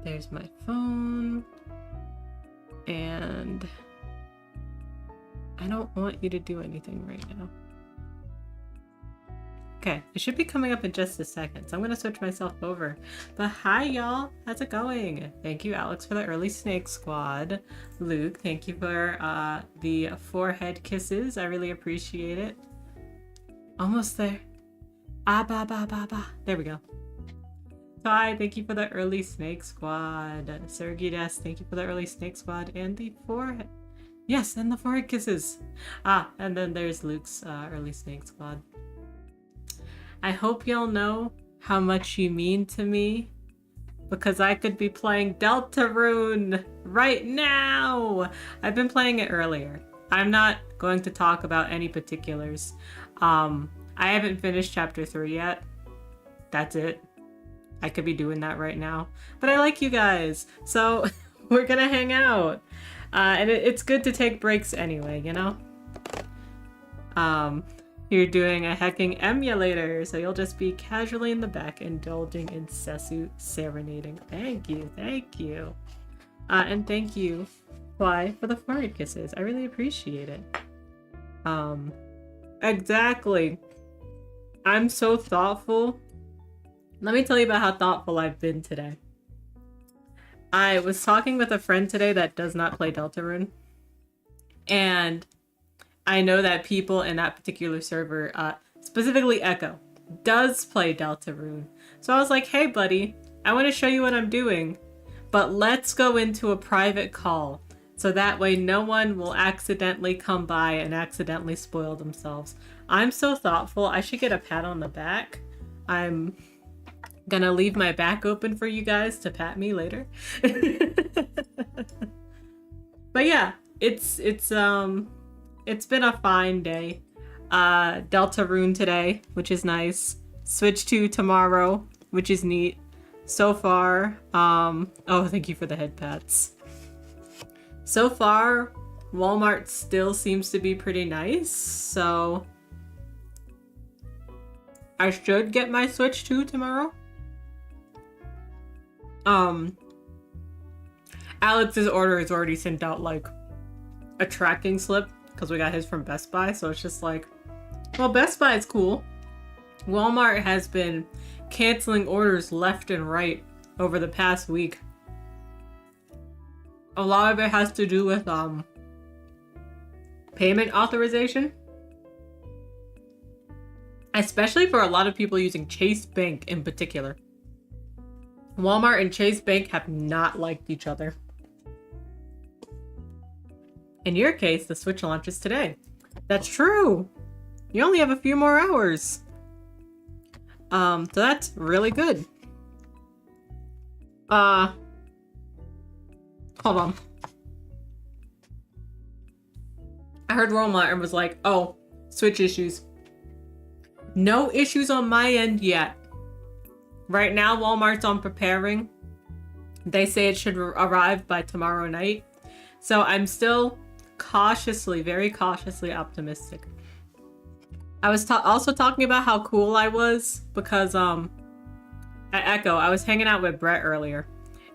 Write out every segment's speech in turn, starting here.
There's my phone. And I don't want you to do anything right now. Okay, it should be coming up in just a second, so I'm gonna switch myself over. But hi y'all, how's it going? Thank you, Alex, for the early snake squad. Luke, thank you for the forehead kisses. I really appreciate it. Almost there. Ah, ba, ba, ba, ba. There we go. Hi, thank you for the early snake squad. Sergides, thank you for the early snake squad and the forehead. Yes, and the forehead kisses. Ah, and then there's Luke's early snake squad. I hope y'all know how much you mean to me, because I could be playing Deltarune right now. I've been playing it earlier. I'm not going to talk about any particulars. I haven't finished chapter 3 yet. That's it. I could be doing that right now, but I like you guys, so we're gonna hang out. And it's good to take breaks anyway, you know? You're doing a hecking emulator, so you'll just be casually in the back indulging in Sesu serenading. Thank you, thank you. And thank you, Fly, for the forehead kisses. I really appreciate it. Exactly. I'm so thoughtful. Let me tell you about how thoughtful I've been today. I was talking with a friend today that does not play Deltarune, and I know that people in that particular server, specifically Echo, does play Deltarune. So I was like, hey buddy, I want to show you what I'm doing, but let's go into a private call. So that way no one will accidentally come by and accidentally spoil themselves. I'm so thoughtful. I should get a pat on the back. I'm gonna leave my back open for you guys to pat me later. But yeah, it's been a fine day. Deltarune today, which is nice. Switch 2 tomorrow, which is neat. So far, oh, thank you for the head pats. So far, Walmart still seems to be pretty nice, so I should get my Switch 2 tomorrow. Alex's order is already sent out like a tracking slip because we got his from Best Buy, so it's just like, well, Best Buy is cool. Walmart has been canceling orders left and right over the past week. A lot of it has to do with payment authorization, especially for a lot of people using Chase Bank in particular. Walmart and Chase Bank have not liked each other. In your case, the Switch launches today. That's true. You only have a few more hours. So that's really good. Hold on. I heard Walmart and was like, oh, Switch issues. No issues on my end yet. Right now, Walmart's on preparing. They say it should arrive by tomorrow night. So I'm still cautiously, very cautiously optimistic. I was also talking about how cool I was because at Echo, I was hanging out with Brett earlier.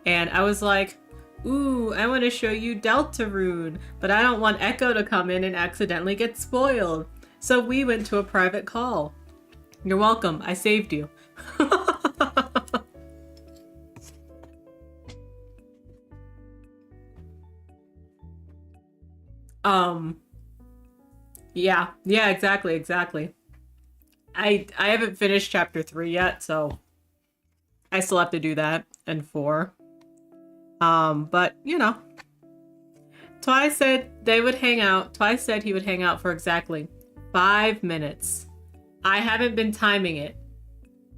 And I was like, ooh, I want to show you Deltarune, but I don't want Echo to come in and accidentally get spoiled. So we went to a private call. You're welcome. I saved you. Yeah, exactly. I haven't finished chapter 3 yet, so I still have to do that, and 4. But you know, Twi said they would hang out. Twi said he would hang out for exactly 5 minutes. I haven't been timing it,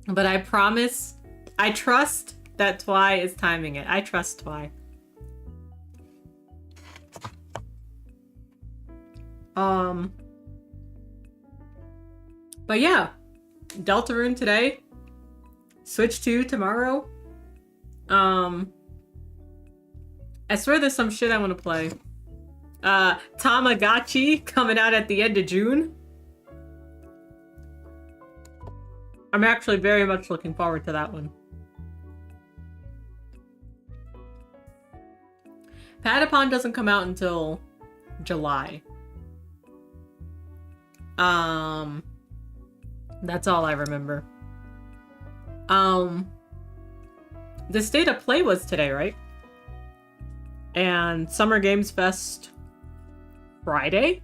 but I promise, I trust that Twi is timing it. I trust Twi. But yeah, Deltarune today, Switch 2 tomorrow. I swear there's some shit I want to play. Tamagotchi coming out at the end of June. I'm actually very much looking forward to that one. Patapon doesn't come out until July. That's all I remember. The State of Play was today, right? And Summer Games Fest Friday?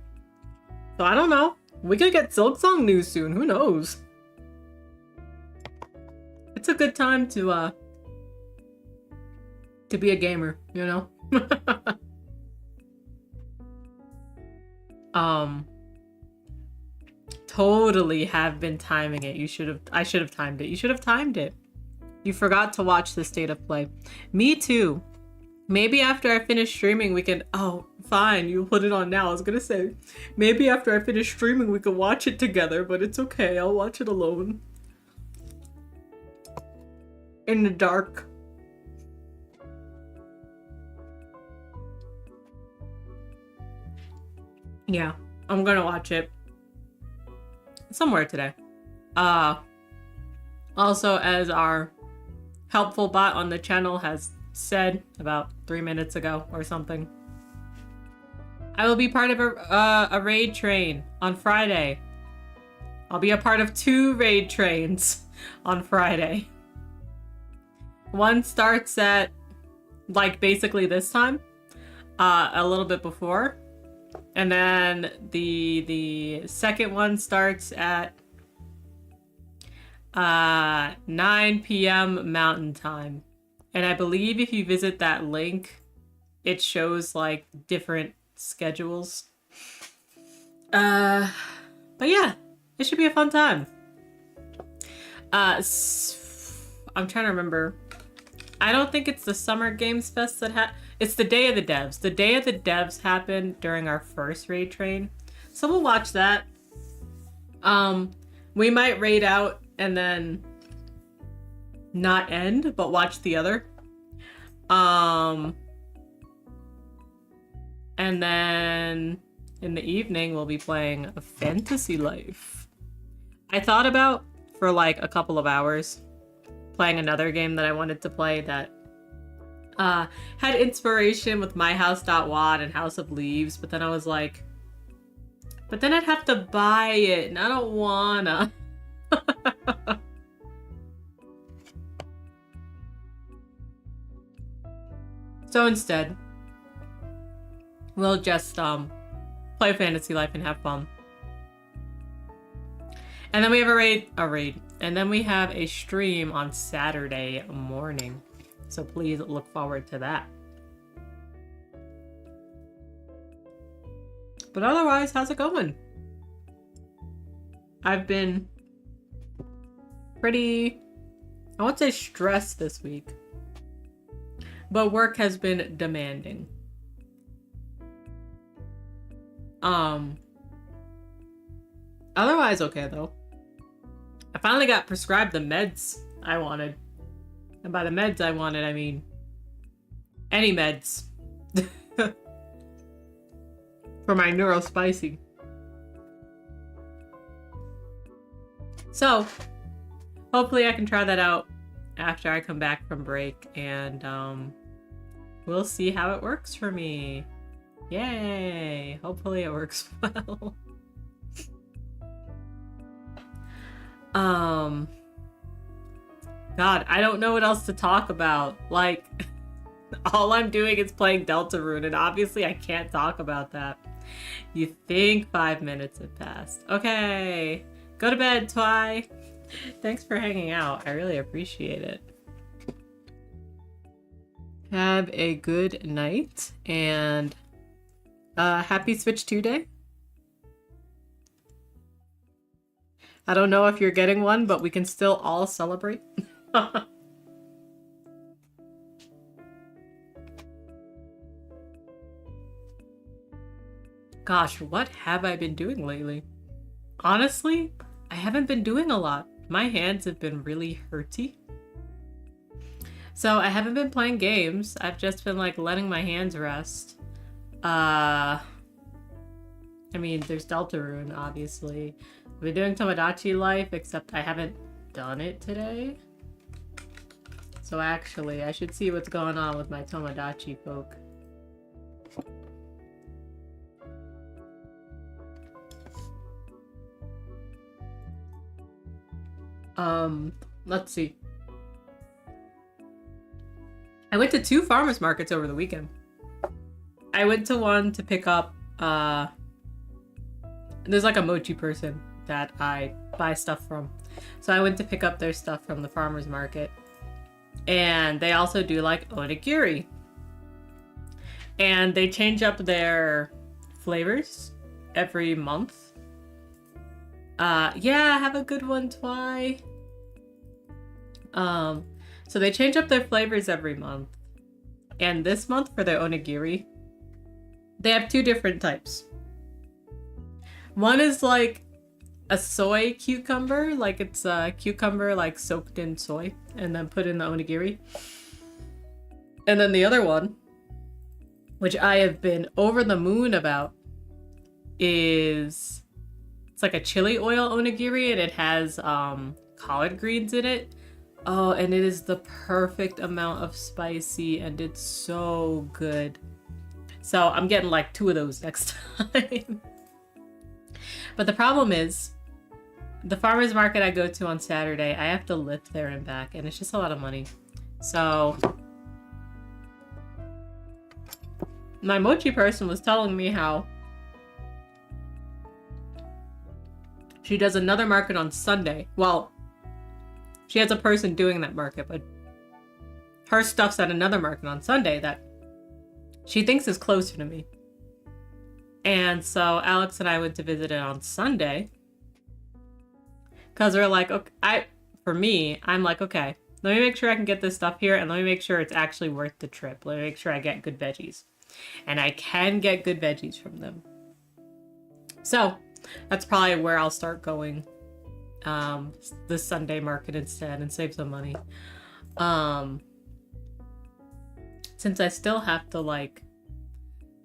So I don't know. We could get Silksong news soon. Who knows? It's a good time to be a gamer, you know? Totally have been timing it. I should have timed it. You should have timed it. You forgot to watch the State of Play. Me too. Maybe after I finish streaming we can... Oh, fine. You put it on now. I was gonna say, maybe after I finish streaming we can watch it together, but it's okay. I'll watch it alone. In the dark. Yeah, I'm gonna watch it somewhere today. Also, as our helpful bot on the channel has said about 3 minutes ago or something, I will be part of a raid train on Friday. I'll be a part of 2 raid trains on Friday. One starts at, like, basically this time, a little bit before. And then the second one starts at 9 p.m. Mountain Time. And I believe if you visit that link, it shows like different schedules. But yeah, it should be a fun time. I'm trying to remember. I don't think it's the Summer Games Fest that it's the Day of the Devs. The Day of the Devs happened during our first raid train. So we'll watch that. We might raid out and then not end, but watch the other. And then in the evening, we'll be playing a Fantasy Life. I thought about, for like a couple of hours, playing another game that I wanted to play that had inspiration with MyHouse.wad and House of Leaves, but then I was like, but then I'd have to buy it, and I don't wanna. So instead, we'll just play Fantasy Life and have fun. And then we have a raid. And then we have a stream on Saturday morning. So please look forward to that. But otherwise, how's it going? I've been pretty, I won't say stressed this week, but work has been demanding. Otherwise okay though. I finally got prescribed the meds I wanted. And by the meds I wanted, I mean any meds. For my neurospicy. So, hopefully I can try that out after I come back from break, and we'll see how it works for me. Yay! Hopefully it works well. God, I don't know what else to talk about. Like, all I'm doing is playing Deltarune, and obviously I can't talk about that. You think 5 minutes have passed. Okay, go to bed, Twy. Thanks for hanging out. I really appreciate it. Have a good night, and happy Switch 2 Day. I don't know if you're getting one, but we can still all celebrate. Gosh, what have I been doing lately? Honestly, I haven't been doing a lot. My hands have been really hurty. So I haven't been playing games. I've just been like letting my hands rest. I mean, there's Deltarune, obviously. I've been doing Tomodachi Life, except I haven't done it today. So actually, I should see what's going on with my Tomodachi folk. Let's see. I went to 2 farmers markets over the weekend. I went to one to pick up, there's like a mochi person that I buy stuff from. So I went to pick up their stuff from the farmers market. And they also do like onigiri. And they change up their flavors every month. Yeah, have a good one, Twy. So they change up their flavors every month. And this month for their onigiri, they have 2 different types. One is like a soy cucumber, like it's a cucumber like soaked in soy and then put in the onigiri. And then the other one, which I have been over the moon about, is it's like a chili oil onigiri and it has collard greens in it. Oh, and it is the perfect amount of spicy and it's so good. So I'm getting like 2 of those next time. But the problem is, the farmer's market I go to on Saturday, I have to lift there and back, and it's just a lot of money. So my mochi person was telling me how she does another market on Sunday. Well, she has a person doing that market, but her stuff's at another market on Sunday that she thinks is closer to me. And so Alex and I went to visit it on Sunday. Because we're like, okay, I'm like, okay, let me make sure I can get this stuff here and let me make sure it's actually worth the trip. Let me make sure I get good veggies. And I can get good veggies from them. So that's probably where I'll start going this Sunday market instead and save some money. Since I still have to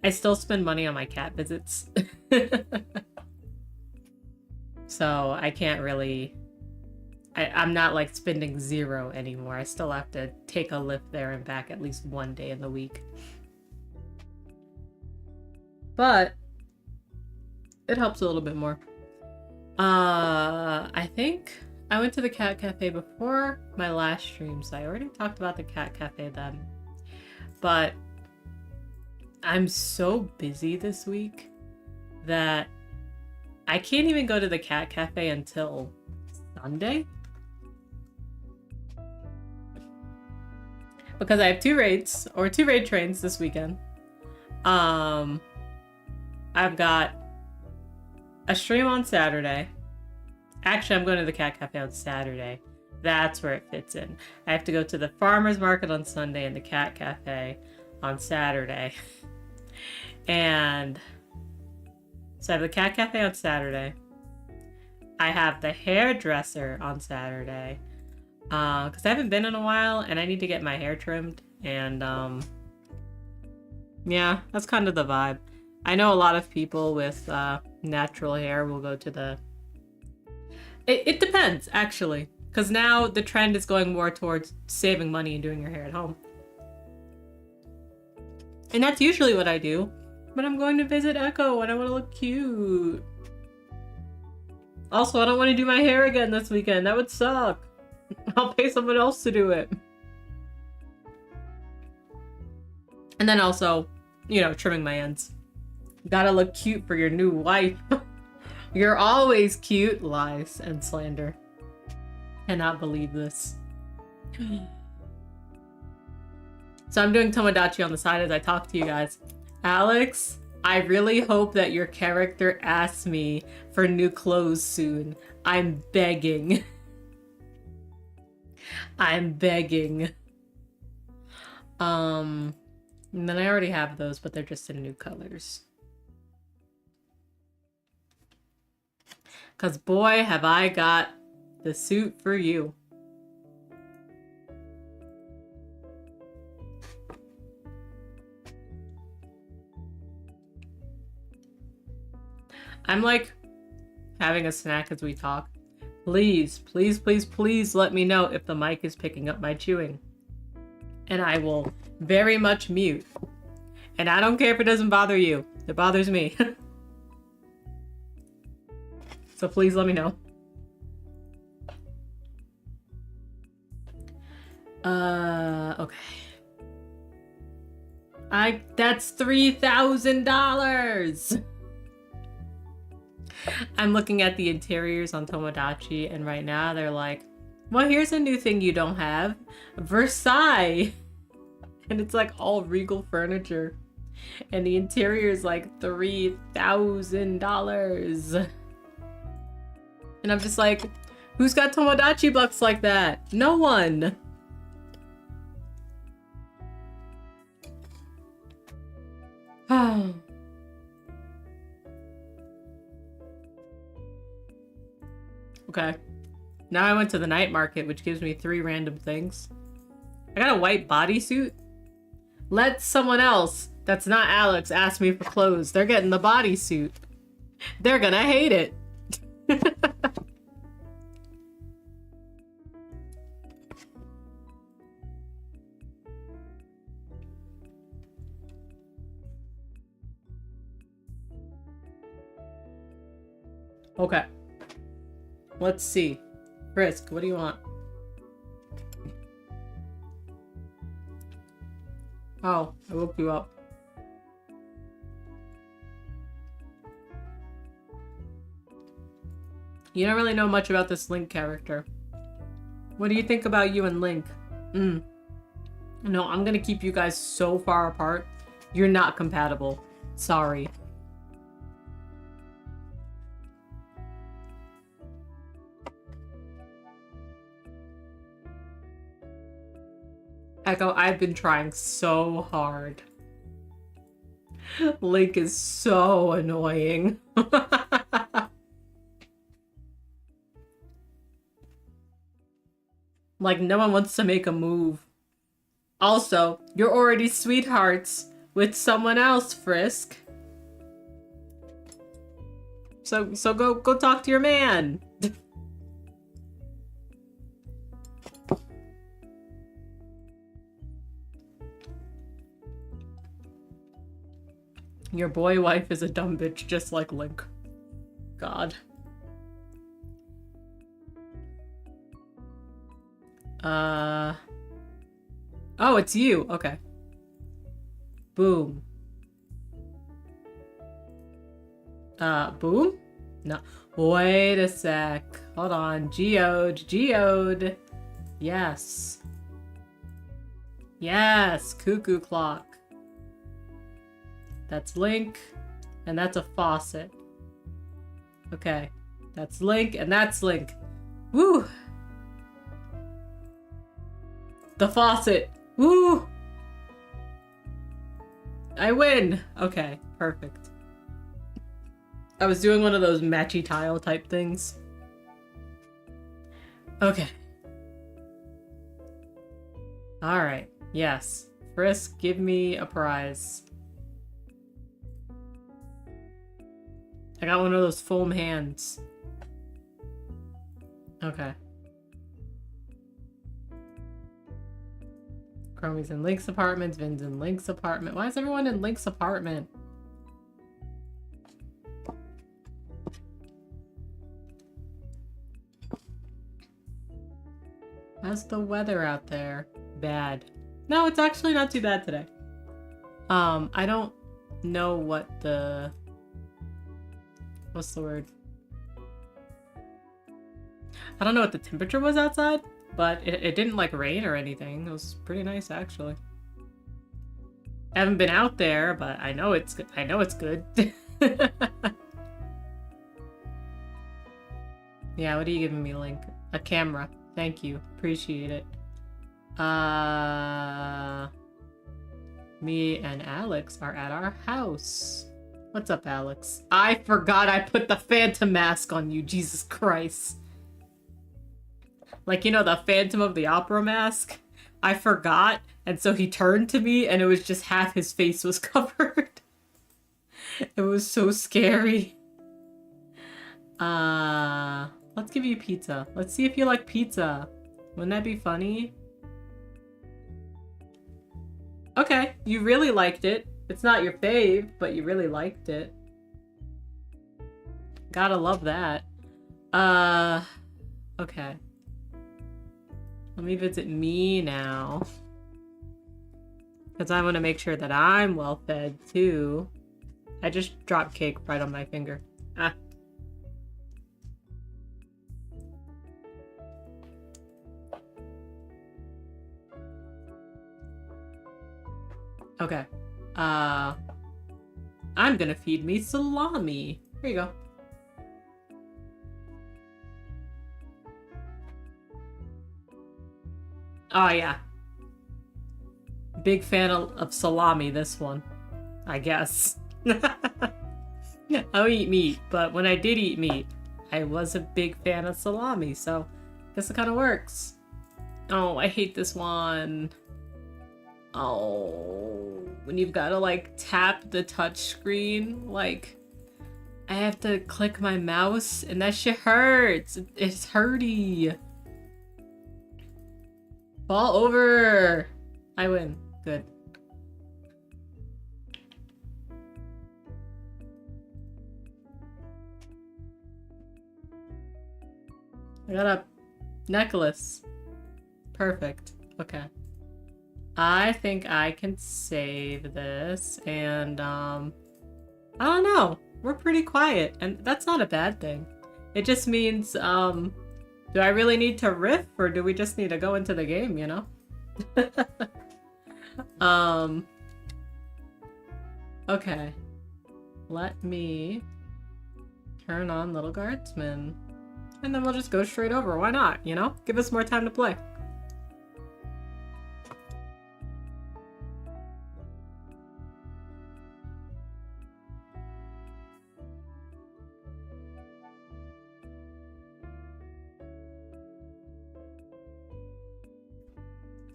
I still spend money on my cat visits. So I can't really, I'm not like spending 0 anymore. I still have to take a lift there and back at least 1 day in the week. But it helps a little bit more. I think I went to the cat cafe before my last stream, so I already talked about the cat cafe then. But I'm so busy this week that I can't even go to the cat cafe until Sunday. Because I have 2 raids, or 2 raid trains this weekend. I've got a stream on Saturday. Actually, I'm going to the cat cafe on Saturday. That's where it fits in. I have to go to the farmer's market on Sunday and the cat cafe on Saturday. And so I have the cat cafe on Saturday. I have the hairdresser on Saturday. Because I haven't been in a while and I need to get my hair trimmed. And yeah, that's kind of the vibe. I know a lot of people with natural hair will go to the... It depends, actually. Because now the trend is going more towards saving money and doing your hair at home. And that's usually what I do. But I'm going to visit Echo and I want to look cute. Also, I don't want to do my hair again this weekend. That would suck. I'll pay someone else to do it. And then also, you know, trimming my ends. Gotta look cute for your new wife. You're always cute. Lies and slander. Cannot believe this. So I'm doing Tomodachi on the side as I talk to you guys. Alex, I really hope that your character asks me for new clothes soon. I'm begging. I'm begging. And then I already have those, but they're just in new colors. Cause boy, have I got the suit for you. I'm like having a snack as we talk. Please, please, please, please let me know if the mic is picking up my chewing. And I will very much mute. And I don't care if it doesn't bother you. It bothers me. So please let me know. Okay. That's $3,000! I'm looking at the interiors on Tomodachi, and right now they're like, well, here's a new thing you don't have. Versailles! And it's like all regal furniture. And the interior is like $3,000. And I'm just like, who's got Tomodachi bucks like that? No one! Okay. Now I went to the night market, which gives me 3 random things. I got a white bodysuit. Let someone else that's not Alex ask me for clothes. They're getting the bodysuit. They're gonna hate it. Okay. Let's see. Frisk, what do you want? Oh, I woke you up. You don't really know much about this Link character. What do you think about you and Link? No, I'm gonna keep you guys so far apart. You're not compatible. Sorry. Echo, I've been trying so hard. Link is so annoying. Like, no one wants to make a move. Also, you're already sweethearts with someone else, Frisk. So go talk to your man. Your boy wife is a dumb bitch just like Link. God. Oh, it's you. Okay. Boom. Boom? No. Wait a sec. Hold on. Geode. Yes. Yes. Cuckoo clock. That's Link. And that's a faucet. Okay. That's Link, and that's Link. Woo! The faucet. Woo! I win! Okay, perfect. I was doing one of those matchy tile type things. Okay. Alright, yes. Frisk, give me a prize. I got one of those foam hands. Okay. Chromie's in Link's apartment, Vin's in Link's apartment. Why is everyone in Link's apartment? How's the weather out there? Bad. No, it's actually not too bad today. I don't know what the... What's the word? I don't know what the temperature was outside, but it didn't like rain or anything. It was pretty nice actually. I haven't been out there, but I know it's good. Yeah, what are you giving me, Link? A camera. Thank you. Appreciate it. Me and Alex are at our house. What's up, Alex? I forgot I put the Phantom mask on you, Jesus Christ. Like, you know, the Phantom of the Opera mask? I forgot, and so he turned to me, and it was just half his face was covered. It was so scary. Let's give you pizza. Let's see if you like pizza. Wouldn't that be funny? Okay, you really liked it. It's not your fave, but you really liked it. Gotta love that. Okay. Let me visit me now. Because I want to make sure that I'm well fed too. I just dropped cake right on my finger. Ah. Okay. I'm gonna feed me salami. Here you go. Oh, yeah. Big fan of salami, this one. I guess. I don't eat meat, but when I did eat meat, I was a big fan of salami, so I guess it kind of works. Oh, I hate this one. Oh, when you've got to, like, tap the touch screen, like, I have to click my mouse, and that shit hurts. It's hurty. Fall over. I win. Good. I got a necklace. Perfect. Okay. I think I can save this, and, I don't know. We're pretty quiet, and that's not a bad thing. It just means, do I really need to riff, or do we just need to go into the game, you know? Okay. Let me turn on Lil Guardsman. And then we'll just go straight over. Why not, you know? Give us more time to play.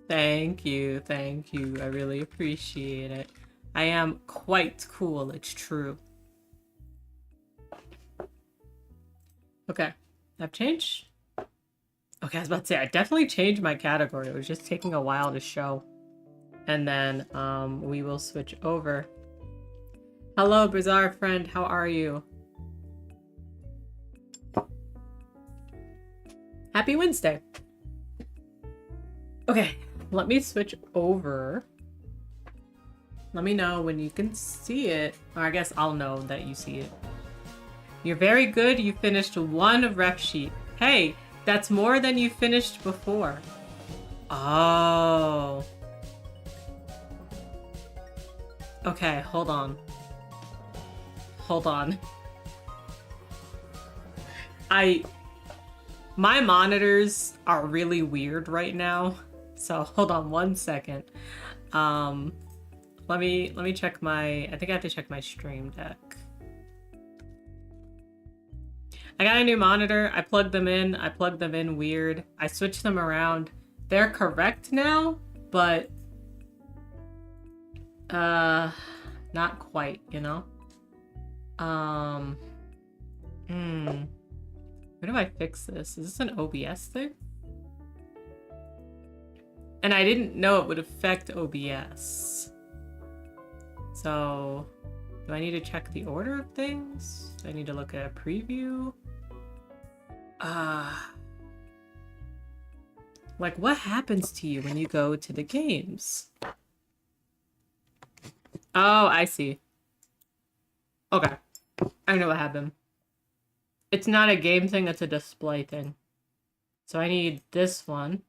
Thank you, thank you. I really appreciate it. I am quite cool, it's true. Okay, I've changed. Okay, I was about to say, I definitely changed my category. It was just taking a while to show. And then, we will switch over. Hello, Bizarre friend, how are you? Happy Wednesday. Okay, let me switch over. Let me know when you can see it. Or I guess I'll know that you see it. You're very good. You finished one ref sheet. Hey, that's more than you finished before. Oh. Okay, hold on. Hold on. My monitors are really weird right now. So hold on one second. Let me check my, I think I have to check my stream deck. I got a new monitor. I plugged them in. I plugged them in weird. I switched them around. They're correct now, but not quite, you know? Where do I fix this? Is this an OBS thing? And I didn't know it would affect OBS. So, do I need to check the order of things? Do I need to look at a preview? Like, what happens to you when you go to the games? Oh, I see. Okay. I know what happened. It's not a game thing, it's a display thing. So I need this one.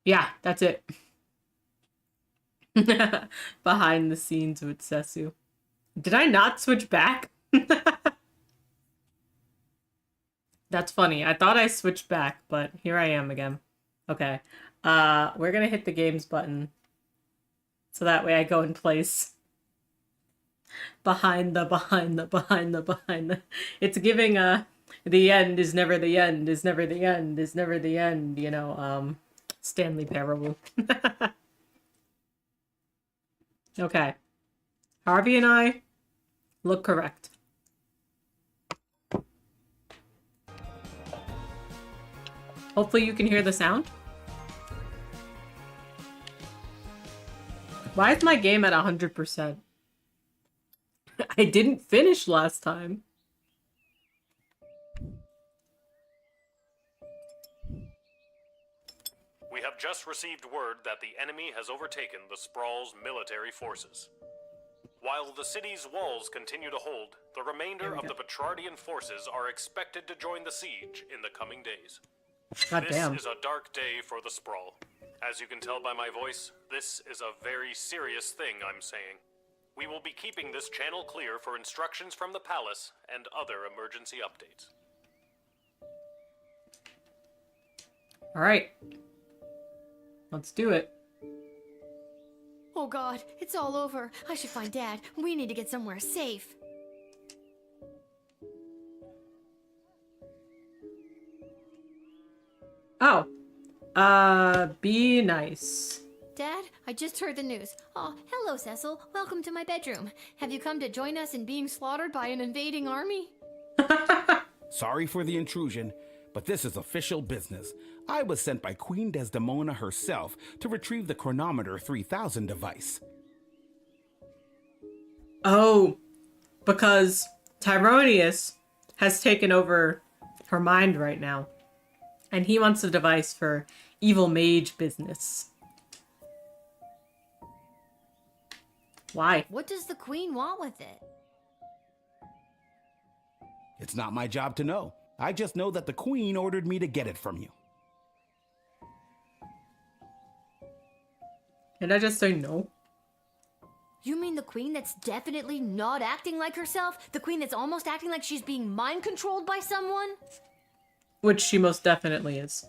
Yeah, that's it. Behind the scenes with Sesu. Did I not switch back? That's funny. I thought I switched back, but here I am again. Okay. We're gonna hit the games button. So that way I go in place. Behind the. It's giving, the end is never the end, is never the end, is never the end, you know, Stanley Parable. Okay. Harvey and I look correct. Hopefully you can hear the sound. Why is my game at 100%? I didn't finish last time. We have just received word that the enemy has overtaken the Sprawl's military forces. While the city's walls continue to hold, the remainder of the Petrardian forces are expected to join the siege in the coming days. God damn. This is a dark day for the Sprawl. As you can tell by my voice, this is a very serious thing I'm saying. We will be keeping this channel clear for instructions from the palace and other emergency updates. Alright. Let's do it. Oh God, it's all over. I should find Dad. We need to get somewhere safe. Oh. Be nice. Dad, I just heard the news. Oh, hello, Cecil. Welcome to my bedroom. Have you come to join us in being slaughtered by an invading army? Sorry for the intrusion, but this is official business. I was sent by Queen Desdemona herself to retrieve the Chronometer 3000 device. Oh, because Tyronius has taken over her mind right now. And he wants a device for evil mage business. Why? What does the Queen want with it? It's not my job to know. I just know that the Queen ordered me to get it from you. Did I just say no? You mean the Queen that's definitely not acting like herself? The Queen that's almost acting like she's being mind-controlled by someone? Which she most definitely is.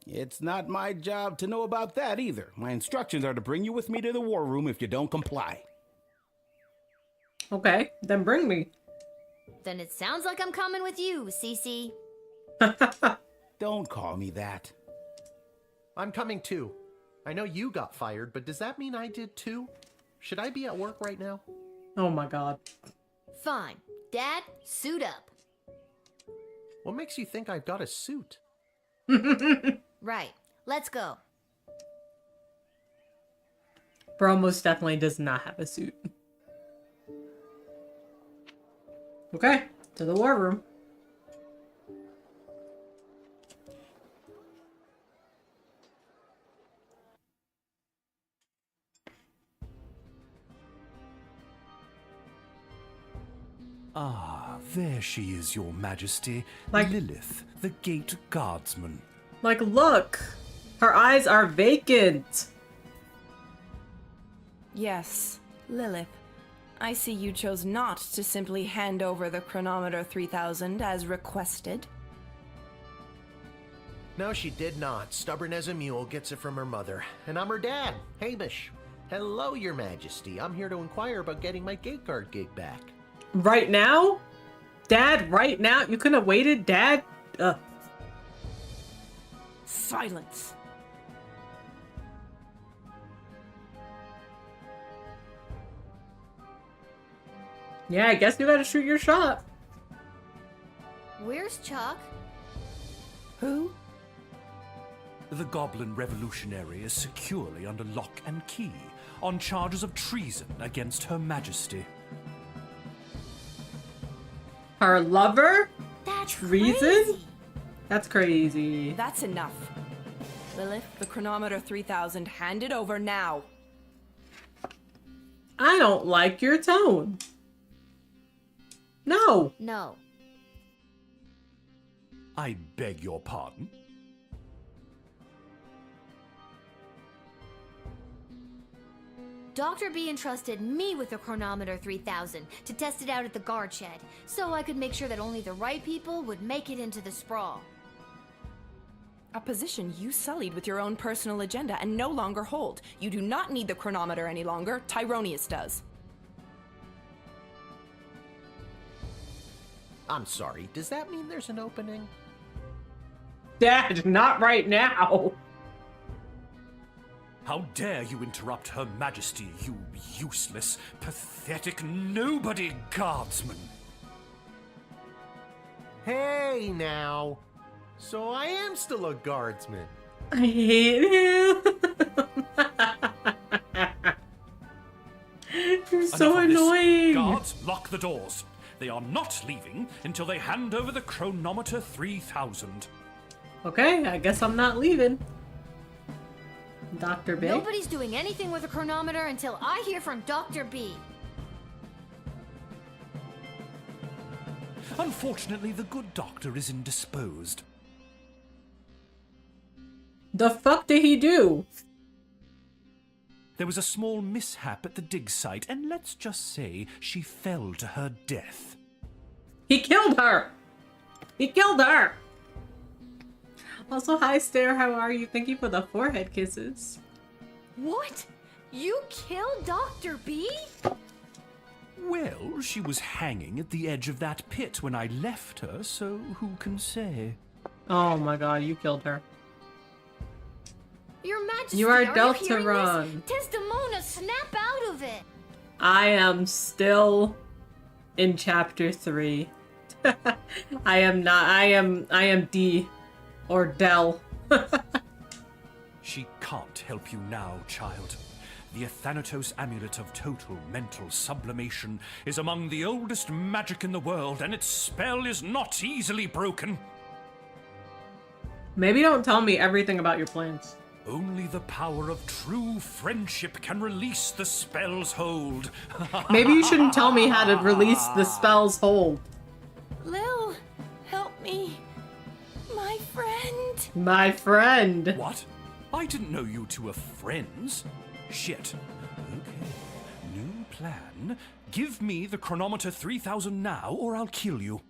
It's not my job to know about that either. My instructions are to bring you with me to the war room if you don't comply. Okay, then bring me. Then it sounds like I'm coming with you, Cece. Don't call me that. I'm coming too. I know you got fired, but does that mean I did too? Should I be at work right now? Oh my god. Fine. Dad, suit up. What makes you think I've got a suit? Right. Let's go. Bro most definitely does not have a suit. Okay, to the war room. Ah, there she is, your majesty. Like- Lilith, the gate guardsman. Like, look! Her eyes are vacant! Yes, Lilith. I see you chose not to simply hand over the Chronometer 3000 as requested. No, she did not. Stubborn as a mule, gets it from her mother. And I'm her dad, Hamish. Hello, your majesty. I'm here to inquire about getting my gate guard gig back. Right now? Dad, right now? You couldn't have waited, Dad? Silence. Yeah, I guess you gotta shoot your shot. Where's Chuck? Who? The Goblin Revolutionary is securely under lock and key on charges of treason against Her Majesty. Her lover? That's Treason? crazy. That's crazy. That's enough. Lilith, the Chronometer 3000 handed over now. I don't like your tone. No. No. I beg your pardon? Dr. B entrusted me with the Chronometer 3000 to test it out at the guard shed, so I could make sure that only the right people would make it into the sprawl. A position you sullied with your own personal agenda and no longer hold. You do not need the chronometer any longer. Tyronius does. I'm sorry, does that mean there's an opening? Dad, not right now. How dare you interrupt Her Majesty, you useless, pathetic nobody guardsman! Hey, now. So I am still a guardsman. I hate him. You're so Enough of this. annoying. Guards, lock the doors. They are not leaving until they hand over the Chronometer 3000. Okay, I guess I'm not leaving. Dr. B? Nobody's doing anything with a chronometer until I hear from Dr. B. Unfortunately, the good doctor is indisposed. The fuck did he do? There was a small mishap at the dig site, and let's just say she fell to her death. He killed her! He killed her! Also, hi, Stare, how are you? Thank you for the forehead kisses. What? You killed Dr. B? Well, she was hanging at the edge of that pit when I left her, so who can say? Oh my god, you killed her. Your Majesty, You are you Deltaron. Desdemona, snap out of it! I am still in chapter 3. I am D. Or Del. She can't help you now, child. The Athanatos Amulet of Total Mental Sublimation is among the oldest magic in the world, and its spell is not easily broken. Maybe don't tell me everything about your plans. Only the power of true friendship can release the spell's hold. Maybe you shouldn't tell me how to release the spell's hold. Lil, help me. My friend. My friend. What? I didn't know you two were friends. Shit. Okay. New plan. Give me the chronometer 3000 now, or I'll kill you.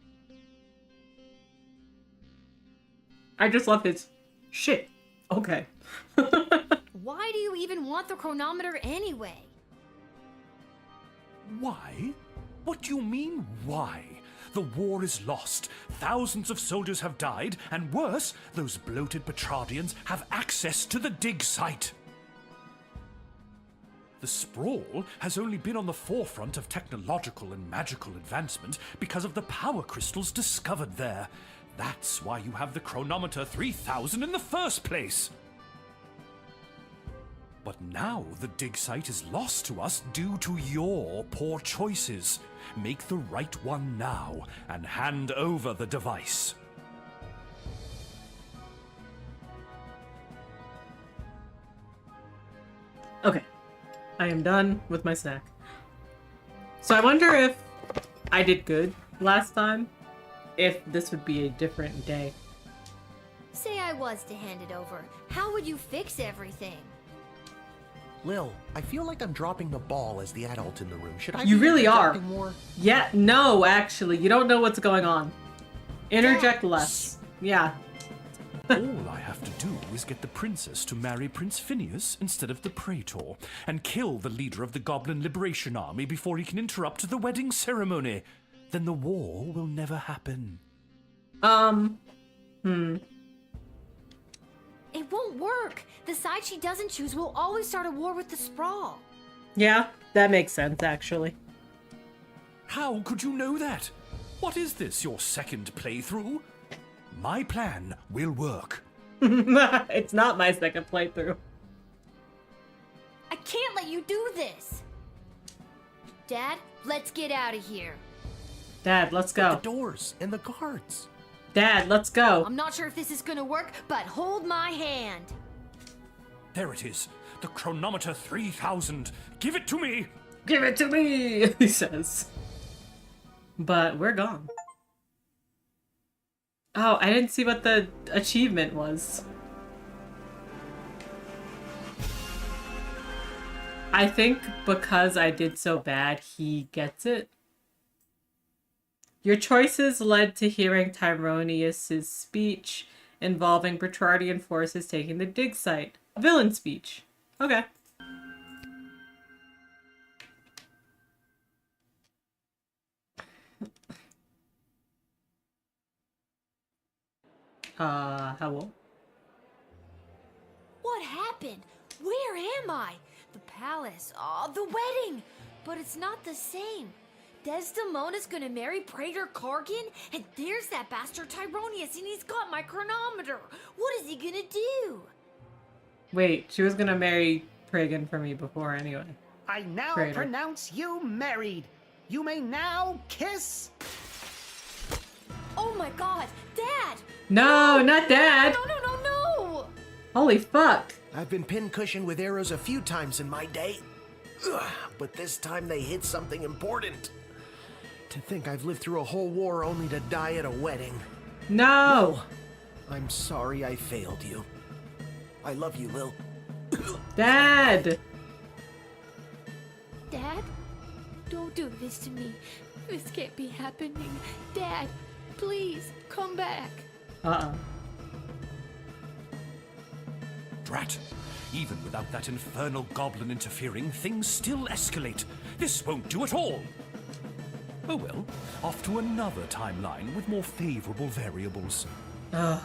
I just love his shit. Okay. Why do you even want the chronometer anyway? Why? What do you mean, why? The war is lost. Thousands of soldiers have died, and worse, those bloated Petrardians have access to the dig site. The sprawl has only been on the forefront of technological and magical advancement because of the power crystals discovered there. That's why you have the chronometer 3000 in the first place. But now the dig site is lost to us due to your poor choices. Make the right one now and hand over the device. Okay. I am done with my snack. So I wonder if I did good last time, if this would be a different day. Say I was to hand it over. How would you fix everything? Lil, I feel like I'm dropping the ball as the adult in the room. Should I You be really are. interjecting more? Yeah, no, actually, you don't know what's going on. Interject Dad, less. Yeah. All I have to do is get the princess to marry Prince Phineas instead of the Praetor, and kill the leader of the Goblin Liberation Army before he can interrupt the wedding ceremony. Then the war will never happen. It won't work. The side she doesn't choose will always start a war with the Sprawl. Yeah, that makes sense, actually. How could you know that? What is this, your second playthrough? My plan will work. It's not my second playthrough. I can't let you do this. Dad, let's get out of here. Dad, let's The go. doors and the guards. Dad, let's go. I'm not sure if this is gonna work, but hold my hand. There it is. The chronometer 3000. Give it to me. Give it to me, he says. But we're gone. Oh, I didn't see what the achievement was. I think because I did so bad, he gets it. Your choices led to hearing Tyronius's speech involving Petrardian forces taking the dig site. A villain speech. Okay. Hello? What happened? Where am I? The palace. Oh, the wedding. But it's not the same. Desdemona's gonna marry Praetor Kargan, and there's that bastard Tyronius, and he's got my chronometer. What is he gonna do? Wait, she was gonna marry Pragan for me before anyway. I now Praetor. pronounce you married. You may now kiss. Oh my god, Dad! No, not Dad! No! Holy fuck! I've been pincushioned with arrows a few times in my day. Ugh, but this time they hit something important. To think I've lived through a whole war only to die at a wedding. No! I'm sorry I failed you. I love you, Lil. Dad! Dad? Don't do this to me. This can't be happening. Dad, please, come back. Uh-oh. Drat. Even without that infernal goblin interfering, things still escalate. This won't do at all. Oh well, off to another timeline with more favorable variables. Ugh.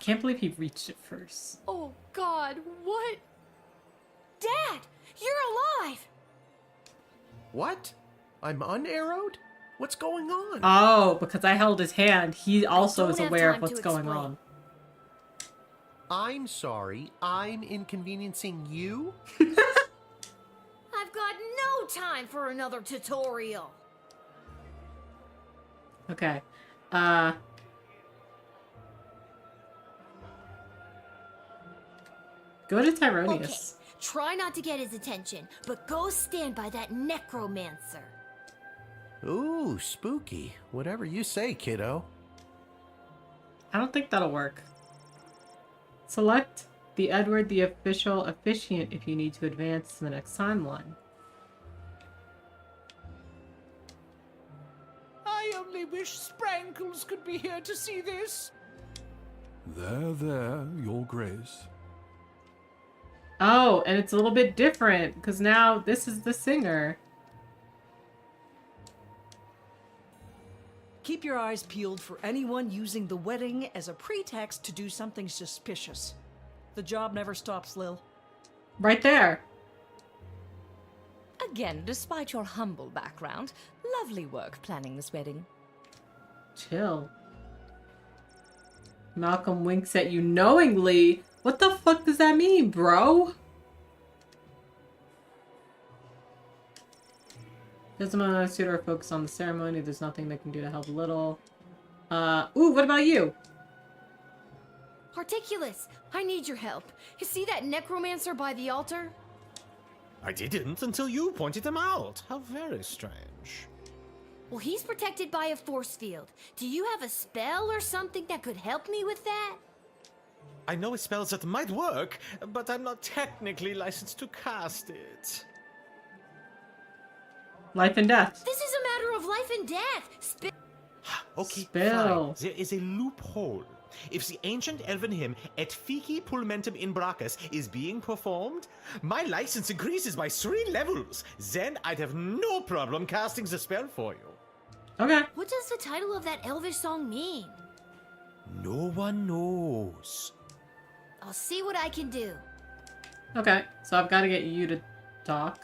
Can't believe he reached it first. Oh god, what? Dad, you're alive! What? I'm unarrowed? What's going on? Oh, because I held his hand, he also don't is have aware of time what's to going explain. on. I'm sorry. I'm inconveniencing you? I've got no time for another tutorial. Okay. Go to Tyronius. Okay, try not to get his attention, but go stand by that necromancer. Ooh, spooky. Whatever you say, kiddo. I don't think that'll work. Select the Edward the official officiant if you need to advance to the next timeline. I only wish Sprankles could be here to see this. There, Your Grace. Oh, and it's a little bit different, because now this is the singer. Keep your eyes peeled for anyone using the wedding as a pretext to do something suspicious. The job never stops, Lil. Right there. Again, despite your humble background, lovely work planning this wedding. Chill. Malcolm winks at you knowingly. What the fuck does that mean, bro? Desmond and Suitor are focused on the ceremony. There's nothing they can do to help Little. Ooh, what about you? Articulus, I need your help. You see that necromancer by the altar? I didn't until you pointed them out. How very strange. Well, he's protected by a force field. Do you have a spell or something that could help me with that? I know spells that might work, but I'm not technically licensed to cast it. Life and death. This is a matter of life and death. Okay, Spell. fine. There is a loophole. If the ancient elven hymn Et Fici Pulmentum in Brachus is being performed, my license increases by 3 levels. Then I'd have no problem casting the spell for you. Okay. What does the title of that elvish song mean? No one knows. I'll see what I can do. Okay. So I've got to get you to talk.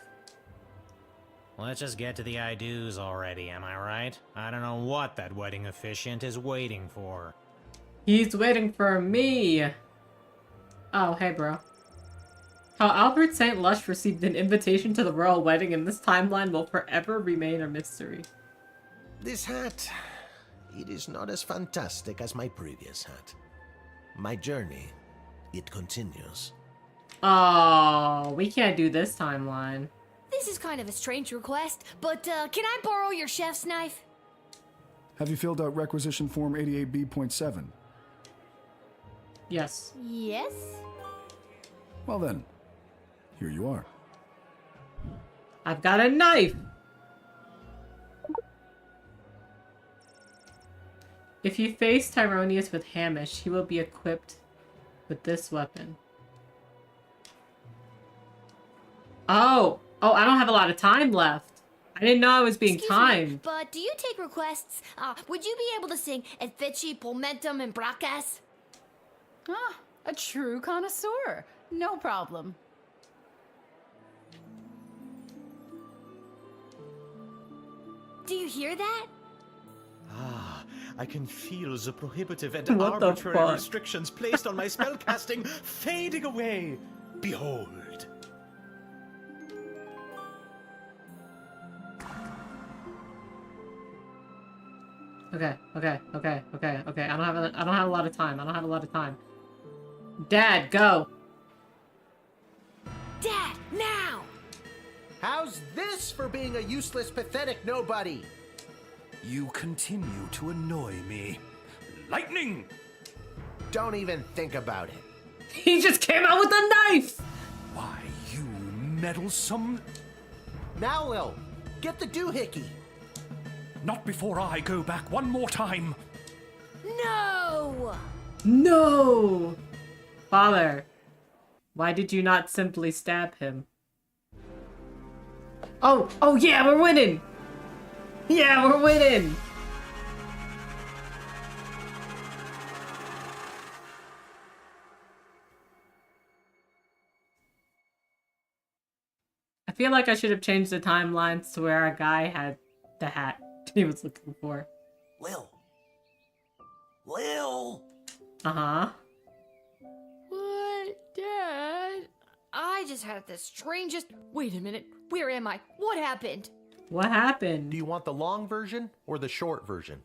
Let's just get to the I-do's already, am I right? I don't know what that wedding officiant is waiting for. He's waiting for me. Oh, hey, bro. How Albert St. Lush received an invitation to the royal wedding in this timeline will forever remain a mystery. This hat, it is not as fantastic as my previous hat. My journey, it continues. Oh, we can't do this timeline. This is kind of a strange request, but can I borrow your chef's knife? Have you filled out requisition form 88B.7? Yes. Yes? Well then, here you are. I've got a knife! If you face Tyronius with Hamish, he will be equipped with this weapon. Oh! Oh, I don't have a lot of time left. I didn't know I was being Excuse me, timed. but do you take requests? Would you be able to sing Et Fici Pulmentum in Brachus? Ah, a true connoisseur. No problem. Do you hear that? Ah, I can feel the prohibitive and What the arbitrary fuck? restrictions placed on my spellcasting fading away. Behold. Okay. I don't have a lot of time. Dad, go. Dad, now! How's this for being a useless, pathetic nobody? You continue to annoy me. Lightning! Don't even think about it. He just came out with a knife! Why, you meddlesome... Now, Lil, get the doohickey. Not before I go back one more time. No! No! Father, why did you not simply stab him? Oh yeah, we're winning! Yeah, we're winning! I feel like I should have changed the timelines to where a guy had the hat he was looking for. Lil. Uh-huh. What, Dad? I just had the strangest... Wait a minute. Where am I? What happened? What happened? Do you want the long version or the short version?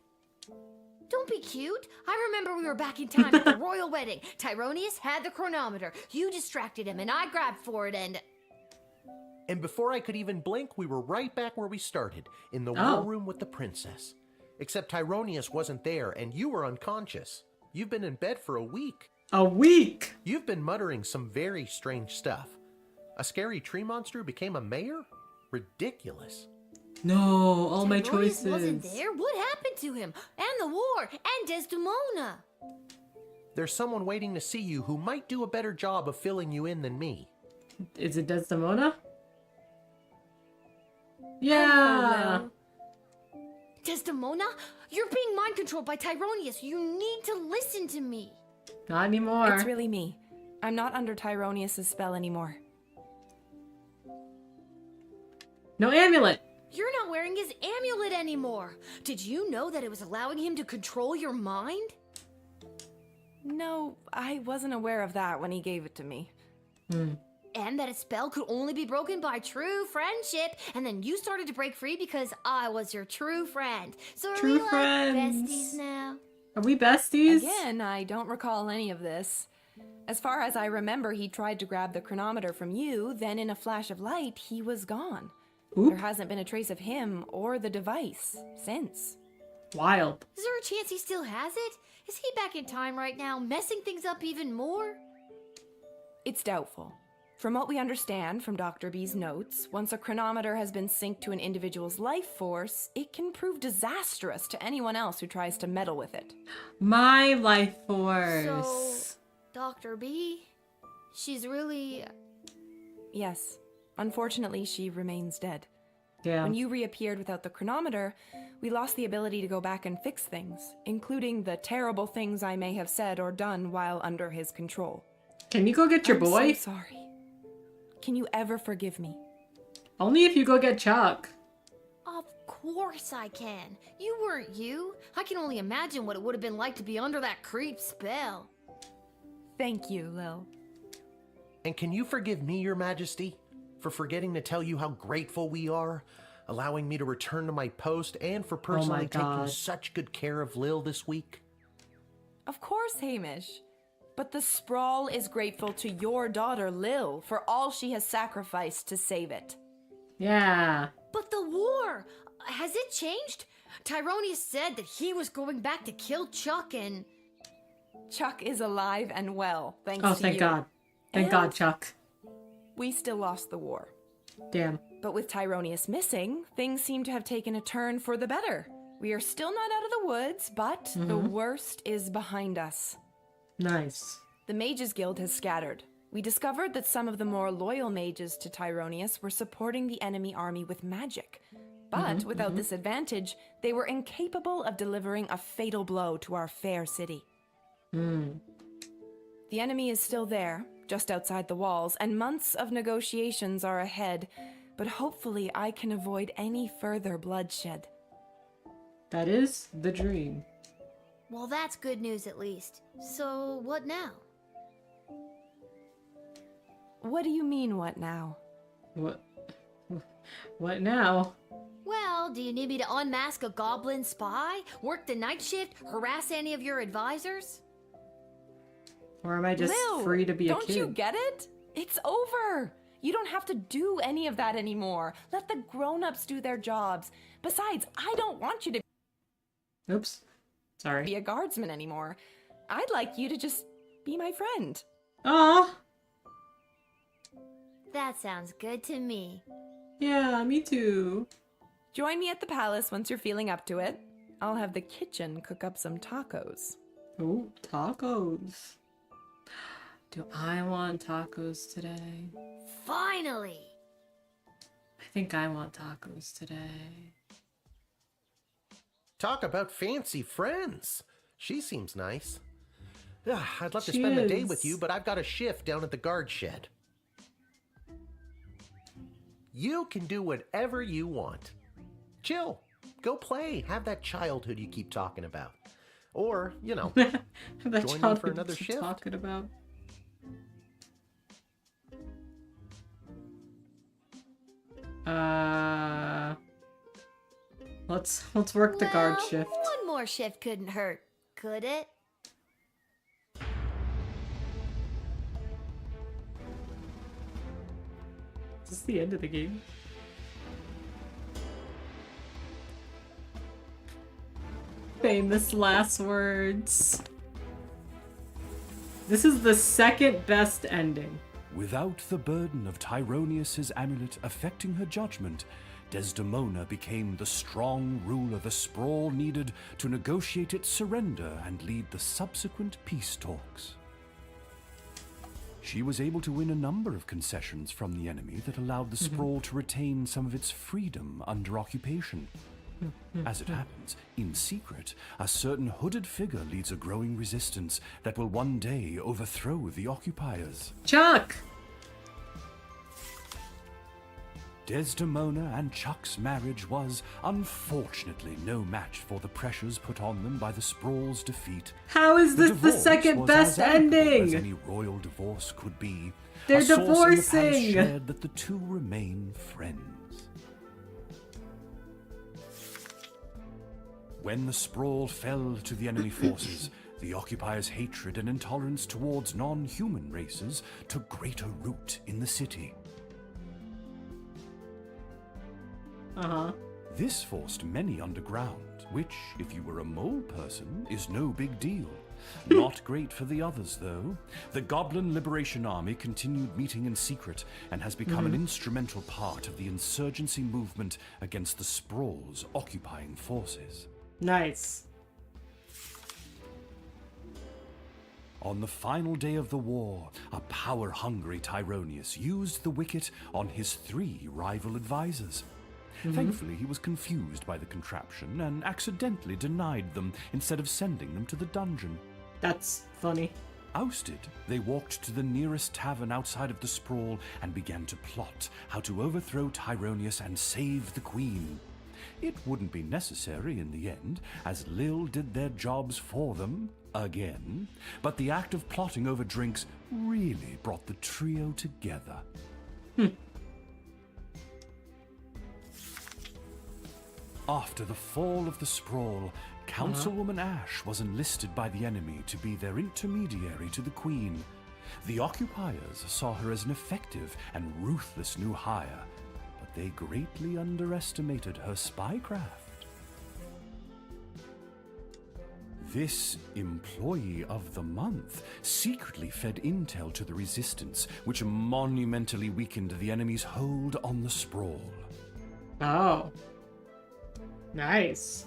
Don't be cute. I remember we were back in time at the royal wedding. Tyronius had the chronometer. You distracted him, and I grabbed for it, and... And before I could even blink, we were right back where we started, in the war room with the princess. Except Tyronius wasn't there, and you were unconscious. You've been in bed for a week. A week? You've been muttering some very strange stuff. A scary tree monster became a mayor? Ridiculous. No, all my Tyronius choices. wasn't there? What happened to him? And the war? And Desdemona? There's someone waiting to see you who might do a better job of filling you in than me. Is it Desdemona? Yeah. Desdemona? You're being mind controlled by Tyronius. You need to listen to me. Not anymore. It's really me. I'm not under Tyronius' spell anymore. No amulet. You're not wearing his amulet anymore. Did you know that it was allowing him to control your mind? No, I wasn't aware of that when he gave it to me. And that a spell could only be broken by true friendship. And then you started to break free because I was your true friend. So are we like besties now? Are we besties? Again, I don't recall any of this. As far as I remember, he tried to grab the chronometer from you, then in a flash of light, he was gone. Oop. There hasn't been a trace of him or the device since. Wild. Is there a chance he still has it? Is he back in time right now, messing things up even more? It's doubtful. From what we understand from Dr. B's notes, once a chronometer has been synced to an individual's life force, it can prove disastrous to anyone else who tries to meddle with it. My life force. So, Dr. B, she's really... Yes. Unfortunately, she remains dead. Yeah. When you reappeared without the chronometer, we lost the ability to go back and fix things, including the terrible things I may have said or done while under his control. Can you go get your boy? I'm so sorry. Can you ever forgive me? Only if you go get Chuck. Of course I can. You weren't you. I can only imagine what it would have been like to be under that creep spell. Thank you, Lil. And can you forgive me, Your Majesty, for forgetting to tell you how grateful we are, allowing me to return to my post, and for personally taking such good care of Lil this week? Of course, Hamish. But the Sprawl is grateful to your daughter, Lil, for all she has sacrificed to save it. Yeah. But the war, has it changed? Tyronius said that he was going back to kill Chuck and... Chuck is alive and well, thanks to you. Oh, thank God. Thank God, Chuck. We still lost the war. Damn. But with Tyronius missing, things seem to have taken a turn for the better. We are still not out of the woods, but the worst is behind us. Nice. The Mages Guild has scattered. We discovered that some of the more loyal mages to Tyronius were supporting the enemy army with magic. But without this advantage, they were incapable of delivering a fatal blow to our fair city. The enemy is still there, just outside the walls, and months of negotiations are ahead, but hopefully I can avoid any further bloodshed. That is the dream. Well, that's good news at least. So, what now? What do you mean, what now? What now? Well, do you need me to unmask a goblin spy? Work the night shift? Harass any of your advisors? Or am I just Lil, free to be a don't kid? you get it? It's over. You don't have to do any of that anymore. Let the grown-ups do their jobs. Besides, I don't want you to Oops. Sorry. be a guardsman anymore. I'd like you to just be my friend. Aw. That sounds good to me. Yeah, me too. Join me at the palace once you're feeling up to it. I'll have the kitchen cook up some tacos. Oh, tacos. Do I want tacos today? Finally! I think I want tacos today. Talk about fancy friends. She seems nice. I'd love to She spend the day is. with you, but I've got a shift down at the guard shed. You can do whatever you want. Chill. Go play. Have that childhood you keep talking about. Or, you know, That join me child for another keep shift. talking about. Let's work the guard Well, shift. One more shift couldn't hurt, could it? Is this the end of the game? Famous last words. This is the second best ending. Without the burden of Tyronius's amulet affecting her judgment, Desdemona became the strong ruler the Sprawl needed to negotiate its surrender and lead the subsequent peace talks. She was able to win a number of concessions from the enemy that allowed the Sprawl to retain some of its freedom under occupation. As it happens, in secret, a certain hooded figure leads a growing resistance that will one day overthrow the occupiers. Chuck! Desdemona and Chuck's marriage was, unfortunately, no match for the pressures put on them by the Sprawl's defeat. How is this the divorce second was best as amicable ending? as any royal divorce could be. They're A source in the palace divorcing! shared that the two remain friends. When the Sprawl fell to the enemy forces, the occupiers' hatred and intolerance towards non-human races took greater root in the city. This forced many underground, which, if you were a mole person, is no big deal. Not great for the others, though. The Goblin Liberation Army continued meeting in secret and has become an instrumental part of the insurgency movement against the Sprawl's occupying forces. Nice. On the final day of the war, a power-hungry Tyronius used the wicket on his 3 rival advisors. Thankfully, he was confused by the contraption and accidentally denied them instead of sending them to the dungeon. That's funny. Ousted, they walked to the nearest tavern outside of the Sprawl and began to plot how to overthrow Tyronius and save the Queen. It wouldn't be necessary in the end, as Lil did their jobs for them, again, but the act of plotting over drinks really brought the trio together. After the fall of the Sprawl, Councilwoman Ash was enlisted by the enemy to be their intermediary to the Queen. The occupiers saw her as an effective and ruthless new hire, but they greatly underestimated her spycraft. This Employee of the Month secretly fed intel to the Resistance, which monumentally weakened the enemy's hold on the Sprawl. Oh. Nice.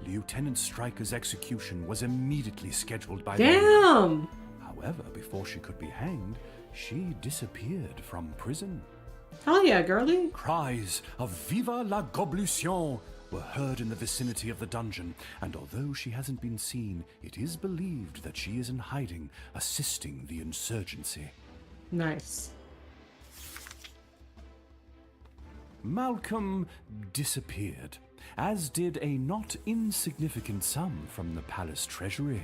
Lieutenant Stryker's execution was immediately scheduled by the enemy. Damn! However, before she could be hanged, she disappeared from prison. Hell yeah, girly. Cries of "Viva la Goblution" were heard in the vicinity of the dungeon, and although she hasn't been seen, it is believed that she is in hiding, assisting the insurgency. Nice. Malcolm disappeared, as did a not insignificant sum from the palace treasury.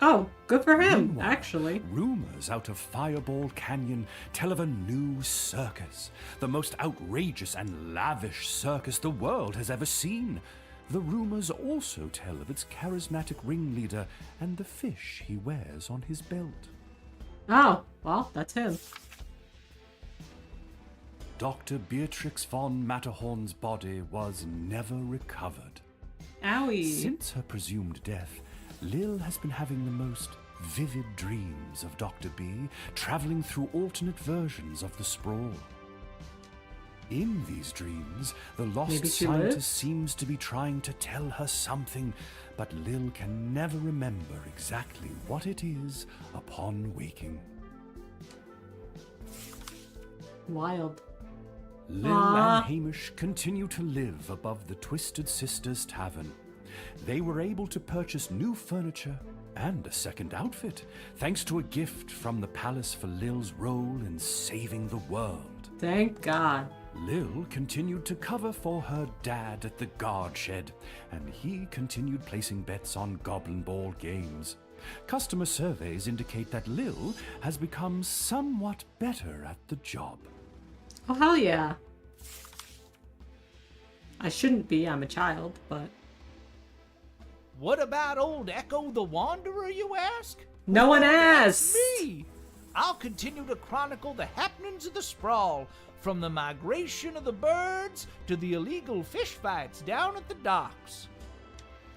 Oh, good for him, Meanwhile, actually. Rumors out of Fireball Canyon tell of a new circus, the most outrageous and lavish circus the world has ever seen. The rumors also tell of its charismatic ringleader and the fish he wears on his belt. Oh, well, that's him. Dr. Beatrix von Matterhorn's body was never recovered. Owie. Since her presumed death, Lil has been having the most vivid dreams of Dr. B, traveling through alternate versions of the sprawl. In these dreams, the lost scientist seems to be trying to tell her something, but Lil can never remember exactly what it is upon waking. Wild. Lil and Hamish continue to live above the Twisted Sisters Tavern. They were able to purchase new furniture and a second outfit, thanks to a gift from the palace for Lil's role in saving the world. Thank God. Lil continued to cover for her dad at the guard shed, and he continued placing bets on Goblin Ball games. Customer surveys indicate that Lil has become somewhat better at the job. Oh, hell yeah. I shouldn't be, I'm a child, but... What about old Echo the Wanderer, you ask? No one asked! Me! I'll continue to chronicle the happenings of the sprawl, from the migration of the birds to the illegal fish fights down at the docks.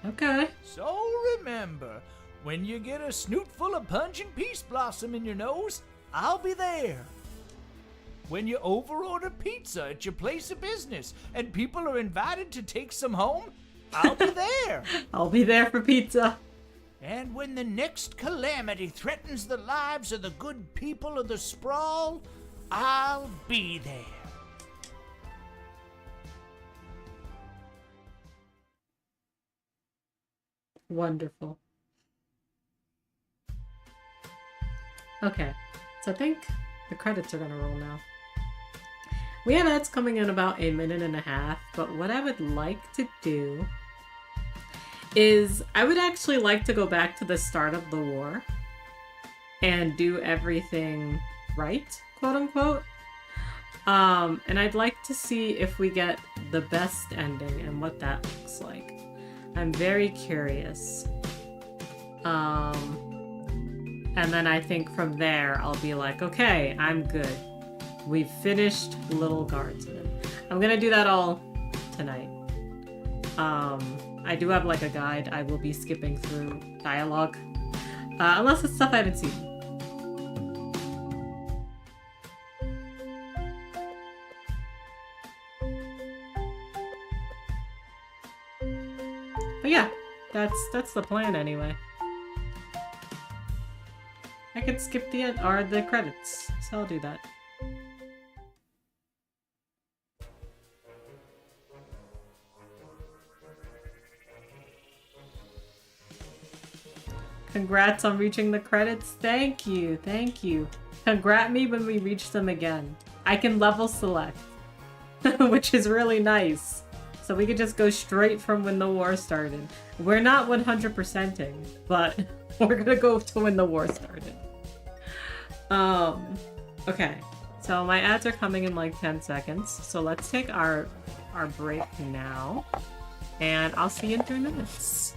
Okay. So remember, when you get a snoot full of pungent peace blossom in your nose, I'll be there. When you overorder pizza at your place of business and people are invited to take some home, I'll be there. I'll be there for pizza. And when the next calamity threatens the lives of the good people of the sprawl, I'll be there. Wonderful. Okay, so I think the credits are gonna roll now. We have ads coming in about 1.5 minutes, but what I would like to do is I would actually like to go back to the start of the war and do everything right, quote unquote. And I'd like to see if we get the best ending and what that looks like. I'm very curious. And then I think from there I'll be like, okay, I'm good. We've finished Lil Guardsman. I'm gonna do that all tonight. I do have like a guide. I will be skipping through dialogue. Unless it's stuff I haven't seen. But yeah, that's the plan anyway. I could skip the credits, so I'll do that. Congrats on reaching the credits. Thank you, thank you. Congrat me when we reach them again. I can level select, which is really nice. So we could just go straight from when the war started. We're not 100%ing, but we're gonna go to when the war started. Okay. So my ads are coming in like 10 seconds. So let's take our break now. And I'll see you in 3 minutes.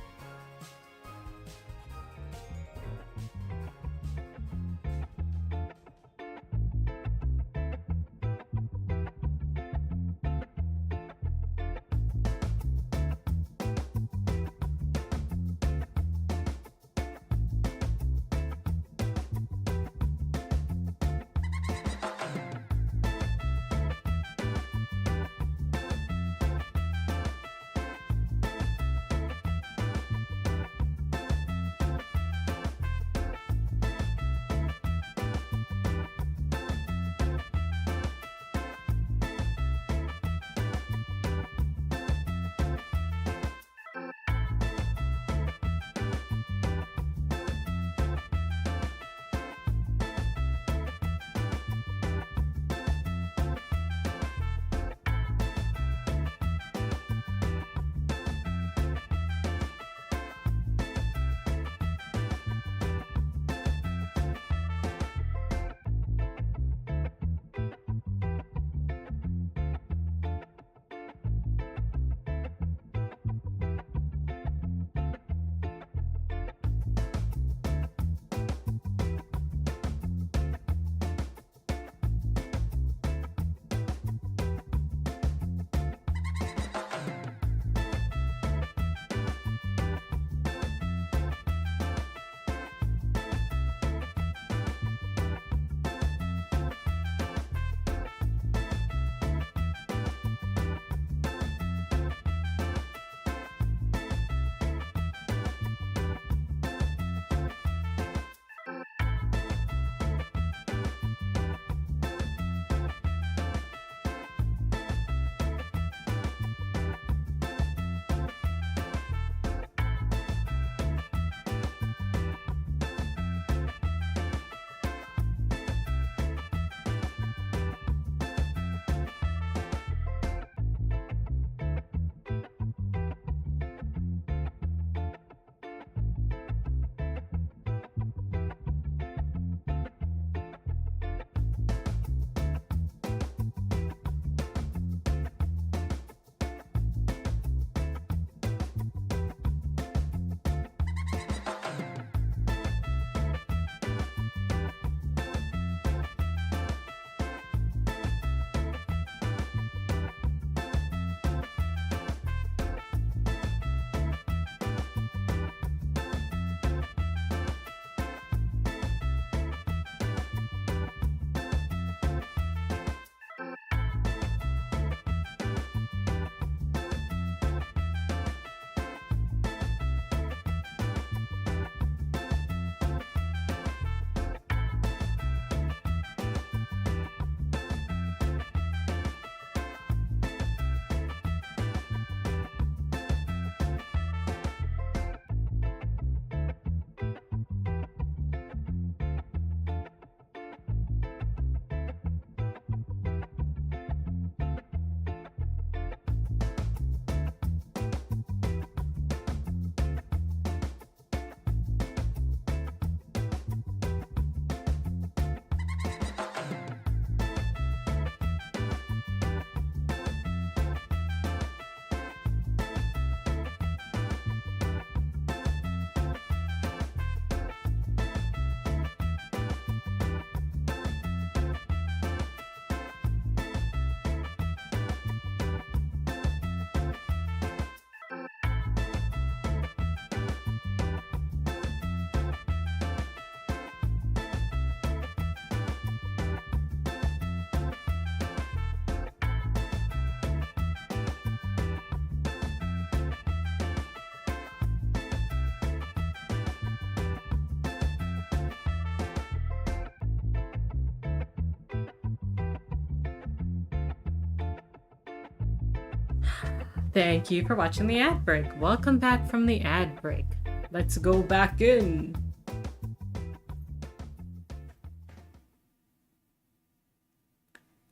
Thank you for watching the ad break. Welcome back from the ad break. Let's go back in.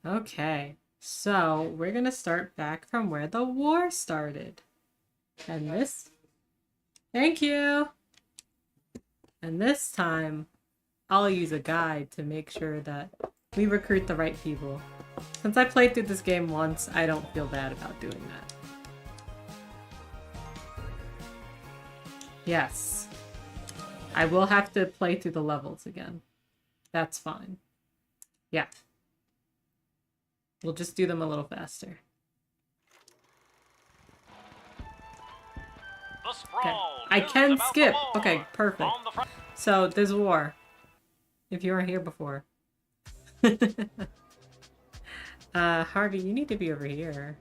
Okay, so we're gonna start back from where the war started. And this... Thank you! And this time, I'll use a guide to make sure that we recruit the right people. Since I played through this game once, I don't feel bad about doing that. Yes. I will have to play through the levels again. That's fine. Yeah. We'll just do them a little faster. Okay. I can skip! Okay, perfect. So, there's a war. If you weren't here before. Harvey, you need to be over here.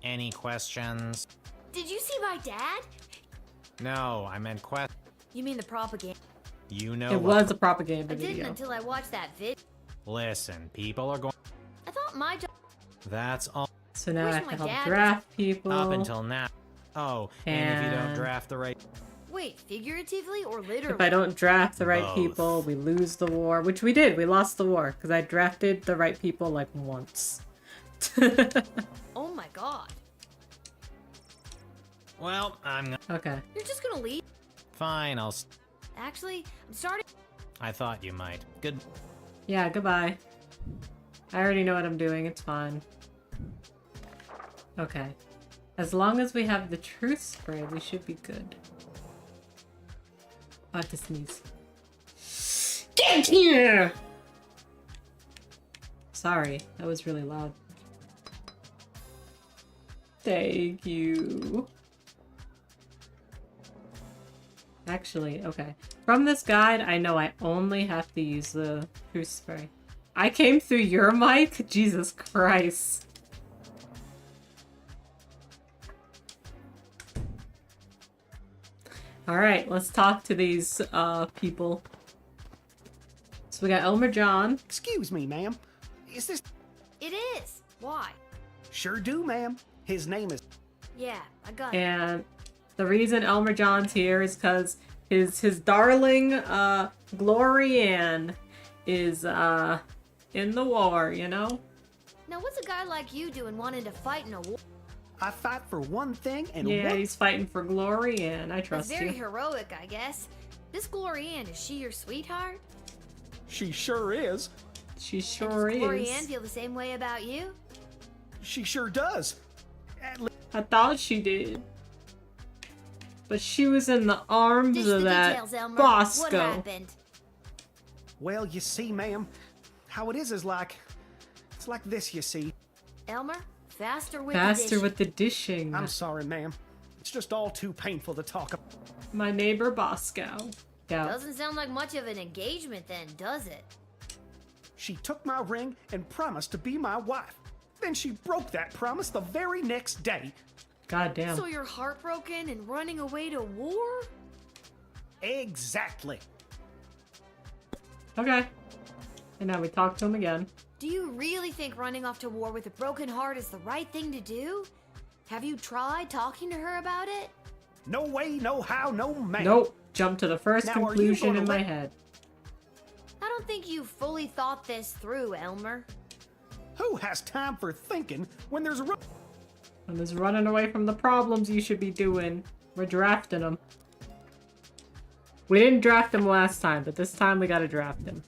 Any questions? Did you see my dad? No, I meant You mean the propaganda? You know it was a propaganda I video. didn't until I watched that vid. Listen, people are going... I thought my job... That's all. So now I have to help dad draft people. Up until now. Oh, and if you don't draft the right... Wait, figuratively or literally? If I don't draft the right Both. people, we lose the war. Which we did. We lost the war. Because I drafted the right people like once. Oh my god. Well, I'm... Okay. You're just gonna leave? Fine, I'll... Actually, I'm starting... I thought you might. Good... Yeah, goodbye. I already know what I'm doing. It's fine. Okay. As long as we have the truth spray, we should be good. I have to sneeze. Get here! Sorry, that was really loud. Thank you. Actually, okay. From this guide, I know I only have to use the truth spray. I came through your mic? Jesus Christ. Alright, let's talk to these people. So we got Elmer John. Excuse me, ma'am. Is this... It is. Why? Sure do, ma'am. His name is... Yeah, I got it. And the reason Elmer John's here is because his darling, Glory Ann is, in the war, you know? Now what's a guy like you doing wanting to fight in a war? I fight for one thing and Yeah, one... he's fighting for Glory Ann. I That's trust very you. heroic, I guess. This Glory Ann, is she your sweetheart? She sure is. She And sure does Glory is. Ann feel the same way about you? She sure does. I thought she did. But she was in the arms Dish of the that details, Elmer. Bosco. What happened? Well, you see, ma'am, how it is like... It's like this, you see. Elmer, faster with Faster the dish. with the dishing. I'm sorry, ma'am. It's just all too painful to talk about. My neighbor Bosco. Yeah. Doesn't sound like much of an engagement then, does it? She took my ring and promised to be my wife. Then she broke that promise the very next day. God damn. So you're heartbroken and running away to war? Exactly. Okay. And now we talk to him again. Do you really think running off to war with a broken heart is the right thing to do? Have you tried talking to her about it? No way, no how, no man. Nope. Jump to the first Now, are you conclusion gonna in my let- head. I don't think you fully thought this through, Elmer. Who has time for thinking when there's a... When there's running away from the problems you should be doing. We're drafting him. We didn't draft him last time, but this time we gotta draft him.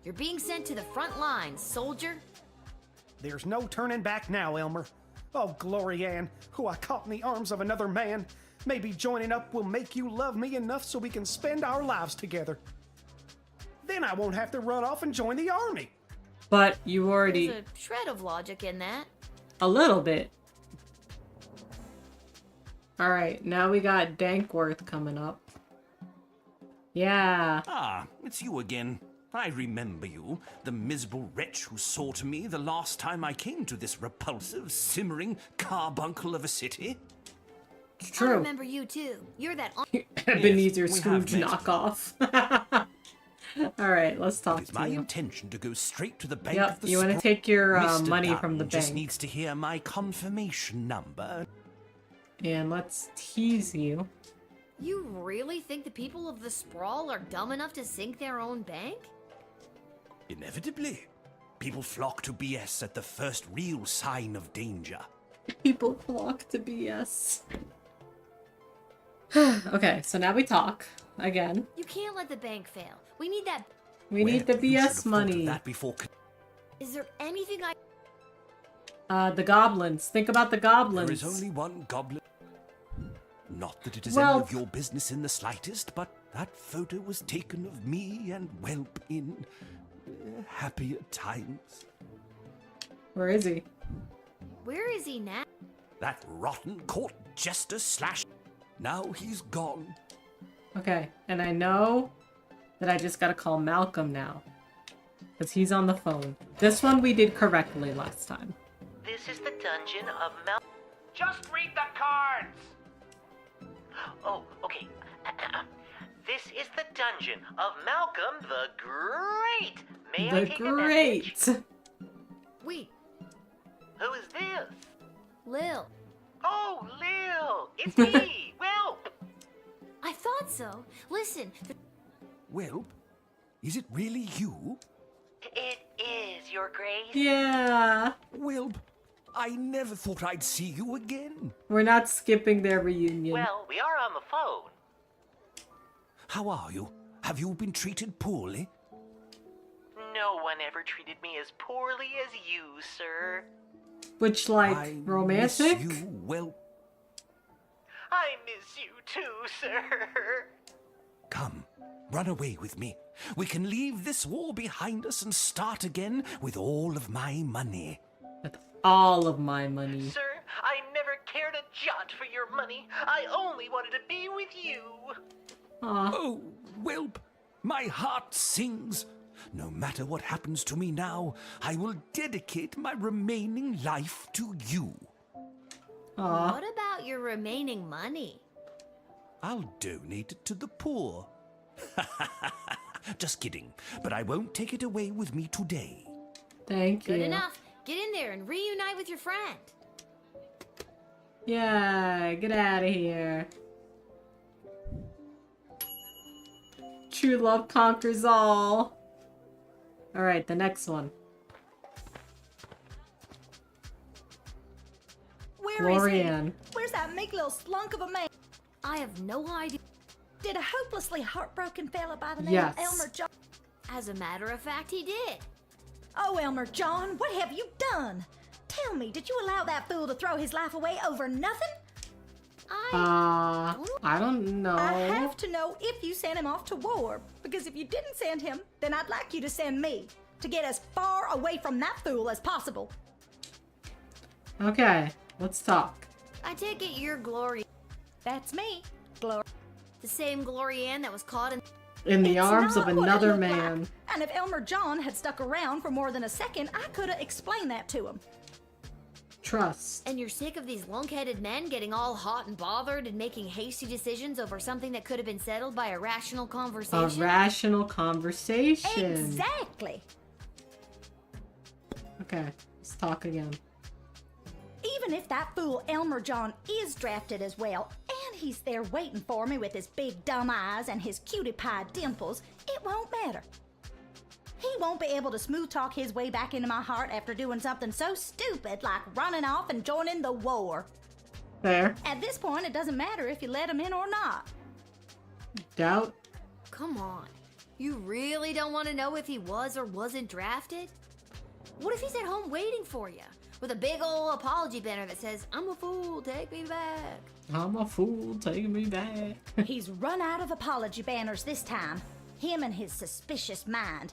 You're being sent to the front lines, soldier. There's no turning back now, Elmer. Oh, Glory Ann, who I caught in the arms of another man. Maybe joining up will make you love me enough so we can spend our lives together. Then I won't have to run off and join the army. But you already... There's a shred of logic in that. A little bit. Alright, now we got Dankworth coming up. Yeah. Ah, it's you again. I remember you, the miserable wretch who saw to me the last time I came to this repulsive, simmering carbuncle of a city. It's I true. remember you too. You're that... Ebenezer Yes, we have Scrooge met. knockoff. All right, let's talk It's to my you. intention to go straight to the bank Yep, of the you want to Spro- take your Mr. money from the Dunn just bank. needs to hear my confirmation number. And let's tease you. You really think the people of the Sprawl are dumb enough to sink their own bank? Inevitably, people flock to BS at the first real sign of danger. People flock to BS. Okay, so now we talk again. You can't let the bank fail. We need that. We need the BS money. That before. Is there anything I... The goblins. Think about the goblins. There is only one goblin. Not that it is Well- any of your business in the slightest, but that photo was taken of me and Whelp in happier times. Where is he? Where is he now? That rotten court jester slash. Now he's gone. Okay, and I know that I just gotta call Malcolm now. Because he's on the phone. This one we did correctly last time. This is the dungeon of Mal... Just read the cards! Oh, okay. This is the dungeon of Malcolm the Great! May I The take Great! Wait, Who is this? Lil. Oh, Lil! It's me, Whelp! I thought so. Listen, Whelp, is it really you? It is, Your Grace. Yeah! Whelp, I never thought I'd see you again. We're not skipping their reunion. Well, we are on the phone. How are you? Have you been treated poorly? No one ever treated me as poorly as you, sir. Which, like, I romantic? miss you, Whelp. I miss you too, sir. Come, run away with me. We can leave this war behind us and start again with all of my money. With all of my money. Sir, I never cared a jot for your money. I only wanted to be with you. Aw. Oh, Whelp, my heart sings. No matter what happens to me now, I will dedicate my remaining life to you. Aw. what about your remaining money? I'll donate it to the poor. Just kidding, but I won't take it away with me today. Thank you. Good enough. Get in there and reunite with your friend. Yeah, get out of here. True love conquers all. Alright, the next one. Where is Glorianne. he? Where's that meek little slunk of a man? I have no idea. Did a hopelessly heartbroken fella by the name Yes. of Elmer John... As a matter of fact, he did. Oh, Elmer John, what have you done? Tell me, did you allow that fool to throw his life away over nothing? I don't know. I have to know if you sent him off to war, because if you didn't send him, then I'd like you to send me, to get as far away from that fool as possible. Okay, let's talk. I take it you're Glory. That's me, Glory. The same Glorianne that was caught In the It's arms of not what it another looked man. like. And if Elmer John had stuck around for more than a second, I could have explained that to him. Trust. And you're sick of these lunk-headed men getting all hot and bothered and making hasty decisions over something that could have been settled by a rational A conversation? rational conversation. Exactly. Okay, let's talk again. Even if that fool Elmer John is drafted as well, and he's there waiting for me with his big dumb eyes and his cutie pie dimples, it won't matter. He won't be able to smooth talk his way back into my heart after doing something so stupid like running off and joining the war. Fair. At this point, it doesn't matter if you let him in or not. Doubt. Come on. You really don't want to know if he was or wasn't drafted? What if he's at home waiting for you? With a big old apology banner that says, "I'm a fool, take me back." I'm a fool, take me back. He's run out of apology banners this time. Him and his suspicious mind.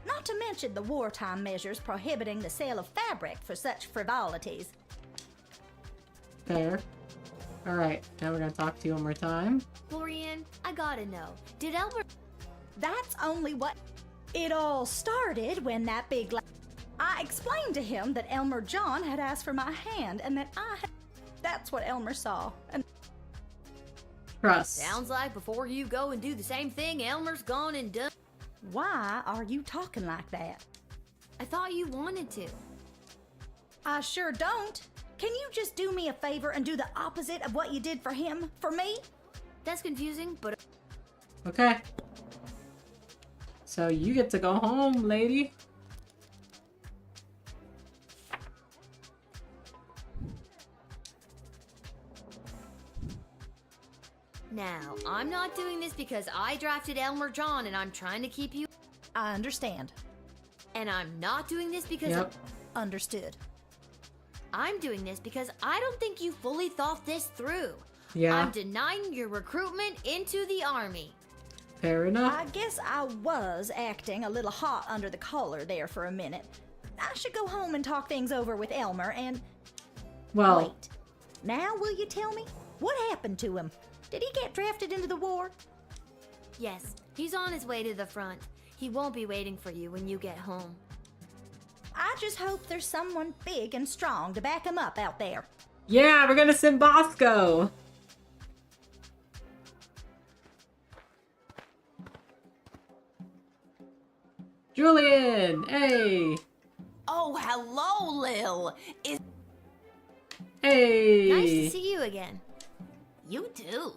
Not to mention the wartime measures prohibiting the sale of fabric for such frivolities. Fair. Alright, now we're gonna talk to you one more time. Glorianne, I gotta know. Did Elmer... That's only what... It all started when that big... I explained to him that Elmer John had asked for my hand and that I had... That's what Elmer saw. And Trust. Sounds like before you go and do the same thing, Elmer's gone and done... Why are you talking like that? I thought you wanted to. I sure don't. Can you just do me a favor and do the opposite of what you did for him, for me? That's confusing, but... Okay. So you get to go home, lady. Now, I'm not doing this because I drafted Elmer John and I'm trying to keep you... I understand. And I'm not doing this because... Yep. Understood. I'm doing this because I don't think you fully thought this through. Yeah. I'm denying your recruitment into the army. Fair enough. I guess I was acting a little hot under the collar there for a minute. I should go home and talk things over with Elmer and... Well... Wait. Now will you tell me? What happened to him? Did he get drafted into the war? Yes, he's on his way to the front. He won't be waiting for you when you get home. I just hope there's someone big and strong to back him up out there. Yeah, we're gonna send Bosco. Julian, hey. Oh, hello, Lil. Hey. Nice to see you again. You too.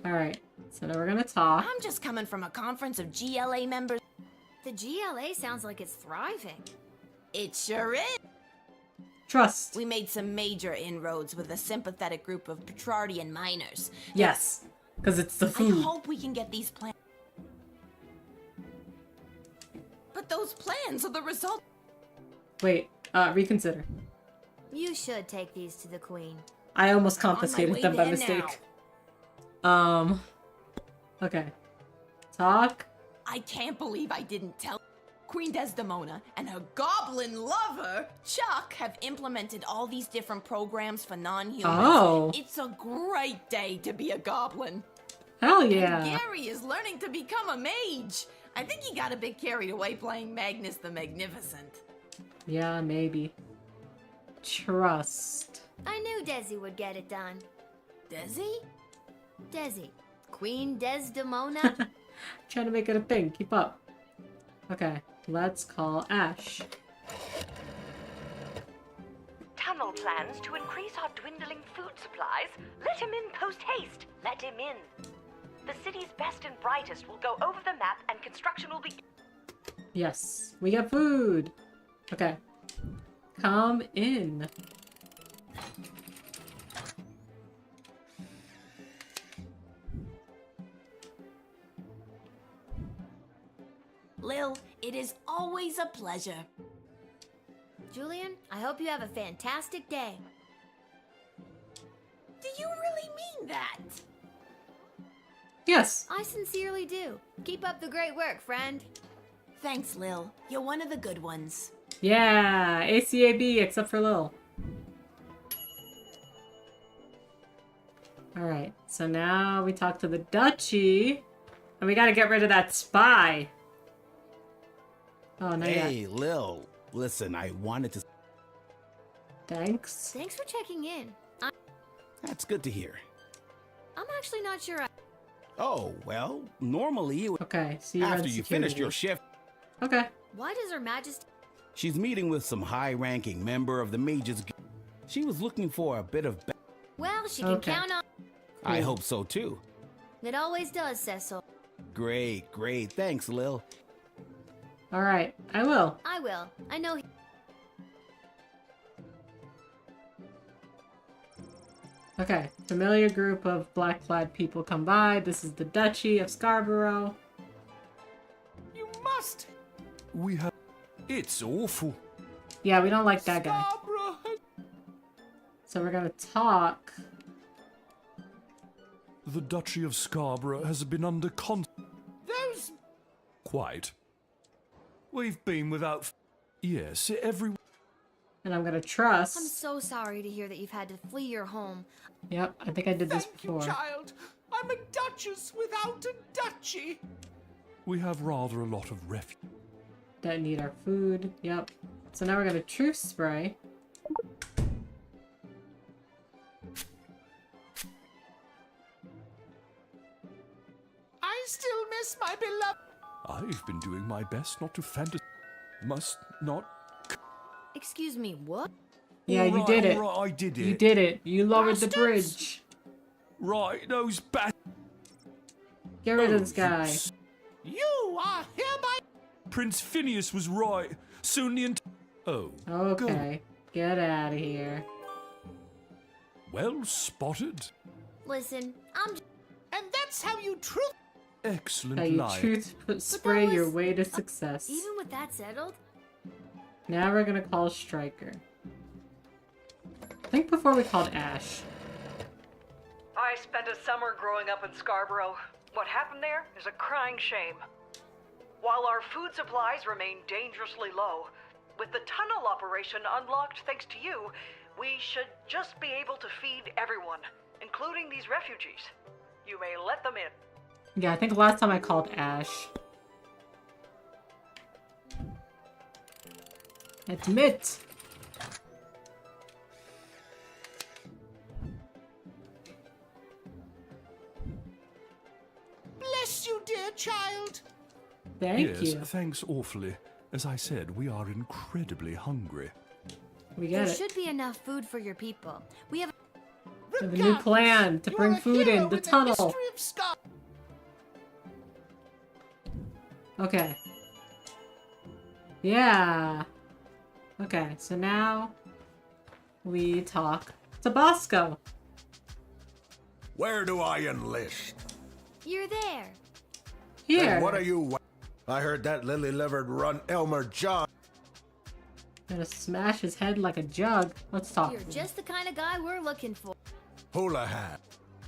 All right, so now we're gonna talk. I'm just coming from a conference of GLA members. The GLA sounds like it's thriving. It sure is. Trust. We made some major inroads with a sympathetic group of Petrardian miners. Yes, because it's the I food. hope we can get these plans. But those plans are the result. Wait, reconsider. You should take these to the queen. I almost I'm on my confiscated way them by there mistake. Okay. Talk. I can't believe I didn't tell. Queen Desdemona and her goblin lover, Chuck, have implemented all these different programs for non-humans. Oh. It's a great day to be a goblin. Hell And yeah. Gary is learning to become a mage. I think he got a bit carried away playing Magnus the Magnificent. Yeah, maybe. Trust. I knew Desi would get it done. Desi? Desi. Queen Desdemona. Trying to make it a thing. Keep up. Okay, let's call Ash. Tunnel plans to increase our dwindling food supplies. Let him in post haste. Let him in. The city's best and brightest will go over the map and construction will be... Yes, we got food. Okay. Come in. Lil, it is always a pleasure. Julian, I hope you have a fantastic day. Do you really mean that? Yes. I sincerely do. Keep up the great work, friend. Thanks, Lil. You're one of the good ones. Yeah, ACAB except for Lil. Alright, so now we talk to the Duchy. And we gotta get rid of that spy. Oh, no. Hey, Lil. Listen, I wanted to... Thanks. Thanks for checking in. That's good to hear. I'm actually not sure Oh, well, normally you... Okay, so you After run you finish security. your shift, Okay. Why does Her Majesty... she's meeting with some high-ranking member of the Mages Guild. She was looking for a bit of... Well, she can Okay. count on... I hope so, too. It always does, Cecil. Great, great. Thanks, Lil. Alright, I will. I will. I know... Okay, familiar group of black-clad people come by. This is the Duchy of Scarborough. You must. We have... It's awful. Yeah, we don't like that guy. Scarborough. So we're gonna talk. The Duchy of Scarborough has been under Those... Quite. We've been without... Yes, every... And I'm gonna I'm trust. so sorry to hear that you've had to flee your home. Yep, I think I did this Thank you, before. child. I'm a duchess without a duchy. We have rather a lot of refuge. That need our food. Yep. So now we're gonna truce spray. I still miss my beloved. I've been doing my best not to must not. Excuse me, what? Yeah, you Alright, did it. alright, I did it. You did it. You lowered the Bastards! bridge. Right, those Get rid of this guy. You are hereby. Prince Phineas was right. Soon the Oh. Okay. Get out of here. Well spotted. Listen, And that's how you truth. Excellent How you lie. truth spray your way to success. even with that settled, Now we're gonna call Stryker. I think before we called Ash. I spent a summer growing up in Scarborough. What happened there is a crying shame. While our food supplies remain dangerously low, with the tunnel operation unlocked thanks to you, we should just be able to feed everyone, including these refugees. You may let them in. Yeah, I think last time I called Ash. Admit! Bless you, dear child. Thank yes, you. thanks awfully. As I said, we are incredibly hungry. We there get it. should be enough food for your people. We have We have a new plan to bring food in the tunnel. Okay. Yeah. Okay, so now we talk to Bosco. Where do I enlist? You're there. Here. And what are you? I heard that lily-livered run Elmer John. Gonna smash his head like a jug. Let's talk. You're just the kind of guy we're looking for. Houlihan.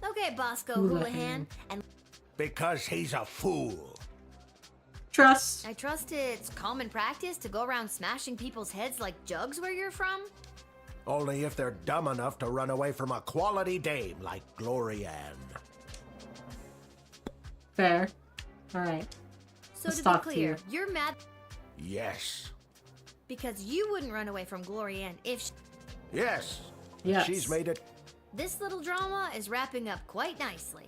Okay, Bosco Houlihan. Houlihan. And Because he's a fool. Trust. I trust it's common practice to go around smashing people's heads like jugs where you're from? Only if they're dumb enough to run away from a quality dame like Glorianne. Fair. Alright. So Let's to be talk to clear, you. you're mad Yes. because you wouldn't run away from Glorianne if Yes. Yes. She's made it. this little drama is wrapping up quite nicely.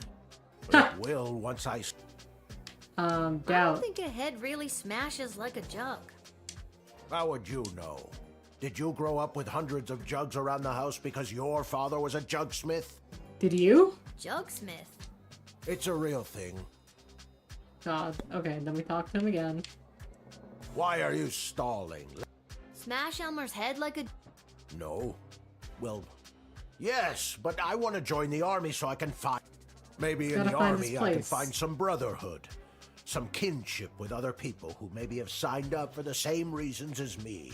It will once I. I don't doubt. think a head really smashes like a jug. How would you know? Did you grow up with hundreds of jugs around the house because your father was a jugsmith? Did you? Jugsmith. It's a real thing. God. Okay, then we talk to him again. Why are you stalling? Smash Elmer's head like a... No. Well, yes, but I want to join the army so I can find... Maybe in Gotta the find his army I can place. find some brotherhood. Some kinship with other people who maybe have signed up for the same reasons as me.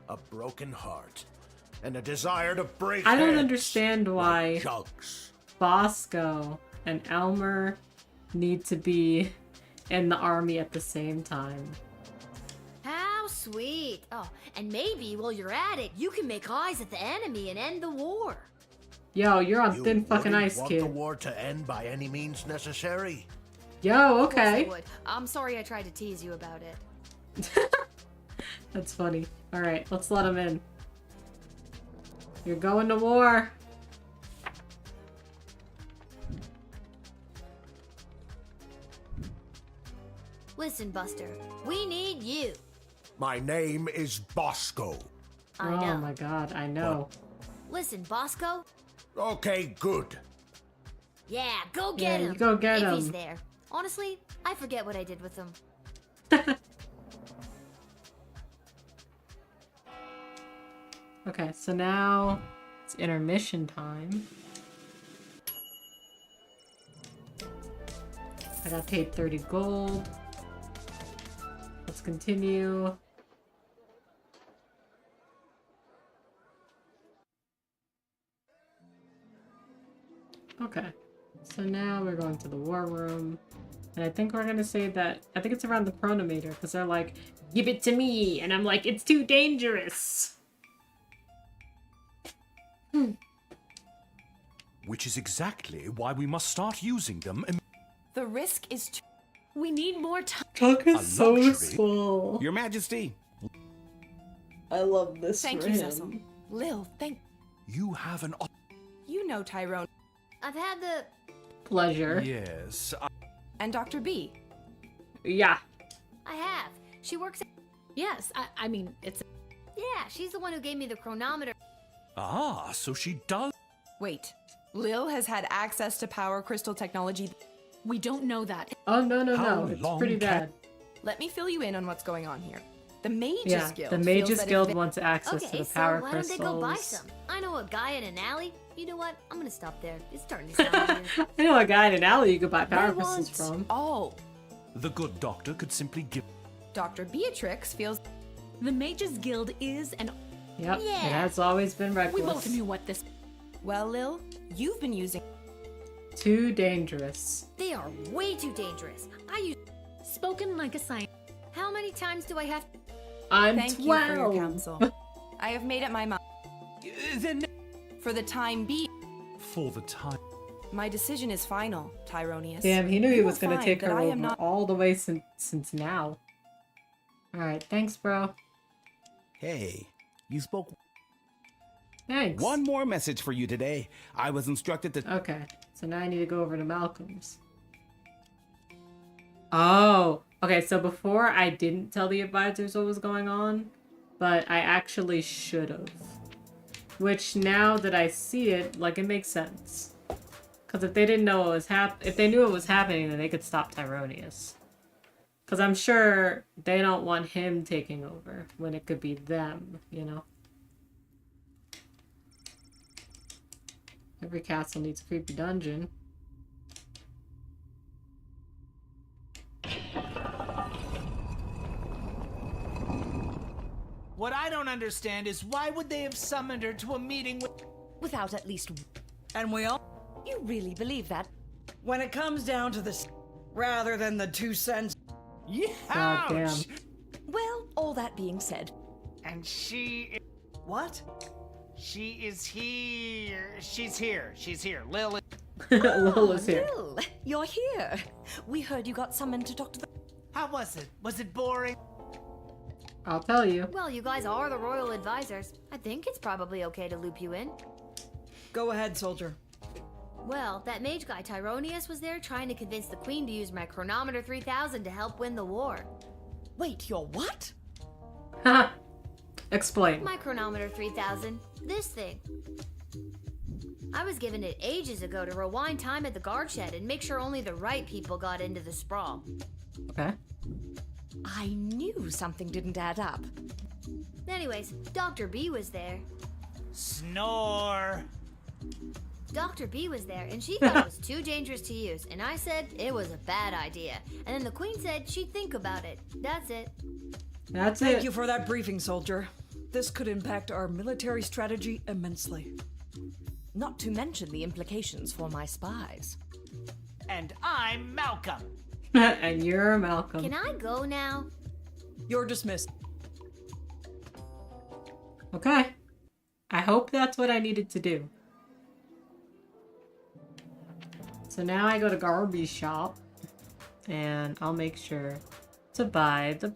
A broken heart. And a desire to break I don't heads understand why like jugs. Bosco and Elmer need to be in the army at the same time. How sweet. Oh, and maybe while you're at it, you can make eyes at the enemy and end the war. Yo, you're on You thin fucking wouldn't ice, want kid. the war to end by any means necessary? Yo, Of course I okay. would. I'm sorry I tried to tease you about it. That's funny. Alright, let's let him in. You're going to war. Listen, Buster, we need you. My name is Bosco. I Oh know. my god, I know. Listen, Bosco. Okay, good. Yeah, go Yeah, get you him. go get if he's him. there. Honestly, I forget what I did with him. Okay, so now it's intermission time. I got paid 30 gold. Let's continue. Okay, so now we're going to the war room. And I think we're gonna say that, I think it's around the chronometer, because they're like, give it to me! And I'm like, it's too dangerous! Which is exactly why we must start using them. The risk is too... We need more time. Chuck A is so luxury. swole. Your Majesty. I love this Thank for you, him. Cecil. Lil, thank... You have an... You know Tyrone. I've had the... Pleasure. Yes. And Dr. B. Yeah. I have. She works at... Yes, I mean, it's... Yeah, she's the one who gave me the chronometer. Ah, so she does. Wait, Lil has had access to power crystal technology. We don't know that. Oh, no. It's pretty bad. Let me fill you in on what's going on here. The Mages Yeah, Guild. the Mages Guild wants access to Okay, the so power why crystals. don't they go buy some? I know a guy in an alley. You know what? I'm gonna stop there. It's starting to sound weird. I know a guy in an alley you could buy power They crystals want from. all. The good doctor could simply give. Dr. Beatrix feels the Mages Guild is an... Yep, it has always been reckless. We both knew what this... Well, Lil, you've been using... Too dangerous. They are way too dangerous. I use... Spoken like a scientist. How many times do I have... I'm Thank 12. you for your counsel. I have made up my mind. Then... For the time being... For the time... My decision is final, Tyronius. Damn, he knew he You was will gonna find take that her I am over not... all the way since now. Alright, thanks, bro. Hey, you spoke. Thanks. One more message for you today. I was instructed to. Okay, so now I need to go over to Malcolm's. Oh, okay, so before I didn't tell the advisors what was going on, but I actually should have. Which now that I see it, like, it makes sense. Because if they didn't know what was if they knew what was happening, then they could stop Tyronius. Because I'm sure they don't want him taking over when it could be them, you know? Every castle needs a creepy dungeon. What I don't understand is why would they have summoned her to a meeting with... Without at least... And we all... You really believe that? When it comes down to this, rather than the 2 cents... God damn. Well, all that being said... And she... What? She is here. She's here. She's here. Lil... Lil is here. Lil, you're here. We heard you got summoned to talk to the... How was it? Was it boring? I'll tell you. Well, you guys are the royal advisors. I think it's probably okay to loop you in. Go ahead, soldier. Well, that mage guy Tyronius was there trying to convince the queen to use my chronometer 3000 to help win the war. Wait, your what? Haha. Explain. My chronometer 3000. This thing. I was given it ages ago to rewind time at the guard shed and make sure only the right people got into the sprawl. Okay. I knew something didn't add up. Anyways, Dr. B was there. Snore. Dr. B was there, and she thought it was too dangerous to use, and I said it was a bad idea. And then the queen said she'd think about it. That's it. That's Thank it. you for that briefing, soldier. This could impact our military strategy immensely. Not to mention the implications for my spies. And I'm Malcolm. And you're Malcolm. Can I go now? You're dismissed. Okay. I hope that's what I needed to do. So now I go to Garby's shop. And I'll make sure to buy the...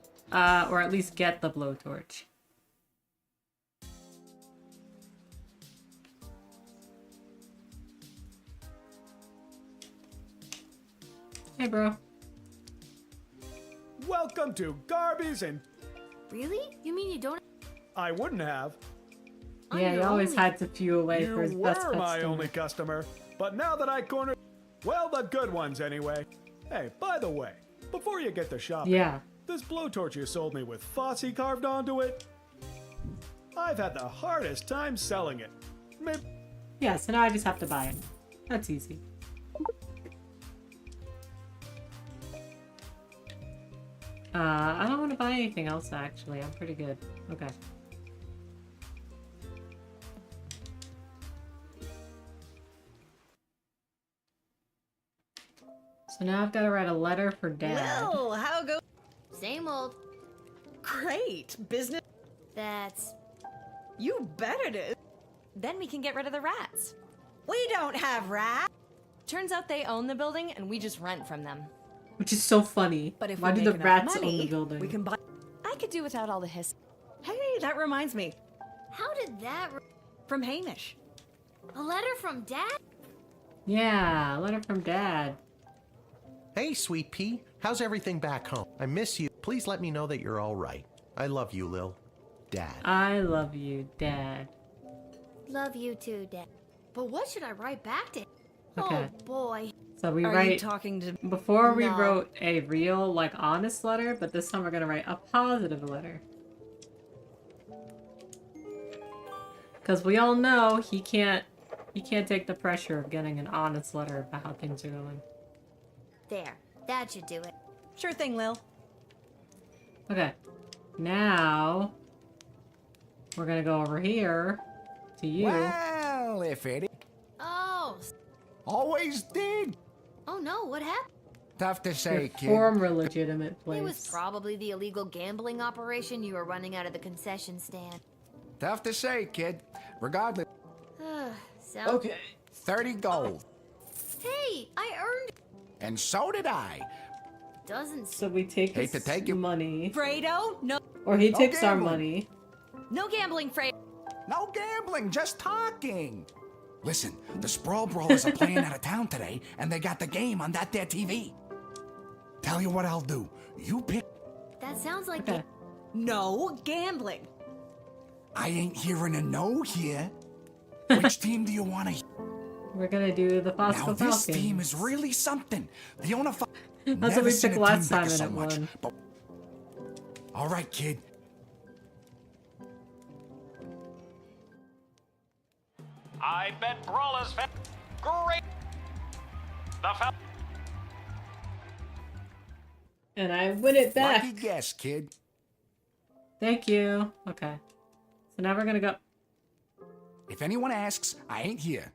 or at least get the blowtorch. Hey, bro. Welcome to Garby's and... Really? You mean you don't... I wouldn't have. Yeah, he always hides a few away for his You best were my customer. only customer, but now that I cornered... Well, the good ones anyway. Hey, by the way, before you get to shopping... Yeah. This blowtorch you sold me with Fosse carved onto it... I've had the hardest time selling it. Maybe... Yeah, so now I just have to buy it. That's easy. I don't want to buy anything else, actually. I'm pretty good. Okay. So now I've got to write a letter for Dad. Well, how go? Same old. Great. Business? That's... You bet it is. Then we can get rid of the rats. We don't have rats. Turns out they own the building and we just rent from them. Which is so funny. But if Why we do make the enough rats money, own the building? We can buy... I could do without all the hiss. Hey, that reminds me. How did that... From Hamish. A letter from Dad? Yeah, a letter from Dad. Hey, Sweet Pea. How's everything back home? I miss you. Please let me know that you're all right. I love you, Lil. Dad. I love you, Dad. Love you too, Dad. But what should I write back to? Okay. Oh boy. So we Are write. you talking to? Before we No. wrote a real, like, honest letter, but this time we're gonna write a positive letter. Because we all know he can't take the pressure of getting an honest letter about how things are going. There. That should do it. Sure thing, Lil. Okay. Now we're gonna go over here to you. Well, if it Oh. always did. Oh no, what happened? Tough to say, Your kid. former legitimate place. It was probably the illegal gambling operation you were running out of the concession stand. Tough to say, kid. Regardless. So. 30 gold. Hey, I earned. And so did I. Doesn't. So we take Hate his to take it. money. Fredo, no. Or he No takes our gambling. money. No gambling, Fredo. No gambling, just talking. Listen, the Sprawl Brawlers are playing out of town today, and they got the game on that there TV. Tell you what I'll do. You pick. That sounds like. Okay. No gambling. I ain't hearing a no here. Which team do you want to? We're gonna do the Now Fosco this Falcons. team is really something. The owner. That's what we picked last time and it won. But... All right, kid. I bet Brawlers fan. Great. The Fal. And I win it back. Lucky guess, kid. Thank you. Okay. So now we're gonna go. If anyone asks, I ain't here.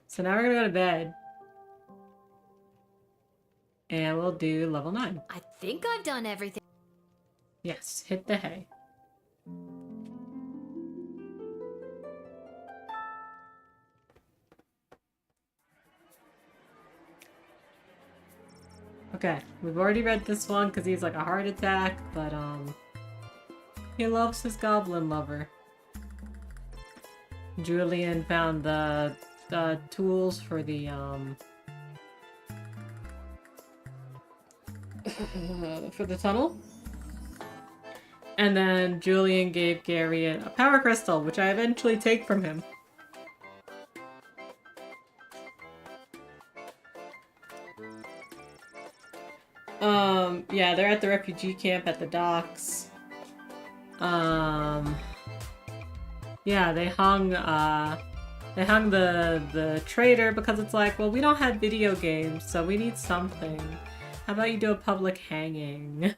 So now we're gonna go to bed. And we'll do level 9. I think I've done everything. Yes, hit the hay. Okay, we've already read this one because he's like a heart attack, but he loves his goblin lover. Julian found the tools for the for the tunnel. And then Julian gave Gary a power crystal, which I eventually take from him. Yeah, they're at the refugee camp at the docks. Yeah, they hung the trader because it's like, well, we don't have video games, so we need something. How about you do a public hanging?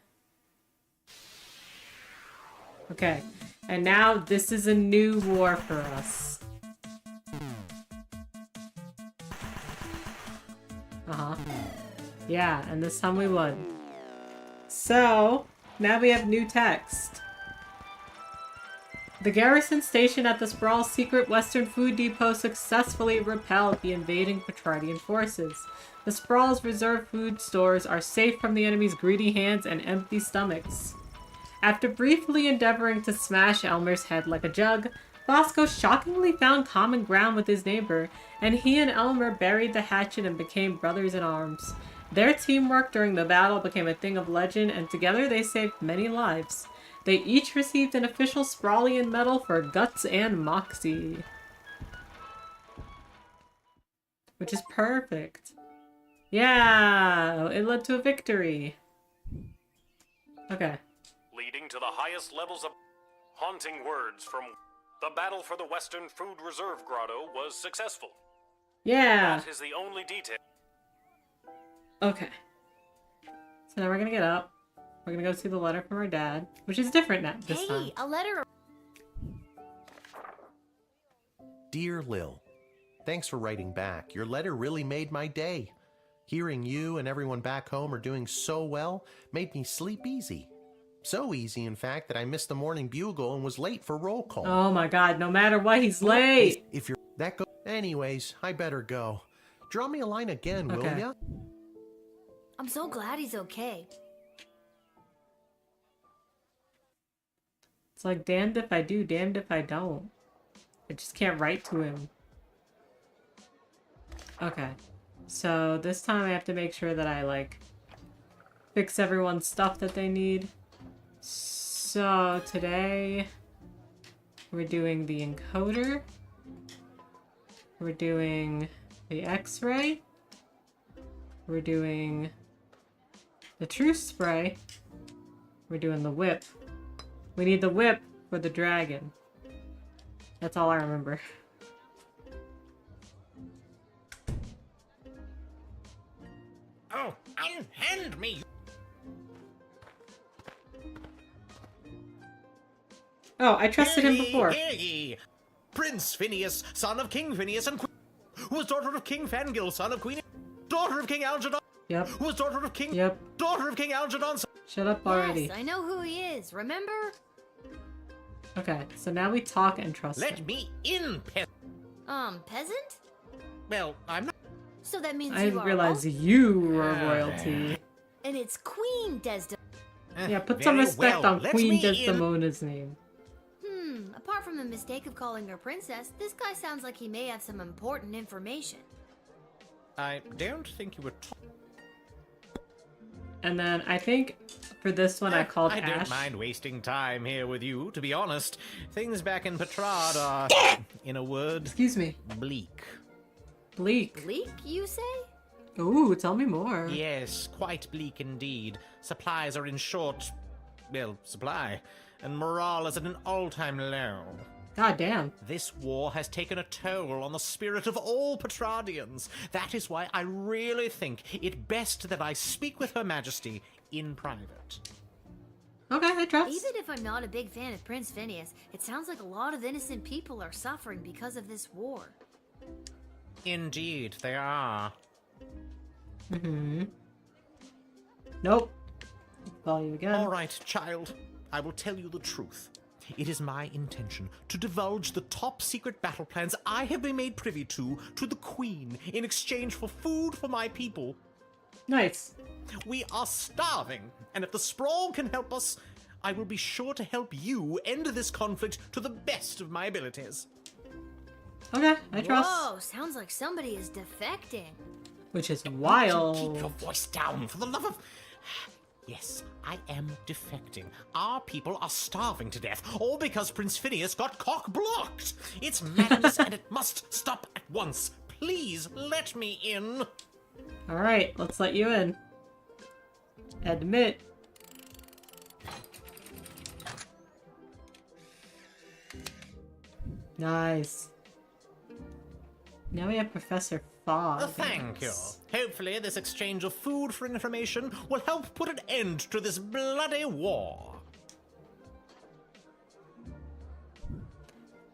Okay, and now this is a new war for us. Yeah, and this time we won. So, now we have new text. The garrison station at the Sprawl's secret Western Food Depot successfully repelled the invading Petrardian forces. The Sprawl's reserve food stores are safe from the enemy's greedy hands and empty stomachs. After briefly endeavoring to smash Elmer's head like a jug, Bosco shockingly found common ground with his neighbor, and he and Elmer buried the hatchet and became brothers in arms. Their teamwork during the battle became a thing of legend, and together they saved many lives. They each received an official Sprawlian medal for guts and moxie. Which is perfect. Yeah, it led to a victory. Okay. Leading to the highest levels of haunting words from the battle for the Western Food Reserve Grotto was successful. Yeah. That is the only detail. Okay. So now we're gonna get up. We're gonna go see the letter from our dad, which is different now this time. Hey, a letter. Dear Lil, thanks for writing back. Your letter really made my day. Hearing you and everyone back home are doing so well made me sleep easy. So easy, in fact, that I missed the morning bugle and was late for roll call. Oh my god, no matter what, he's late! If you're that go. Anyways, I better go. Draw me a line again, will ya? I'm so glad he's okay. It's like, damned if I do, damned if I don't. I just can't write to him. Okay. So this time I have to make sure that I, like, fix everyone's stuff that they need. So today we're doing the encoder. We're doing the X-ray. We're doing the truce spray. We're doing the whip. We need the whip for the dragon. That's all I remember. Oh, unhand me! Oh, I trusted him before. Hear ye! Prince Phineas, son of King Phineas and Queen, who was daughter of King Fangil, son of Queen, daughter of King Algernon. Yep. Who was daughter of King. Yep. Daughter of King Algernon. Shut up already. Yes, I know who he is. Remember? Okay, so now we talk and trust him. Let me in, Peasant? Well, I'm not. So that means I you didn't are realize royal? you were royalty. And it's Queen Desdemona. Yeah, put some Very respect well, on let Queen me in. Desdemona's name. Apart from the mistake of calling her princess, this guy sounds like he may have some important information. I don't think you were. And then I think for this one I called I Ash. don't mind wasting time here with you, to be honest. Things back in Petrard are, in a word, excuse me, bleak. Bleak? Bleak, you say? Ooh, tell me more. Yes, quite bleak indeed. Supplies are in short, well, supply, and morale is at an all-time low. God damn. This war has taken a toll on the spirit of all Petrardians. That is why I really think it best that I speak with Her Majesty in private. Okay, I trust. Even if I'm not a big fan of Prince Phineas, it sounds like a lot of innocent people are suffering because of this war. Indeed, they are. Nope. Call you again. All right, child. I will tell you the truth. It is my intention to divulge the top-secret battle plans I have been made privy to the Queen in exchange for food for my people. Nice. We are starving, and if the Sprawl can help us, I will be sure to help you end this conflict to the best of my abilities. Okay, I trust. Whoa, sounds like somebody is defecting. Which is Keep wild. your voice down, for the love of... Yes, I am defecting. Our people are starving to death, all because Prince Phineas got cock-blocked. It's madness, and it must stop at once. Please let me in. Alright, let's let you in. Admit. Nice. Now we have Professor Fogg. Thank you. Hopefully this exchange of food for information will help put an end to this bloody war.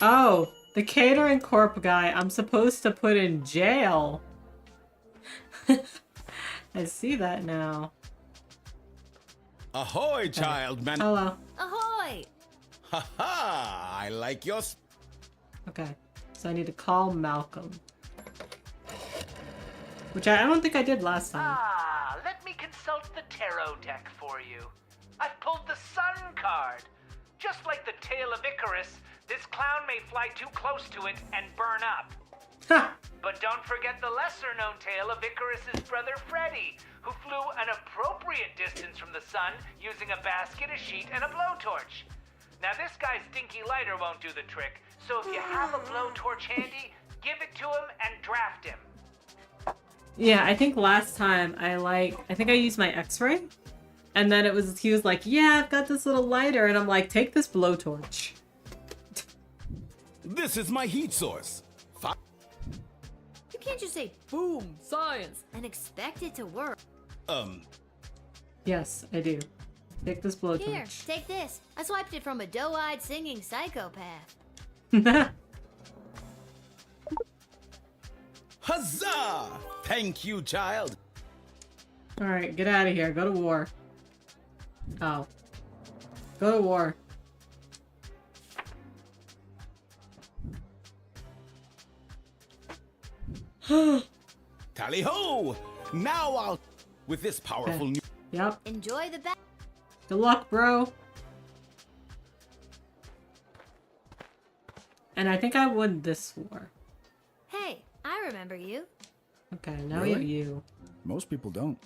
Oh, the catering corp guy I'm supposed to put in jail. I see that now. Ahoy, child man. Hello. Ahoy! Ha ha! I like your. Okay, so I need to call Malcolm. Which I don't think I did last time. Ah, let me consult the tarot deck for you. I've pulled the Sun card. Just like the tale of Icarus, this clown may fly too close to it and burn up. But don't forget the lesser-known tale of Icarus's brother Freddy, who flew an appropriate distance from the sun using a basket, a sheet, and a blowtorch. Now this guy's dinky lighter won't do the trick, so if you have a blowtorch handy, give it to him and draft him. Yeah, I think last time I think I used my X-ray, and then he was like, yeah, I've got this little lighter, and I'm like, take this blowtorch. This is my heat source. You can't just say, boom, science, and expect it to work. Yes, I do. Take this blowtorch. Here, take this. I swiped it from a doe-eyed singing psychopath. Huzzah! Thank you, child. Alright, get out of here. Go to war. Oh. Go to war. Tally ho! Now I'll. With this powerful new. Yep. Enjoy the battle. Good luck, bro. And I think I won this war. Hey, I remember you. Okay, now we have Really? you. Most people don't.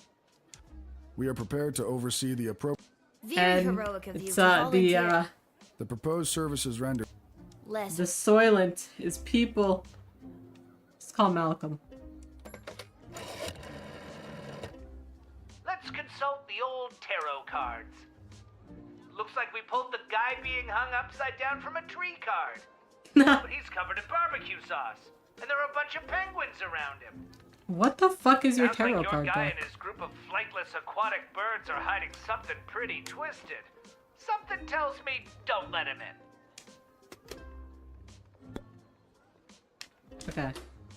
We are prepared to oversee the appropriate. Very heroic of you to volunteer. The proposed services rendered. The Soylent is people. Let's call Malcolm. Let's consult the old tarot cards. Looks like we pulled the guy being hung upside down from a tree card. But he's covered in barbecue sauce, and there are a bunch of penguins around him. What the fuck is your Sounds tarot like your card guy deck? and his group of flightless aquatic birds are hiding something pretty twisted. Something tells me don't let him in. Okay.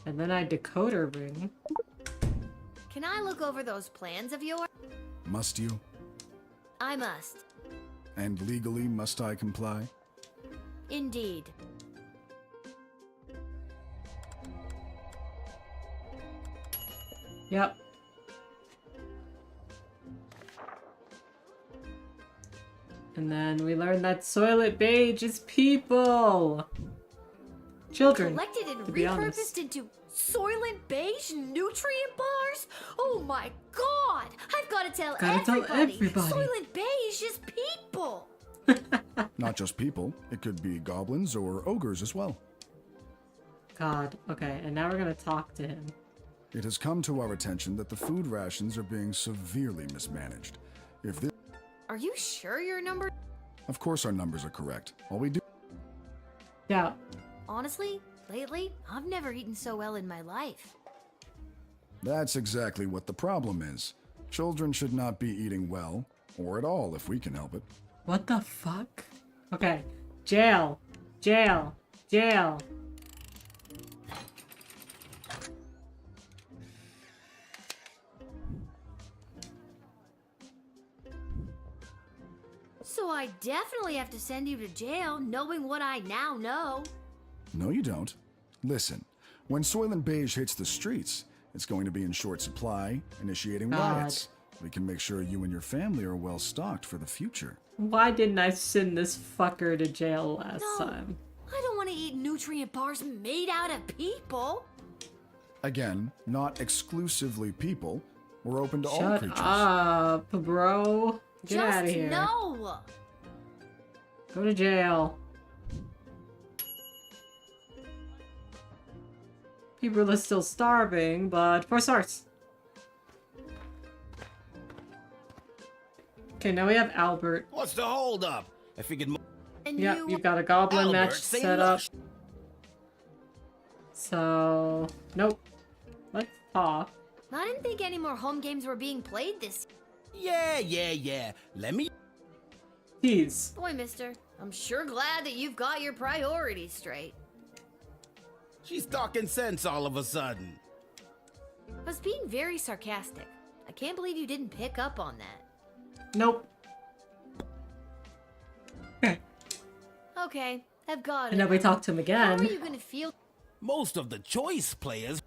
And then I decoder ring. Can I look over those plans of yours? Must you? I must. And legally must I comply? Indeed. Yep. And then we learned that Soylent Beige is people! Children, Collected and to be honest. repurposed into Soylent Beige nutrient bars? Oh my god! I've got to tell everybody! Soylent Beige is people! Not just people. It could be goblins or ogres as well. God. Okay, and now we're gonna talk to him. It has come to our attention that the food rations are being severely mismanaged. If this... Are you sure your number? Of course our numbers are correct. All we do... Yeah. Honestly, lately, I've never eaten so well in my life. That's exactly what the problem is. Children should not be eating well, or at all if we can help it. What the fuck? Okay. Jail. Jail. Jail. So I definitely have to send you to jail, knowing what I now know. No, you don't. Listen, when Soylent Beige hits the streets, it's going to be in short supply, initiating God. riots. We can make sure you and your family are well stocked for the future. Why didn't I send this fucker to jail last time? I don't want to eat nutrient bars made out of people. Again, not exclusively people. We're open to all Shut creatures. up, bro. Get Just out of here. no. Go to jail. People are still starving, but 4 stars. Okay, now we have Albert. What's the holdup? I figured. Yep, you've got a goblin match Albert, say set up. lush. So, nope. Let's talk. I didn't think any more home games were being played this. Yeah. Let me. Please. Boy, mister, I'm sure glad that you've got your priorities straight. She's talking sense all of a sudden. I was being very sarcastic. I can't believe you didn't pick up on that. Nope. Okay, I've got it. And then we talk to him again. How are you gonna feel? Most of the choice players.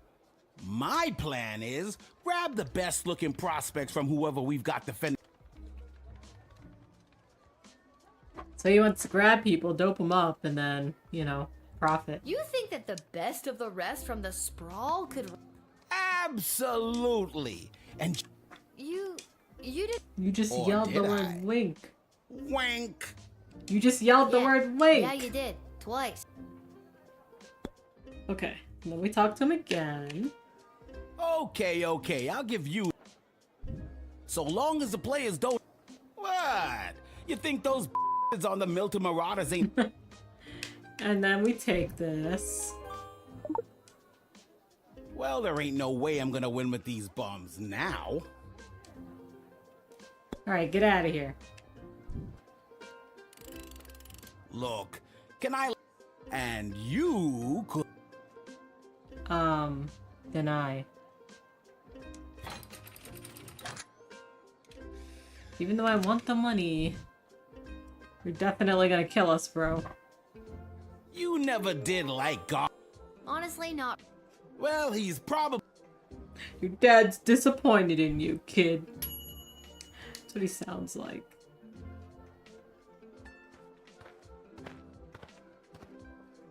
My plan is grab the best looking prospects from whoever we've got defending. So he wants to grab people, dope them up, and then, you know, profit. You think that the best of the rest from the sprawl could? Absolutely. And You did. You just Or yelled the did word I? wink. Wink. You just yelled the word wink. Yeah, you did twice. Okay, and then we talk to him again. Okay, I'll give you. So long as the players don't. What? You think those on the Milton Marauders ain't. And then we take this. Well, there ain't no way I'm gonna win with these bums now. Alright, get out of here. Look, can I. And you could. Deny. Even though I want the money, you're definitely gonna kill us, bro. You never did like God. Honestly, not. Well, he's probably. Your dad's disappointed in you, kid. That's what he sounds like.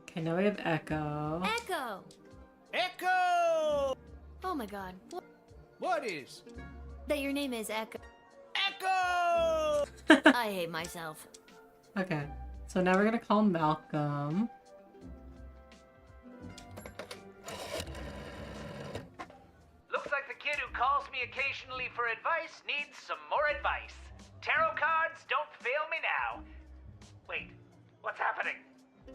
Okay, now we have Echo. Echo. Echo! Oh my god. What is? That your name is Echo. Echo! I hate myself. Okay, so now we're gonna call Malcolm. Looks like the kid who calls me occasionally for advice needs some more advice. Tarot cards, don't fail me now. Wait, what's happening?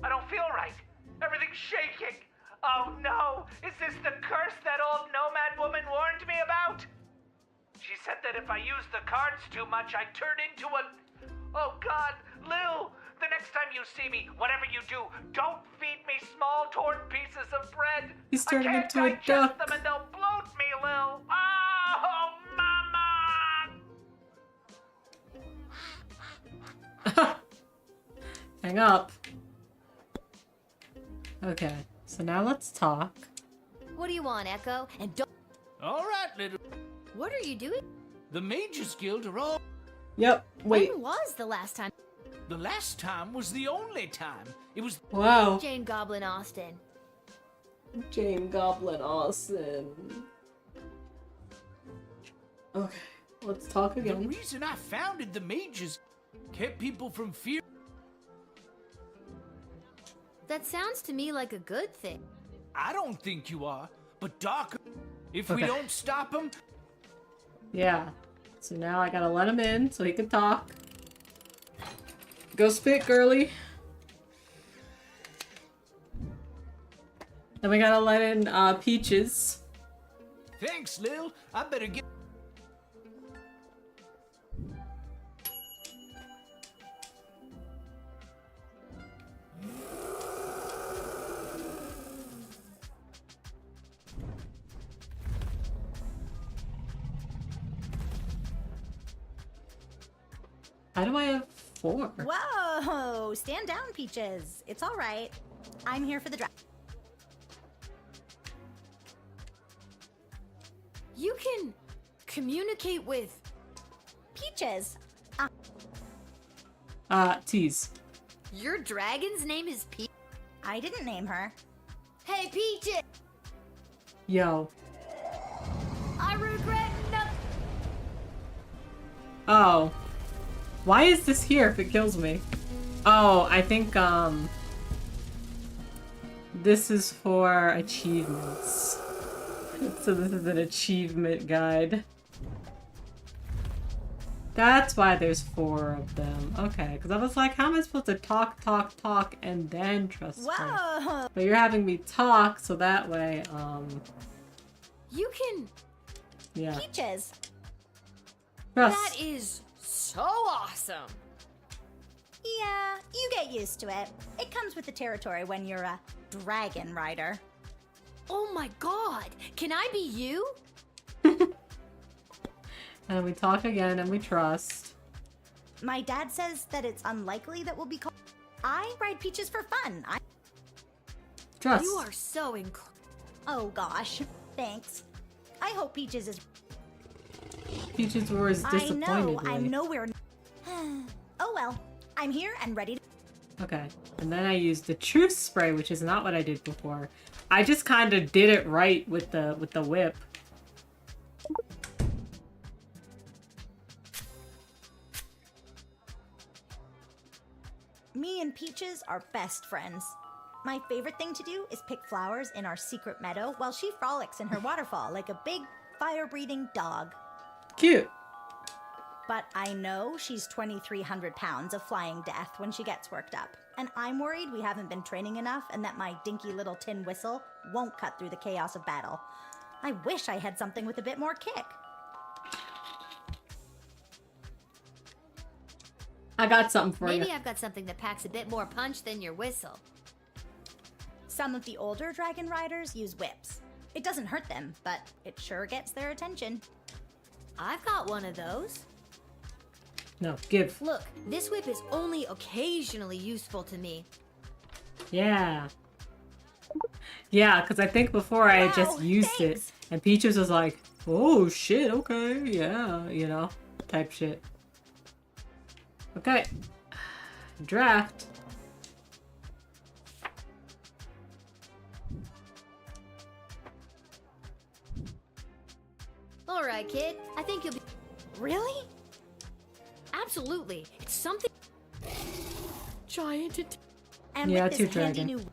I don't feel right. Everything's shaking. Oh no, is this the curse that old nomad woman warned me about? She said that if I use the cards too much, I turn into a... Oh god, Lil, the next time you see me, whatever you do, don't feed me small torn pieces of bread. He's turning I into a can't digest duck. them and they'll bloat me, Lil. Oh, mama! Hang up. Okay, so now let's talk. What do you want, Echo? And don't... Alright, little... What are you doing? The Mages Guild are all... Yep, wait. When was the last time? The last time was the only time. It was... Wow. Jane Goblin Austin. Jane Goblin Austin. Okay, let's talk again. The reason I founded the Mages kept people from fear... That sounds to me like a good thing. I don't think you are, but Doc... If we Okay. don't stop him... Yeah, so now I gotta let him in so he can talk. Go spit, girly. Then we gotta let in Peaches. Thanks, Lil. I better get... How do I have 4? Whoa! Stand down, Peaches. It's all right. I'm here for the draft. You can communicate with... Peaches. Tease. Your dragon's name is Peach? I didn't name her. Hey, Peaches! Yo. I regret nothing. Oh. Why is this here if it kills me? Oh, I think, this is for achievements. So this is an achievement guide. That's why there's 4 of them. Okay, because I was like, how am I supposed to talk, and then trust her? Whoa! But you're having me talk, so that way, You can... yeah. Peaches. Trust. That is so awesome. Yeah, you get used to it. It comes with the territory when you're a dragon rider. Oh my god, can I be you? And we talk again, and we trust. My dad says that it's unlikely that we'll be called. I ride Peaches for fun. Trust. You are so incredible. Oh gosh, thanks. I hope Peaches is. Peaches was disappointed. I know, I'm nowhere. Oh well, I'm here and ready to. Okay, and then I used the truth spray, which is not what I did before. I just kind of did it right with the whip. Me and Peaches are best friends. My favorite thing to do is pick flowers in our secret meadow while she frolics in her waterfall like a big, fire-breathing dog. Cute. But I know she's 2,300 pounds of flying death when she gets worked up. And I'm worried we haven't been training enough and that my dinky little tin whistle won't cut through the chaos of battle. I wish I had something with a bit more kick. I got something for you. Maybe I've got something that packs a bit more punch than your whistle. Some of the older dragon riders use whips. It doesn't hurt them, but it sure gets their attention. I've got one of those. No, give. Look, this whip is only occasionally useful to me. Yeah. Yeah, because I think before I had just used it, and Peaches was like, oh shit, okay, yeah, you know, type shit. Okay. Draft. All right, kid. I think you'll be. Really? Absolutely. It's something. Giant. And Yeah, with it's your this handy dragon. new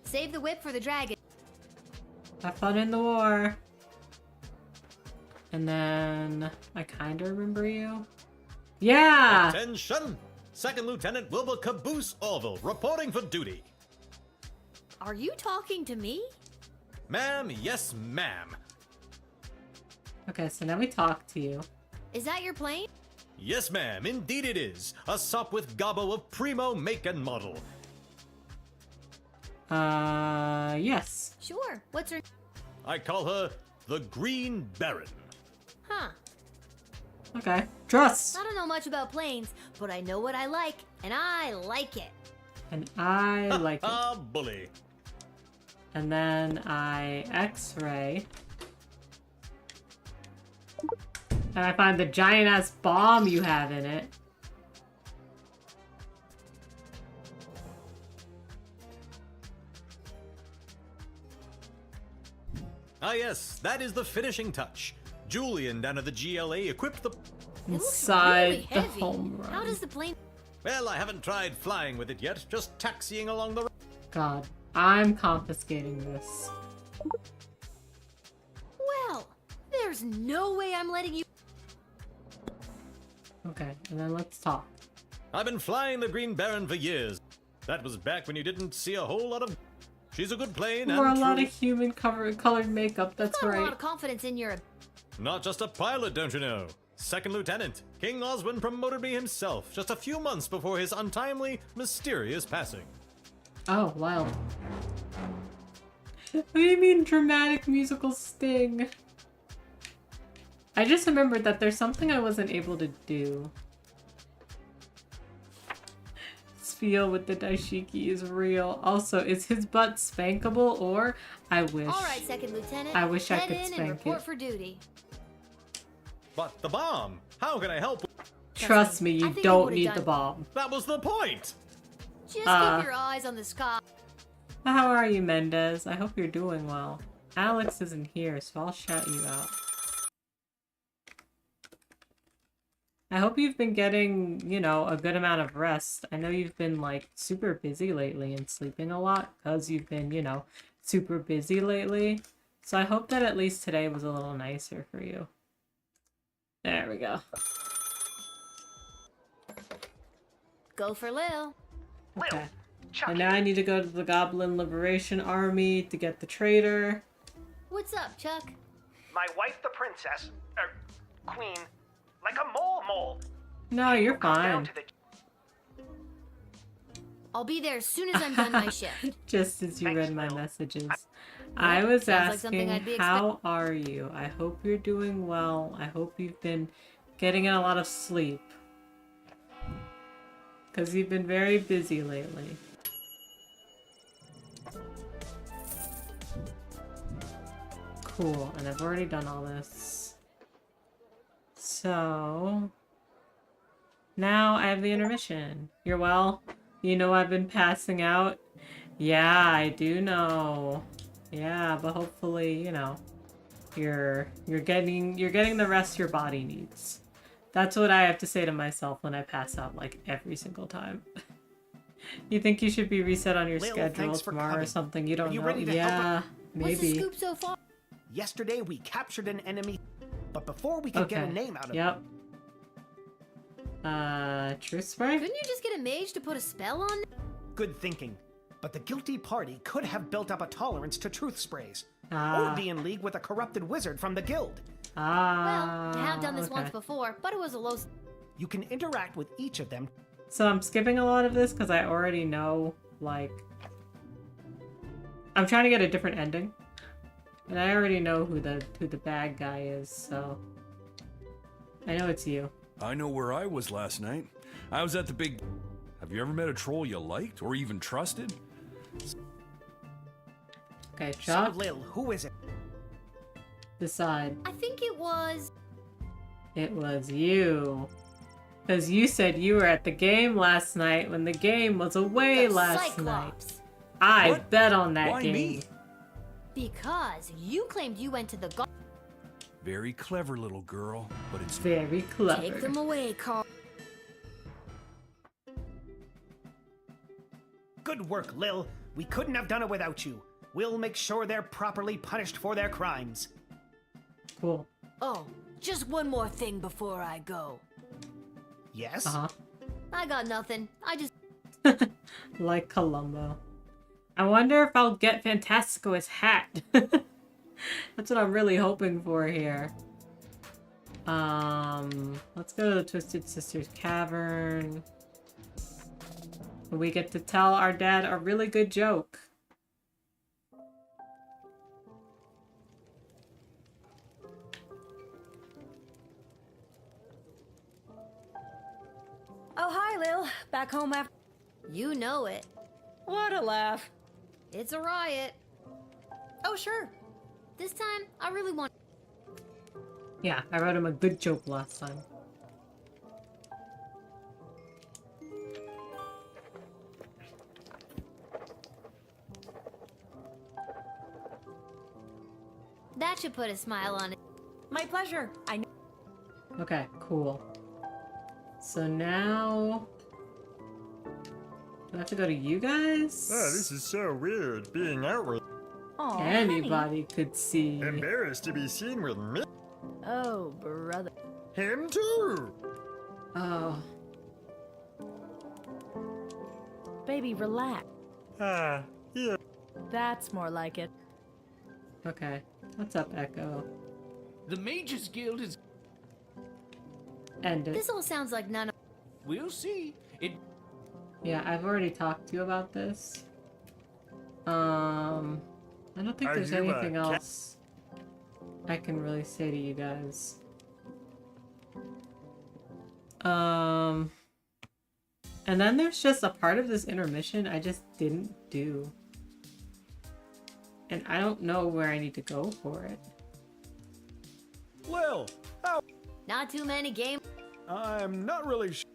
Save the whip for the dragon. Have fun in the war. And then I kind of remember you. Yeah. Attention! Second Lieutenant Wilbur Caboose Orville reporting for duty. Are you talking to me? Ma'am, yes, ma'am. Okay, so now we talk to you. Is that your plane? Yes, ma'am, indeed it is. A Sop with Gobbo of primo make and model. Yes. Sure. What's her? I call her the Green Baron. Huh. Okay. Trust. I don't know much about planes, but I know what I like, and I like it. And I like it. Ah, bully. And then I X-ray. And I find the giant-ass bomb you have in it. Ah, yes, that is the finishing touch. Julian down at the GLA equipped the... Inside really the heavy. home run. How does the plane? Well, I haven't tried flying with it yet, just taxiing along the... God, I'm confiscating this. Well, there's no way I'm letting you. Okay, and then let's talk. I've been flying the Green Baron for years. That was back when you didn't see a whole lot of... She's a good plane Or a and lot true. of human colored makeup, that's Got a lot right. of confidence in your. Not just a pilot, don't you know? Second Lieutenant. King Oswin promoted me himself just a few months before his untimely, mysterious passing. Oh, wow. What do you mean dramatic musical sting? I just remembered that there's something I wasn't able to do. Feel with the dashiki is real. Also, is his butt spankable or I wish. All right, Second Lieutenant. I wish I Head could in and spank report it. for duty. But the bomb! How can I help? Trust me, I you think I don't would've need done- the bomb. That was the point! Just keep Uh, your eyes on the sky. How are you, Mendez? I hope you're doing well. Alex isn't here, so I'll shout you out. I hope you've been getting, you know, a good amount of rest. I know you've been, like, super busy lately and sleeping a lot because you've been, you know, super busy lately. So I hope that at least today was a little nicer for you. There we go. Go for Lil. Okay. And now I need to go to the Goblin Liberation Army to get the traitor. What's up, Chuck? My wife, the princess, queen, like a mole. No, you're fine. I'll be there as soon as I'm done my shift. Just as you read my messages. I was Sounds like something asking, I'd be how are you? I hope you're doing well. I hope you've been getting a lot of sleep. Because you've been very busy lately. Cool, and I've already done all this. So... now I have the intermission. You're well? You know I've been passing out? Yeah, I do know. Yeah, but hopefully, you know, you're getting the rest your body needs. That's what I have to say to myself when I pass out, like, every single time. You think you should be reset on your Lil, schedule thanks for tomorrow or coming. something? You don't Are you know? ready to Yeah, help maybe. What's the scoop so far? Yesterday we captured an enemy, but before we could get a name out of Yep. Truth spray? Couldn't you just get a mage to put a spell on? good thinking. But the guilty party could have built up a tolerance to truth sprays. Ah. Or be in league with a corrupted wizard from the guild. Well, I have done this once before, but it was a low. You can interact with each of them. So I'm skipping a lot of this because I already know, like... I'm trying to get a different ending. And I already know who the bad guy is, so... I know it's you. I know where I was last night. I was at the big... Have you ever met a troll you liked or even trusted? Okay, So, Chuck, Lil, who is it? decide. I think it was. It was you. Because you said you were at the game last night when the game was away The last Cyclops. night. I bet on that Why game. me? Because you claimed you went to the Very clever little girl, but it's very clever. Take them away, Carl. Good work, Lil. We couldn't have done it without you. We'll make sure they're properly punished for their crimes. Cool. Oh, just one more thing before I go. Yes? I got nothing. I just... Like Columbo. I wonder if I'll get Fantastico's hat. That's what I'm really hoping for here. Let's go to the Twisted Sisters Cavern. We get to tell our dad a really good joke. Oh, hi, Lil. Back home after... You know it. What a laugh. It's a riot. Oh, sure. This time, I really want... Yeah, I wrote him a good joke last time. That should put a smile on it. My pleasure. I know. Okay, cool. So now... Do I have to go to you guys? Oh, this is so weird, being out with... Aw, Anybody could see. Embarrassed to be seen with me. Oh, brother. Him too. Oh. Baby, relax. Ah, yeah. That's more like it. Okay. What's up, Echo? The Mages Guild is... End it. This all sounds like none of... We'll see. It... Yeah, I've already talked to you about this. I don't think Are there's you, anything else I can really say to you guys. And then there's just a part of this intermission I just didn't do. And I don't know where I need to go for it. Lil, how... Not too many games. I'm not really sure.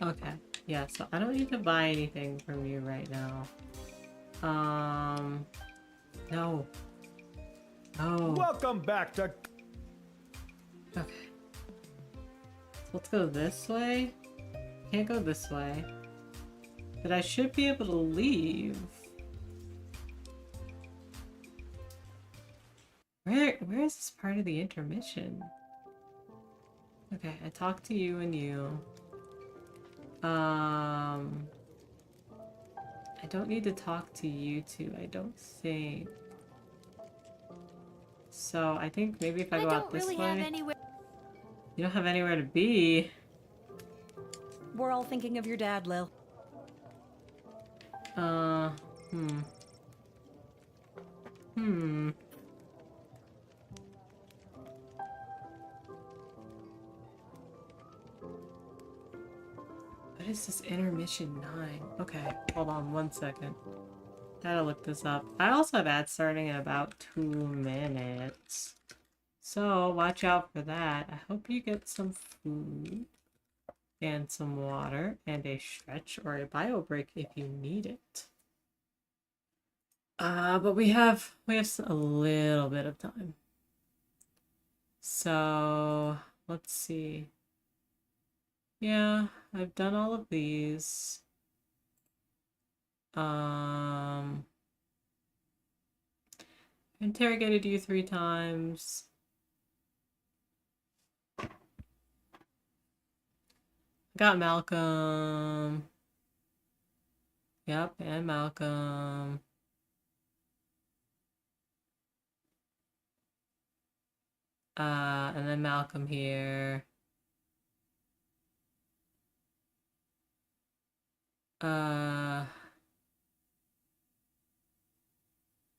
Okay. Yeah, so I don't need to buy anything from you right now. No. No. Welcome back to... Okay. So let's go this way. Can't go this way. But I should be able to leave. Where is this part of the intermission? Okay, I talked to you and you. I don't need to talk to you two, I don't think. So I think maybe if I go out this way. You don't have anywhere to be. We're all thinking of your dad, Lil. What is this intermission 9? Okay, hold on 1 second. Gotta look this up. I also have ads starting in about 2 minutes. So watch out for that. I hope you get some food and some water and a stretch or a bio break if you need it. But we have a little bit of time. So let's see. Yeah, I've done all of these. Interrogated you 3 times. Got Malcolm. Yep, and Malcolm. And then Malcolm here.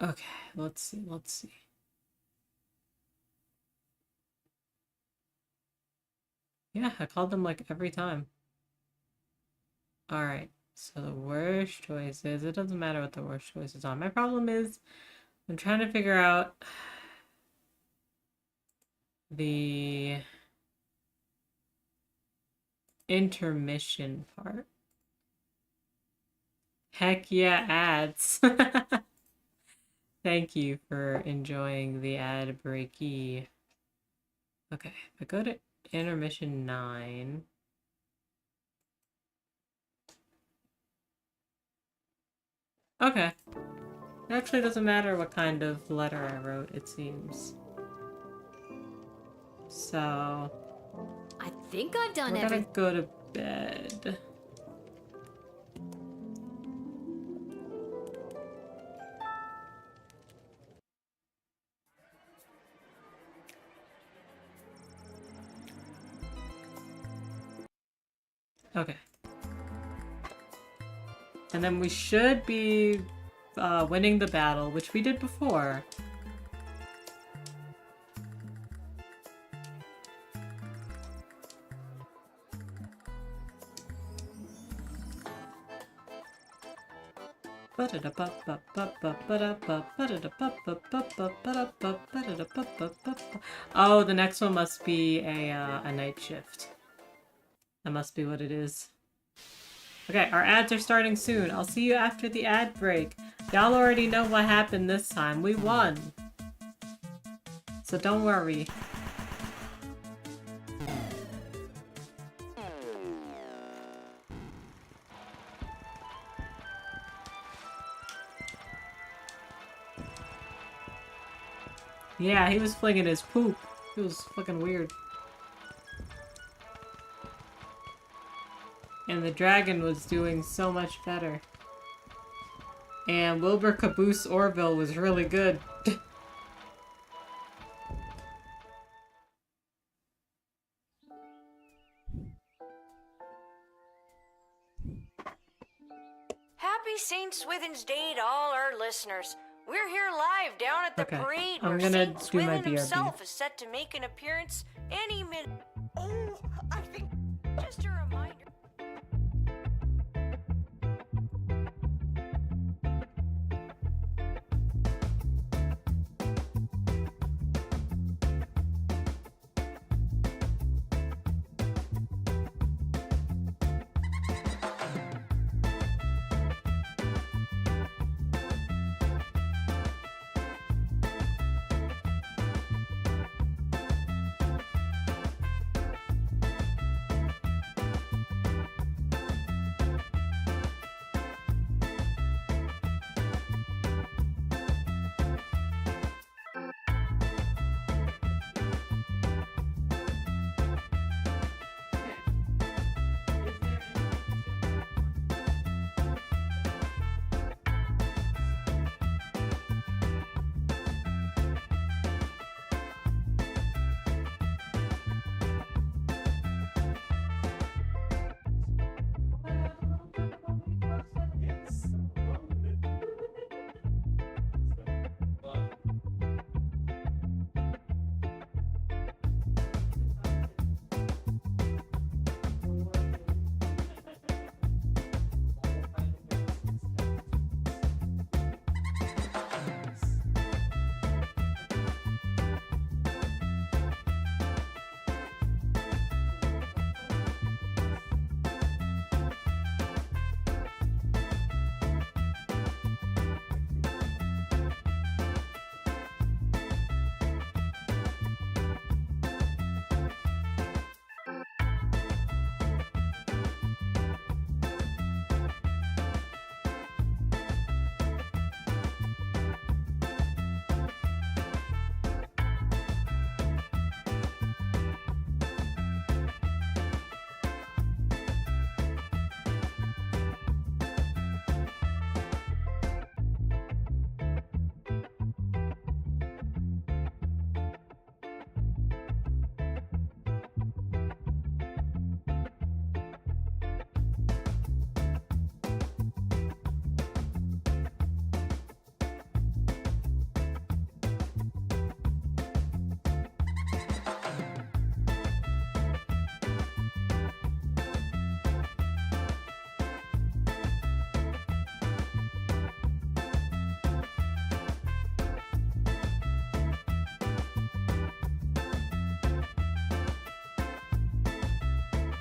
Okay, let's see. Yeah, I called them like every time. Alright, so the worst choices, it doesn't matter what the worst choices are. My problem is, I'm trying to figure out the intermission part. Heck yeah, ads. Thank you for enjoying the ad breaky. Okay, if I go to intermission 9. Okay. It actually doesn't matter what kind of letter I wrote, it seems. So... I think I've done we're gonna everything. go to bed. Okay. And then we should be winning the battle, which we did before. Oh, the next one must be a night shift. That must be what it is. Okay, our ads are starting soon. I'll see you after the ad break. Y'all already know what happened this time. We won. So don't worry. Yeah, he was flinging his poop. It was fucking weird. And the dragon was doing so much better. And Wilbur Caboose Orville was really good. Happy St. Swithin's Day to all our listeners. We're here live down at the Okay, parade I'm where gonna St. do Swithin my BRB. himself is set to make an appearance any minute. Oh, I think just a reminder.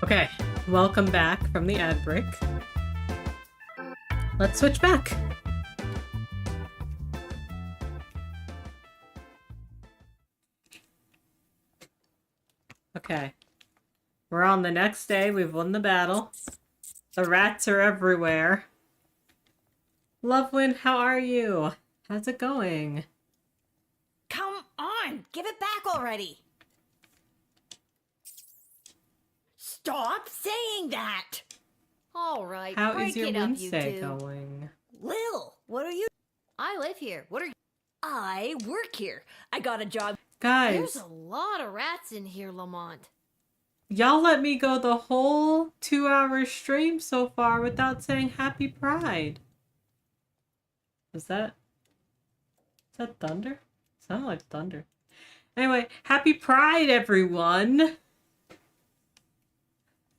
Okay, welcome back from the ad break. Let's switch back. Okay. We're on the next day. We've won the battle. The rats are everywhere. Lovewind, how are you? How's it going? Come on! Give it back already! Stop saying that! Alright, How break is your it up, you Wednesday two. going? Lil, what are you? I live here. What are you? I work here. I got a job. Guys, There's a lot of rats in here, Lamont. y'all let me go the whole 2-hour stream so far without saying Happy Pride. Is that thunder? Sounded like thunder. Anyway, Happy Pride, everyone!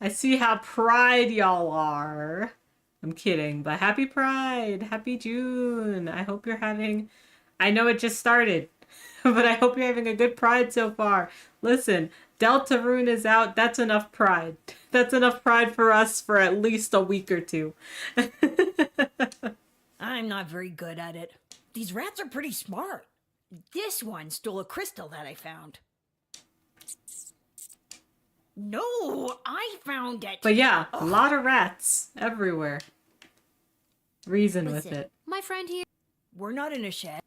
I see how pride y'all are. I'm kidding, but Happy Pride! Happy June! I hope you're having... I know it just started, but I hope you're having a good Pride so far. Listen, Deltarune is out. That's enough Pride. That's enough Pride for us for at least a week or two. I'm not very good at it. These rats are pretty smart. This one stole a crystal that I found. No, I found it. But yeah, a lot of rats everywhere. Reason with Listen, it. my friend here. We're not in a shed.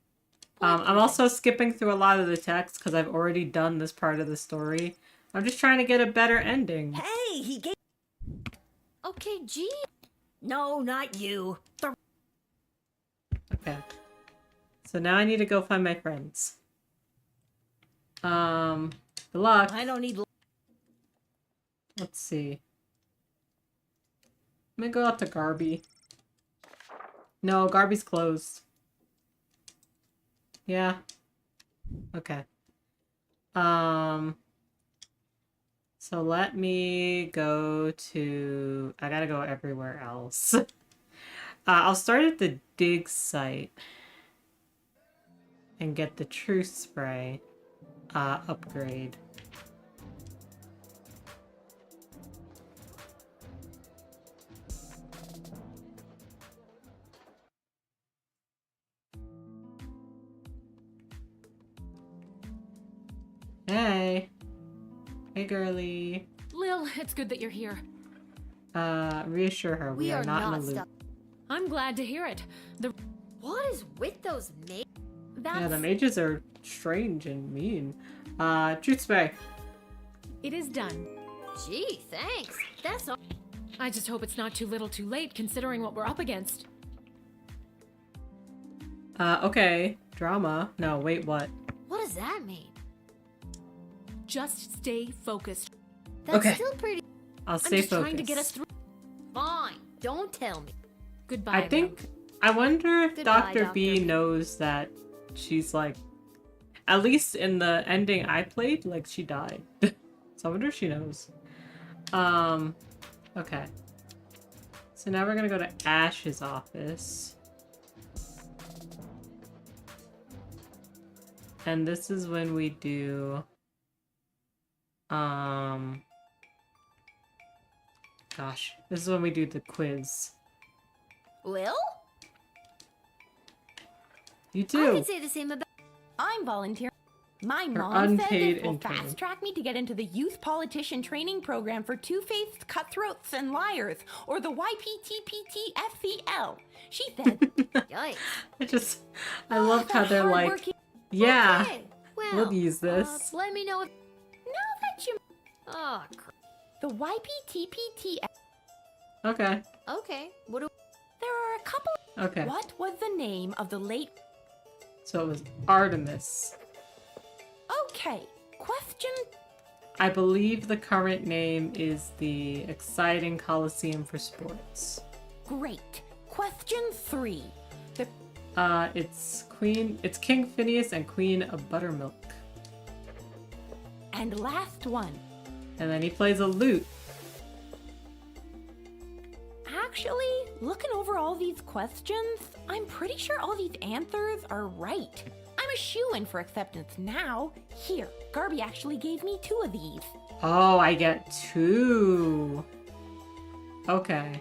I'm also skipping through a lot of the text because I've already done this part of the story. I'm just trying to get a better ending. Hey, he gave... Okay, gee. No, not you. Okay. So now I need to go find my friends. Good luck. I don't need... Let's see. I'm gonna go out to Garby. No, Garby's closed. Yeah. Okay. So let me go to... I gotta go everywhere else. I'll start at the dig site. And get the truth spray upgrade. Hey. Hey, girly. Lil, it's good that you're here. Reassure her we are not in the loop. I'm glad to hear it. What is with those mages? Yeah, the mages are strange and mean. Truth spray. It is done. Gee, thanks. That's all. I just hope it's not too little too late considering what we're up against. Okay. Drama. No, wait, what? What does that mean? Just stay focused. That's Okay. still pretty. I'll I'm stay just focused. trying to get us through. Fine. Don't tell me. Goodbye. I think... I wonder if Goodbye, Dr. B Dr. knows that she's like... At least in the ending I played, like, she died. So I wonder if she knows. Okay. So now we're gonna go to Ash's office. And this is when we do... Gosh. This is when we do the quiz. Lil? You I do. could say the same about. I'm volunteering. My Her mom said unpaid this will intern. fast track me to get into the youth politician training program for two-faced cutthroats and liars, or the YPTPTFVL. She said, Yikes. I love how they're like, hardworking- yeah, Okay, well, we'll use this. let me know if. now that you... Oh, The YPTPTF... Okay. okay. What do? There are a couple... Okay. What was the name of the late... So it was Artemis. Okay, question... I believe the current name is the Exciting Coliseum for Sports. Great. Question 3. The... It's King Phineas and Queen of Buttermilk. And last one. And then he plays a lute. Actually, looking over all these questions, I'm pretty sure all these answers are right. I'm a shoo-in for acceptance now. Here, Garby actually gave me 2 of these. Oh, I get 2. Okay.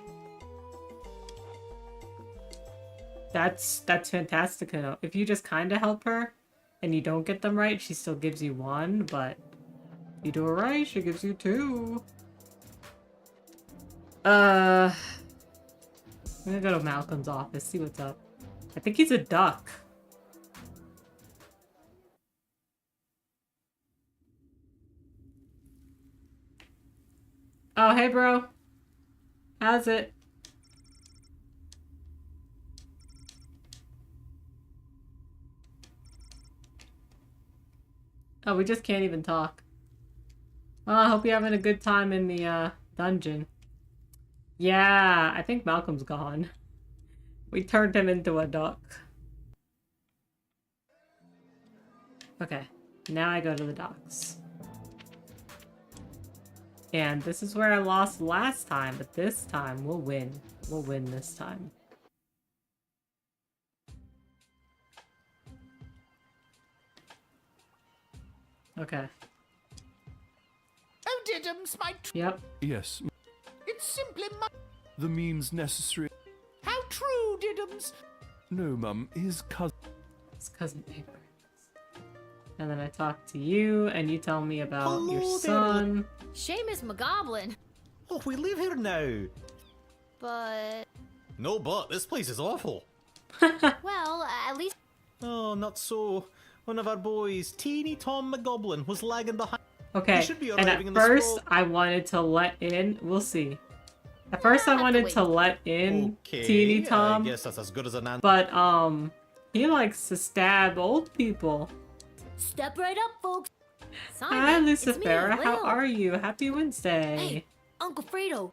That's fantastic to know. If you just kind of help her and you don't get them right, she still gives you 1, but You do it right, she gives you 2. I'm gonna go to Malcolm's office, see what's up. I think he's a duck. Oh, hey, bro. How's it? Oh, we just can't even talk. Well, I hope you're having a good time in the, dungeon. Yeah, I think Malcolm's gone. We turned him into a duck. Okay, now I go to the docks. And this is where I lost last time, but this time we'll win. We'll win this time. Okay. Oh, Diddums, my... Yep. Yes. It's simply my... The means necessary. How true, Diddums. No, Mum. His cousin... His cousin Paper. And then I talk to you, and you tell me about your son. Seamus McGoblin. Oh, we live here now. But... No, but this place is awful. well, at least... Oh, not so. One of our boys, Teeny Tom McGoblin, was lagging behind. Okay, He should be and arriving at in the first scroll. I wanted to let in... We'll see. At first I wanted to let in Okay, Teeny Tom. I guess that's as good as an answer. But, he likes to stab old people. Step right up, folks. Hi, Simon, it's me, Lucifera. How Lil. are you? Happy Wednesday. Hey, Uncle Fredo.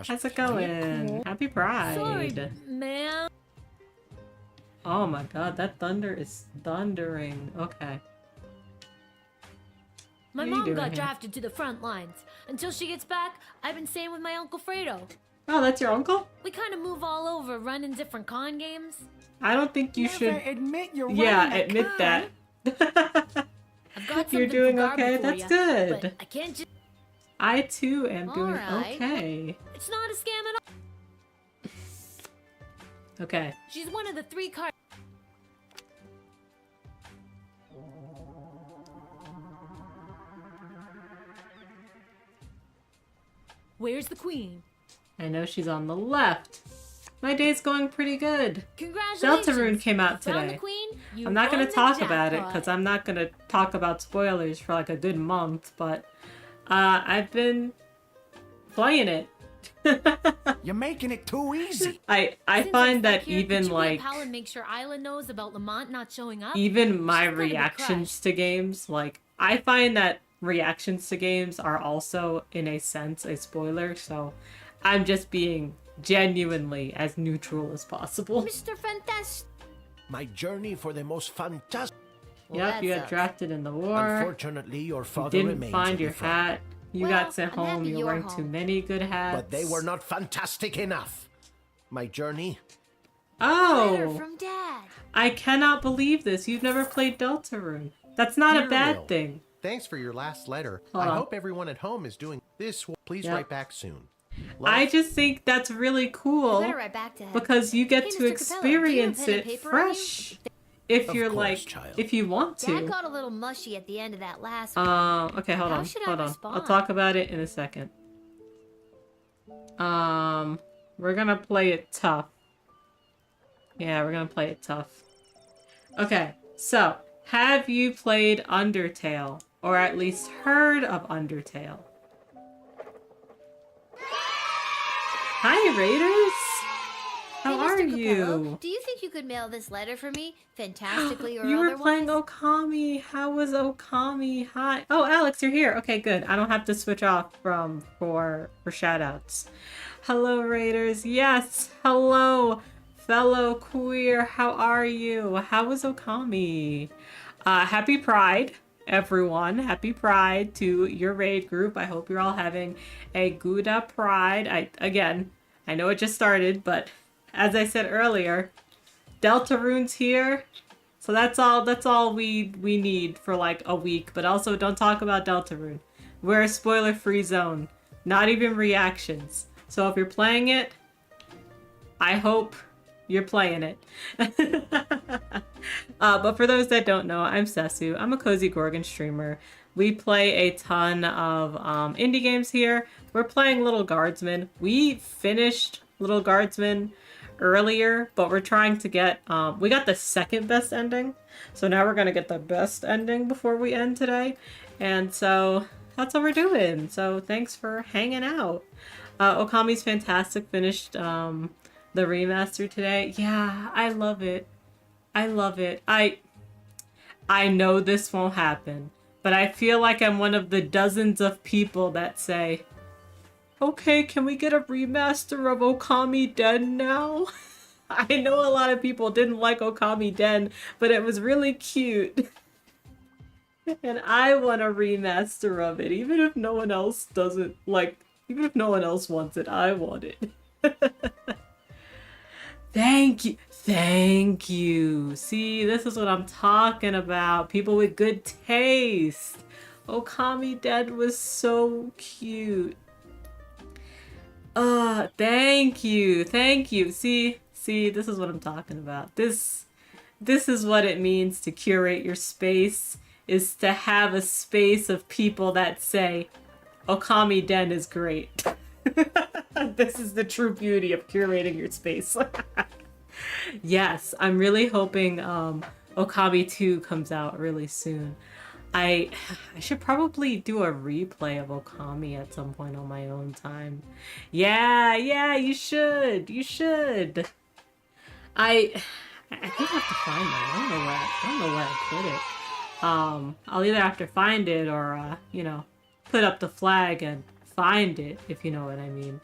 How's it going? Happy Pride. Sorry, man. Oh my god, that thunder is thundering. Okay. My What are you mom doing got here? drafted to the front lines. Until she gets back, I've been staying with my Uncle Fredo. Oh, that's your uncle? We kind of move all over, running different con games. I don't think you should... admit you're Yeah, running a admit con. that. I've got You're something doing for Garby okay? for That's ya, good. But I can't just... I too am doing Alright. okay. It's not a scam at all. Okay. She's one of the 3 cards. Where's the queen? I know she's on the left. My day's going pretty good. Congratulations. Deltarune came out You found today. the queen, you I'm not going won to the talk about it jackpot. because I'm not going to talk about spoilers for like a good month, but I've been playing it. You're making it too easy. I Since find I'm that stuck here, even could you like be a pal and make sure Isla knows about Lamont not showing up? even my She's gonna be reactions to games, like I find that reactions to games are also in a sense a spoiler, so I'm just being genuinely as neutral as possible. Mr. Fantastic. My journey for the most fantastic. Yep, you got drafted in the war. Unfortunately, your You father didn't remains find in your the front. hat. You Well, got sent I'm home. happy You're you're wearing home. too many good hats. But they were not fantastic enough. My journey. Letter Oh, from Dad. I cannot believe this. You've never played Deltarune. That's not a Dear bad Will, thing. Thanks for your last letter. Hold I on. hope everyone at home is doing this. Please Yep. write back soon. I just think that's really cool I better write back to him. because you get Hey, to Mr. Capello, do you have experience pen and it paper on you? fresh. If Of you're course, like, child. if you want Dad to. got a little mushy at the end of that last one. Okay, hold How on, should I hold on. respond? I'll talk about it in a second. We're gonna play it tough. Yeah, we're gonna play it tough. Okay, so, have you played Undertale? Or at least heard of Undertale? Hi, Raiders! How Hey, are Mr. Capello, you? do you think you could mail this letter for me, fantastically or You were otherwise? playing Okami. How was Okami? Hi. Oh, Alex, you're here. Okay, good. I don't have to switch off for shoutouts. Hello, Raiders. Yes. Hello, fellow queer. How are you? How was Okami? Happy Pride, everyone. Happy Pride to your raid group. I hope you're all having a Gouda Pride. I know it just started, but as I said earlier, Deltarune's here. So that's all we need for like a week. But also don't talk about Deltarune. We're a spoiler-free zone. Not even reactions. So if you're playing it, I hope You're playing it. But for those that don't know, I'm Sesu. I'm a Cozy Gorgon streamer. We play a ton of indie games here. We're playing Lil Guardsman. We finished Lil Guardsman earlier, but we're trying to get... we got the second best ending. So now we're going to get the best ending before we end today. And so that's what we're doing. So thanks for hanging out. Okami's fantastic. Finished the remaster today. Yeah, I love it. I love it. I know this won't happen, but I feel like I'm one of the dozens of people that say, okay, can we get a remaster of Okami Den now? I know a lot of people didn't like Okami Den, but it was really cute. And I want a remaster of it, even if no one else doesn't, like, even if no one else wants it, I want it. Thank you. Thank you. See, this is what I'm talking about. People with good taste. Okami Den was so cute. Thank you. Thank you. See, this is what I'm talking about. This is what it means to curate your space, is to have a space of people that say, Okami Den is great. This is the true beauty of curating your space. Yes, I'm really hoping Okami 2 comes out really soon. I should probably do a replay of Okami at some point on my own time. Yeah, you should. You should. I think I have to find that. I don't know where I put it. I'll either have to find it or you know, put up the flag and find it, if you know what I mean.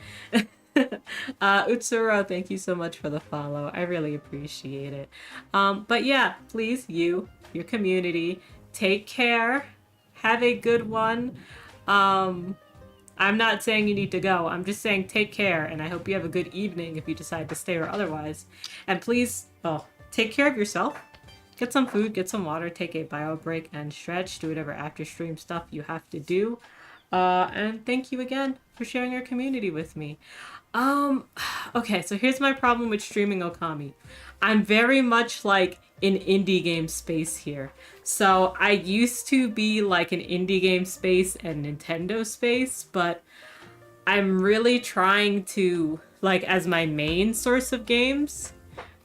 Utsuro, thank you so much for the follow. I really appreciate it. But yeah, please, your community, take care. Have a good one. I'm not saying you need to go. I'm just saying take care, and I hope you have a good evening if you decide to stay or otherwise. And please, take care of yourself. Get some food, get some water, take a bio break, and stretch. Do whatever after stream stuff you have to do. And thank you again for sharing your community with me. Okay, so here's my problem with streaming Okami. I'm very much like in indie game space here. So I used to be like an indie game space and Nintendo space, but I'm really trying to, like, as my main source of games,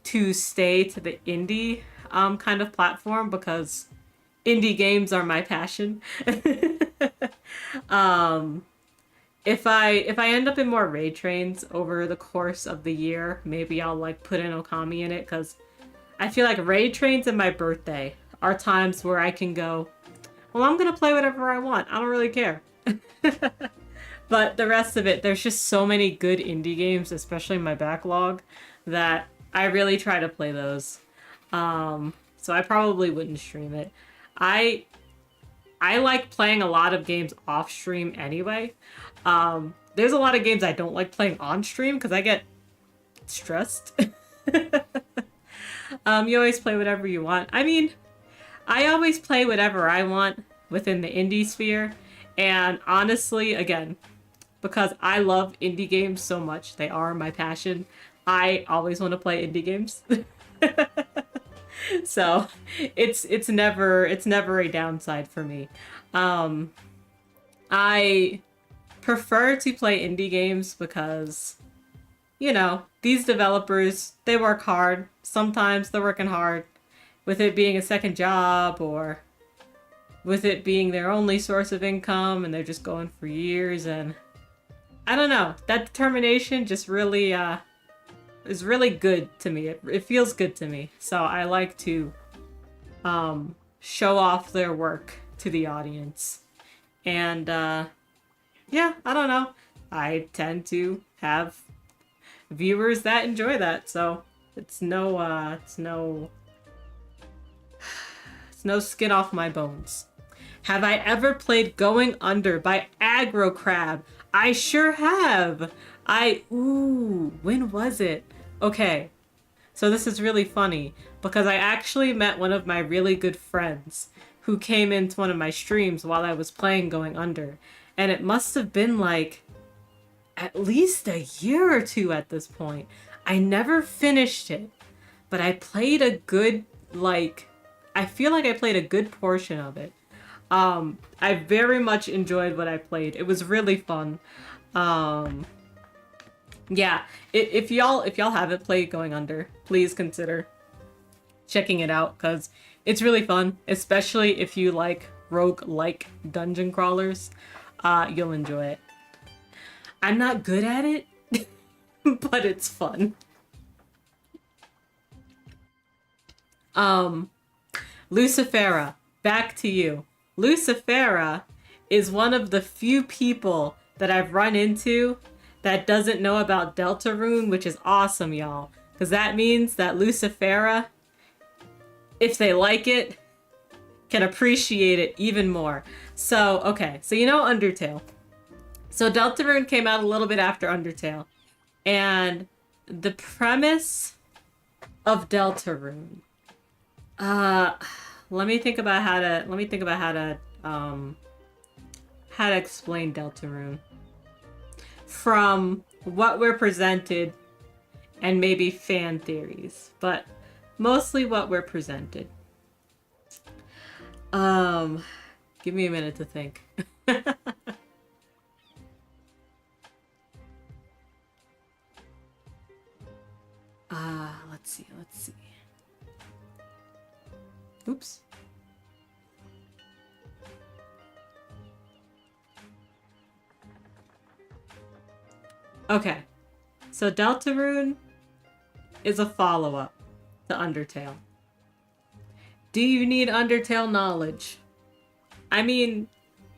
to stay to the indie kind of platform, because indie games are my passion. If I end up in more raid trains over the course of the year, maybe I'll like put in Okami in it, because I feel like raid trains and my birthday are times where I can go, well, I'm gonna play whatever I want. I don't really care. But the rest of it, there's just so many good indie games, especially in my backlog, that I really try to play those. So I probably wouldn't stream it. I like playing a lot of games off stream anyway. There's a lot of games I don't like playing on stream because I get stressed. You always play whatever you want. I mean, I always play whatever I want within the indie sphere. And honestly, again, because I love indie games so much, they are my passion, I always want to play indie games. So it's never a downside for me. I prefer to play indie games because, you know, these developers, they work hard. Sometimes they're working hard, with it being a second job or with it being their only source of income, and they're just going for years. And I don't know, that determination just really is really good to me. It feels good to me. So I like to show off their work to the audience. And yeah, I don't know. I tend to have viewers that enjoy that, so it's no skin off my bones. Have I ever played Going Under by Aggro Crab? I sure have. When was it? Okay, so this is really funny because I actually met one of my really good friends who came into one of my streams while I was playing Going Under, and it must have been like at least a year or two at this point. I never finished it, but I played a good, like, I feel like I played a good portion of it. I very much enjoyed what I played. It was really fun. Yeah, if y'all haven't played Going Under, please consider checking it out, because it's really fun, especially if you like rogue-like dungeon crawlers. You'll enjoy it. I'm not good at it, but it's fun. Lucifera, back to you. Lucifera is one of the few people that I've run into that doesn't know about Deltarune, which is awesome, y'all. Because that means that Lucifera, if they like it, can appreciate it even more. So, okay. So you know Undertale. So Deltarune came out a little bit after Undertale. And the premise of Deltarune. Let me think about how to explain Deltarune from what we're presented and maybe fan theories, but mostly what we're presented. Give me a minute to think. Let's see. Oops. Okay, so Deltarune is a follow-up to Undertale. Do you need Undertale knowledge? I mean,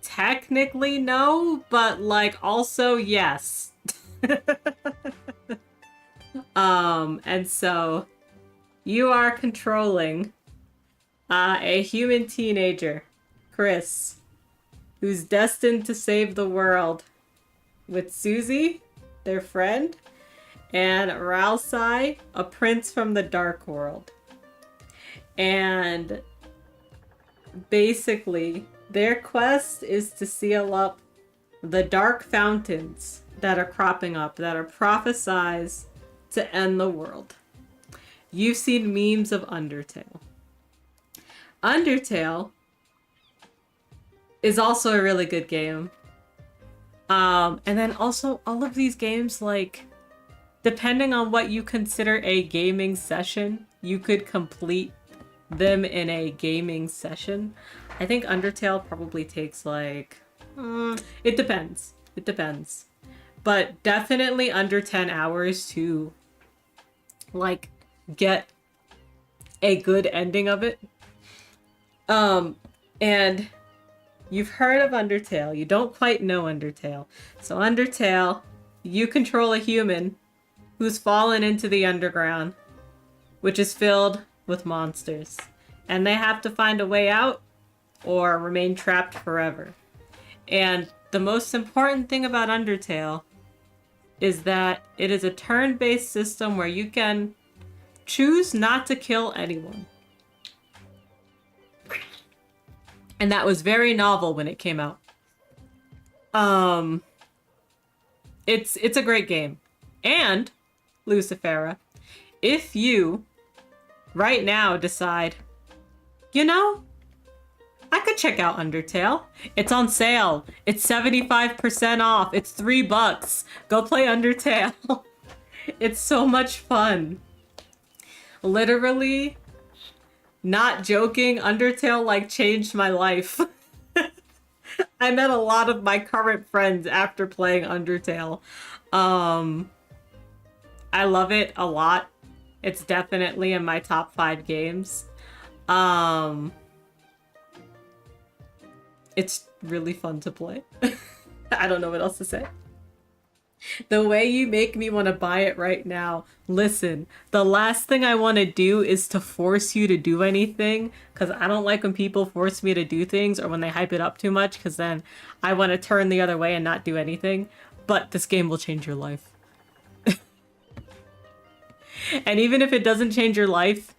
technically no, but like also yes. And so you are controlling a human teenager, Chris, who's destined to save the world with Susie, their friend, and Ralsei, a prince from the Dark World. And basically, their quest is to seal up the dark fountains that are cropping up, that are prophesized to end the world. You've seen memes of Undertale. Undertale is also a really good game. And then also all of these games, like, depending on what you consider a gaming session, you could complete them in a gaming session. I think Undertale probably takes like, it depends. It depends. But definitely under 10 hours to like get a good ending of it. And you've heard of Undertale. You don't quite know Undertale. So Undertale, you control a human who's fallen into the underground, which is filled with monsters. And they have to find a way out or remain trapped forever. And the most important thing about Undertale is that it is a turn-based system where you can choose not to kill anyone. And that was very novel when it came out. It's a great game. And, Lucifera, if you right now decide, you know, I could check out Undertale. It's on sale. It's 75% off. It's $3. Go play Undertale. It's so much fun. Literally, not joking, Undertale like changed my life. I met a lot of my current friends after playing Undertale. I love it a lot. It's definitely in my top 5 games. It's really fun to play. I don't know what else to say. The way you make me want to buy it right now. Listen, the last thing I want to do is to force you to do anything, because I don't like when people force me to do things or when they hype it up too much, because then I want to turn the other way and not do anything. But this game will change your life. And even if it doesn't change your life,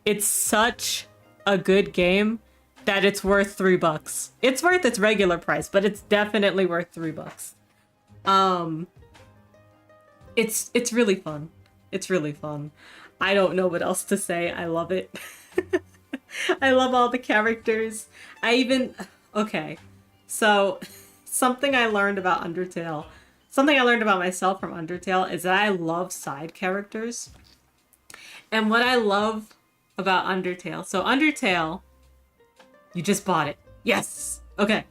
it's such a good game that it's worth $3. It's worth its regular price, but it's definitely worth $3. It's really fun. It's really fun. I don't know what else to say. I love it. I love all the characters. Okay. So, something I learned about Undertale, something I learned about myself from Undertale is that I love side characters. And what I love about Undertale, so Undertale, you just bought it. Yes. Okay.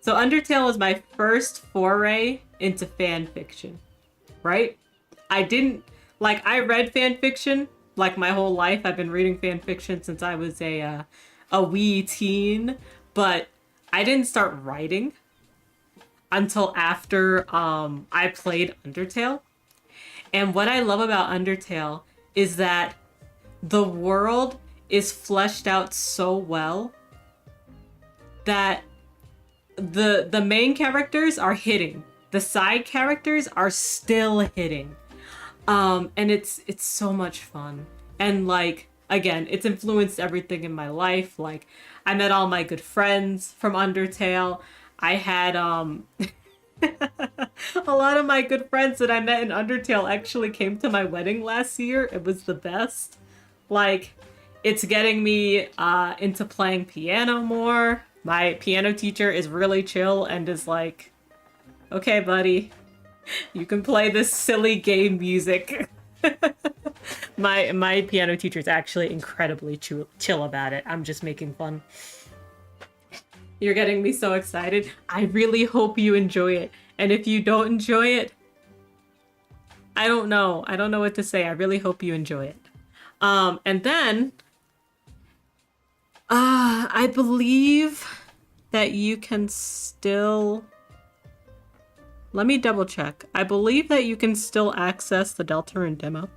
So Undertale was my first foray into fan fiction, right? I read fan fiction like my whole life. I've been reading fan fiction since I was a wee teen, but I didn't start writing until after I played Undertale. And what I love about Undertale is that the world is fleshed out so well that the main characters are hitting. The side characters are still hitting. And it's so much fun. And like, again, it's influenced everything in my life. Like, I met all my good friends from Undertale. I had a lot of my good friends that I met in Undertale actually came to my wedding last year. It was the best. Like, it's getting me into playing piano more. My piano teacher is really chill and is like, okay, buddy, you can play this silly game music. My piano teacher is actually incredibly chill about it. I'm just making fun. You're getting me so excited. I really hope you enjoy it. And if you don't enjoy it, I don't know. I don't know what to say. I really hope you enjoy it. And then, I believe that you can still... Let me double check. I believe that you can still access the Deltarune demo.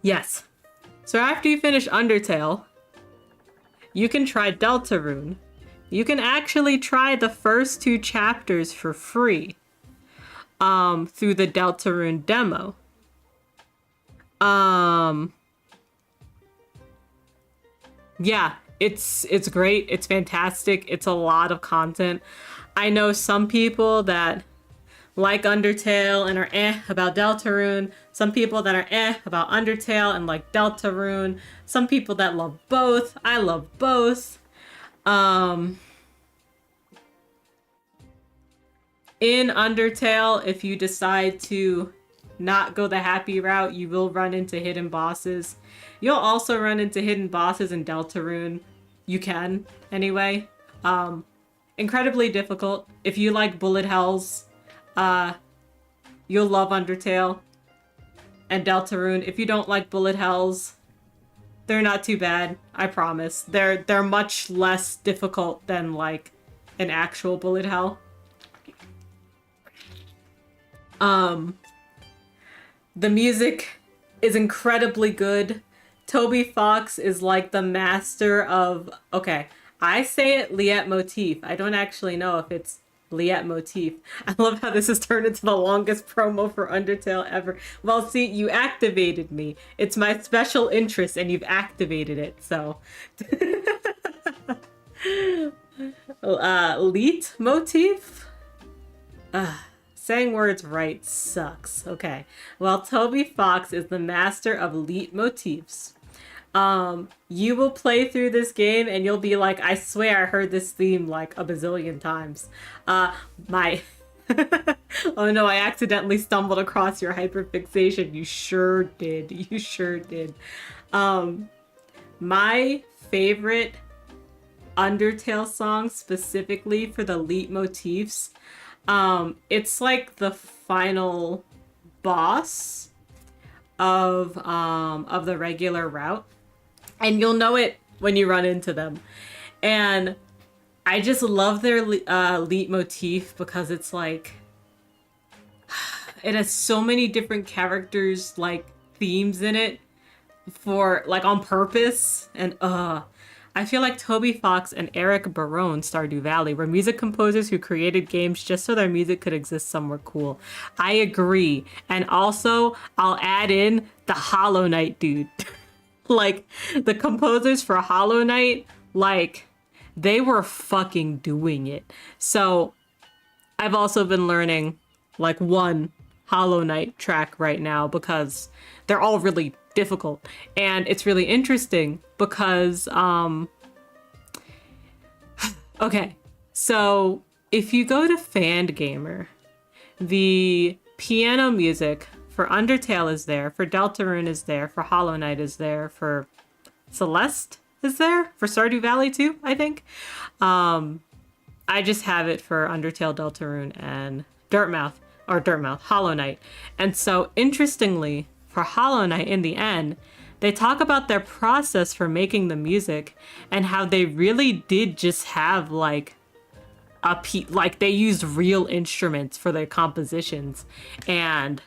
Yes. So after you finish Undertale, you can try Deltarune. You can actually try the first 2 chapters for free through the Deltarune demo. Yeah, it's great. It's fantastic. It's a lot of content. I know some people that like Undertale and are about Deltarune. Some people that are about Undertale and like Deltarune. Some people that love both. I love both. In Undertale, if you decide to not go the happy route, you will run into hidden bosses. You'll also run into hidden bosses in Deltarune. You can, anyway. Incredibly difficult. If you like bullet hells, you'll love Undertale and Deltarune. If you don't like bullet hells, they're not too bad, I promise. They're much less difficult than like an actual bullet hell. The music is incredibly good. Toby Fox is like the master of... Okay, I say it leitmotif. I don't actually know if it's leitmotif. I love how this has turned into the longest promo for Undertale ever. Well, see, you activated me. It's my special interest and you've activated it, so... leitmotif? Saying words right sucks. Okay. Well, Toby Fox is the master of leitmotifs. You will play through this game and you'll be like, I swear I heard this theme like a bazillion times. Oh no, I accidentally stumbled across your hyperfixation. You sure did. You sure did. My favorite Undertale song specifically for the leitmotifs, it's like the final boss of the regular route. And you'll know it when you run into them. And I just love their leitmotif because it's like... It has so many different characters, like, themes in it for, like, on purpose. And, I feel like Toby Fox and Eric Barone, Stardew Valley, were music composers who created games just so their music could exist somewhere cool. I agree. And also, I'll add in the Hollow Knight dude. Like, the composers for Hollow Knight, like, they were fucking doing it. So, I've also been learning, like, one, Hollow Knight track right now because they're all really difficult. And it's really interesting because, okay, so if you go to Fangamer, the piano music for Undertale is there, for Deltarune is there, for Hollow Knight is there, for Celeste is there, for Stardew Valley too, I think. I just have it for Undertale, Deltarune, and Hollow Knight. And so, interestingly, for Hollow Knight, in the end, they talk about their process for making the music and how they really did just have like they used real instruments for their compositions. And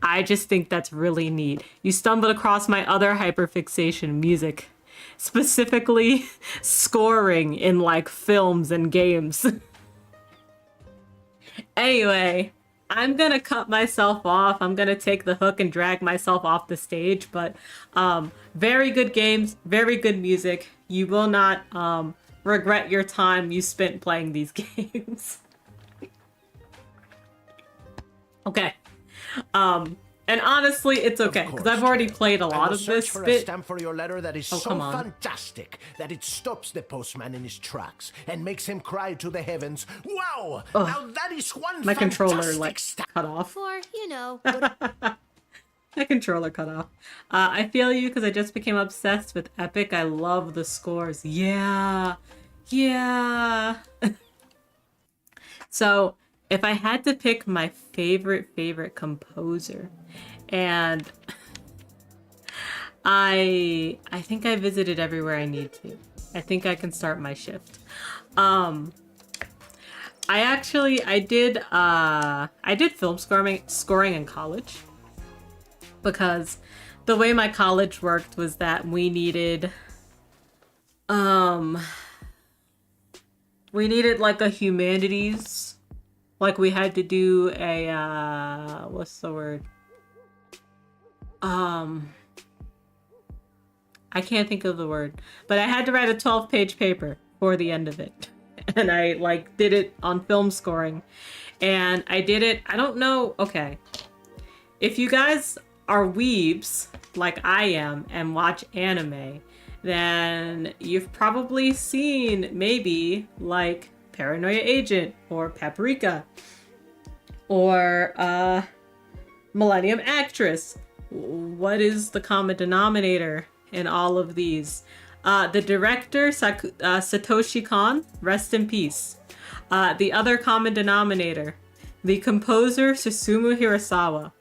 I just think that's really neat. You stumbled across my other hyperfixation, music. Specifically scoring in like films and games. Anyway, I'm gonna cut myself off. I'm gonna take the hook and drag myself off the stage, but very good games, very good music. You will not regret your time you spent playing these games. Okay. And honestly, it's okay, because I've already played a lot of this for bit. a stamp for your letter that is so come on. fantastic that it stops the postman in his tracks and makes him cry to the heavens. Wow! Ugh. Now that is one My controller, fantastic like, cut off. Or, you know, My controller cut off. I feel you because I just became obsessed with Epic. I love the scores. Yeah. Yeah. So, if I had to pick my favorite composer, and I think I visited everywhere I need to. I think I can start my shift. I did film scoring in college, because the way my college worked was that we needed like a humanities, like we had to do a what's the word? I can't think of the word, but I had to write a 12-page paper for the end of it. And I like did it on film scoring, and I did it, I don't know, okay. If you guys are weebs like I am and watch anime, then you've probably seen maybe like Paranoia Agent or Paprika or Millennium Actress. What is the common denominator in all of these? The director, Satoshi Kon, rest in peace. The other common denominator, the composer, Susumu Hirasawa.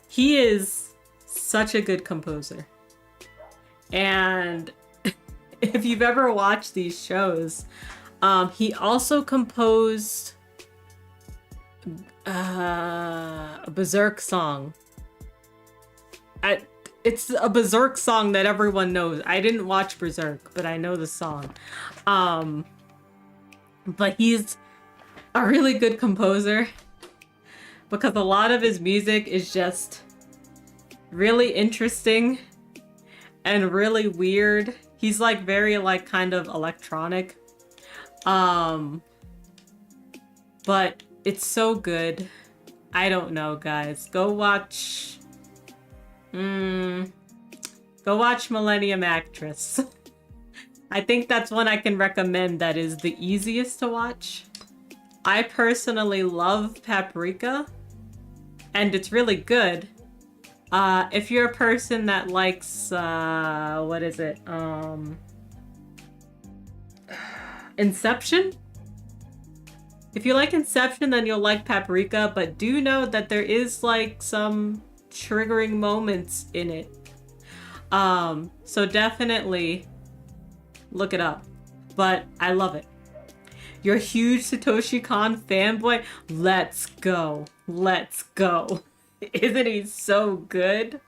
He is such a good composer. And if you've ever watched these shows, he also composed a Berserk song. It's a Berserk song that everyone knows. I didn't watch Berserk, but I know the song. But he's a really good composer because a lot of his music is just really interesting and really weird. He's like very like kind of electronic. But it's so good. I don't know, guys. Go watch Millennium Actress. I think that's one I can recommend that is the easiest to watch. I personally love Paprika, and it's really good. If you're a person that likes, what is it? Inception? If you like Inception, then you'll like Paprika, but do know that there is like some triggering moments in it. So definitely look it up. But I love it. You're a huge Satoshi Kon fanboy? Let's go. Let's go. Isn't he so good?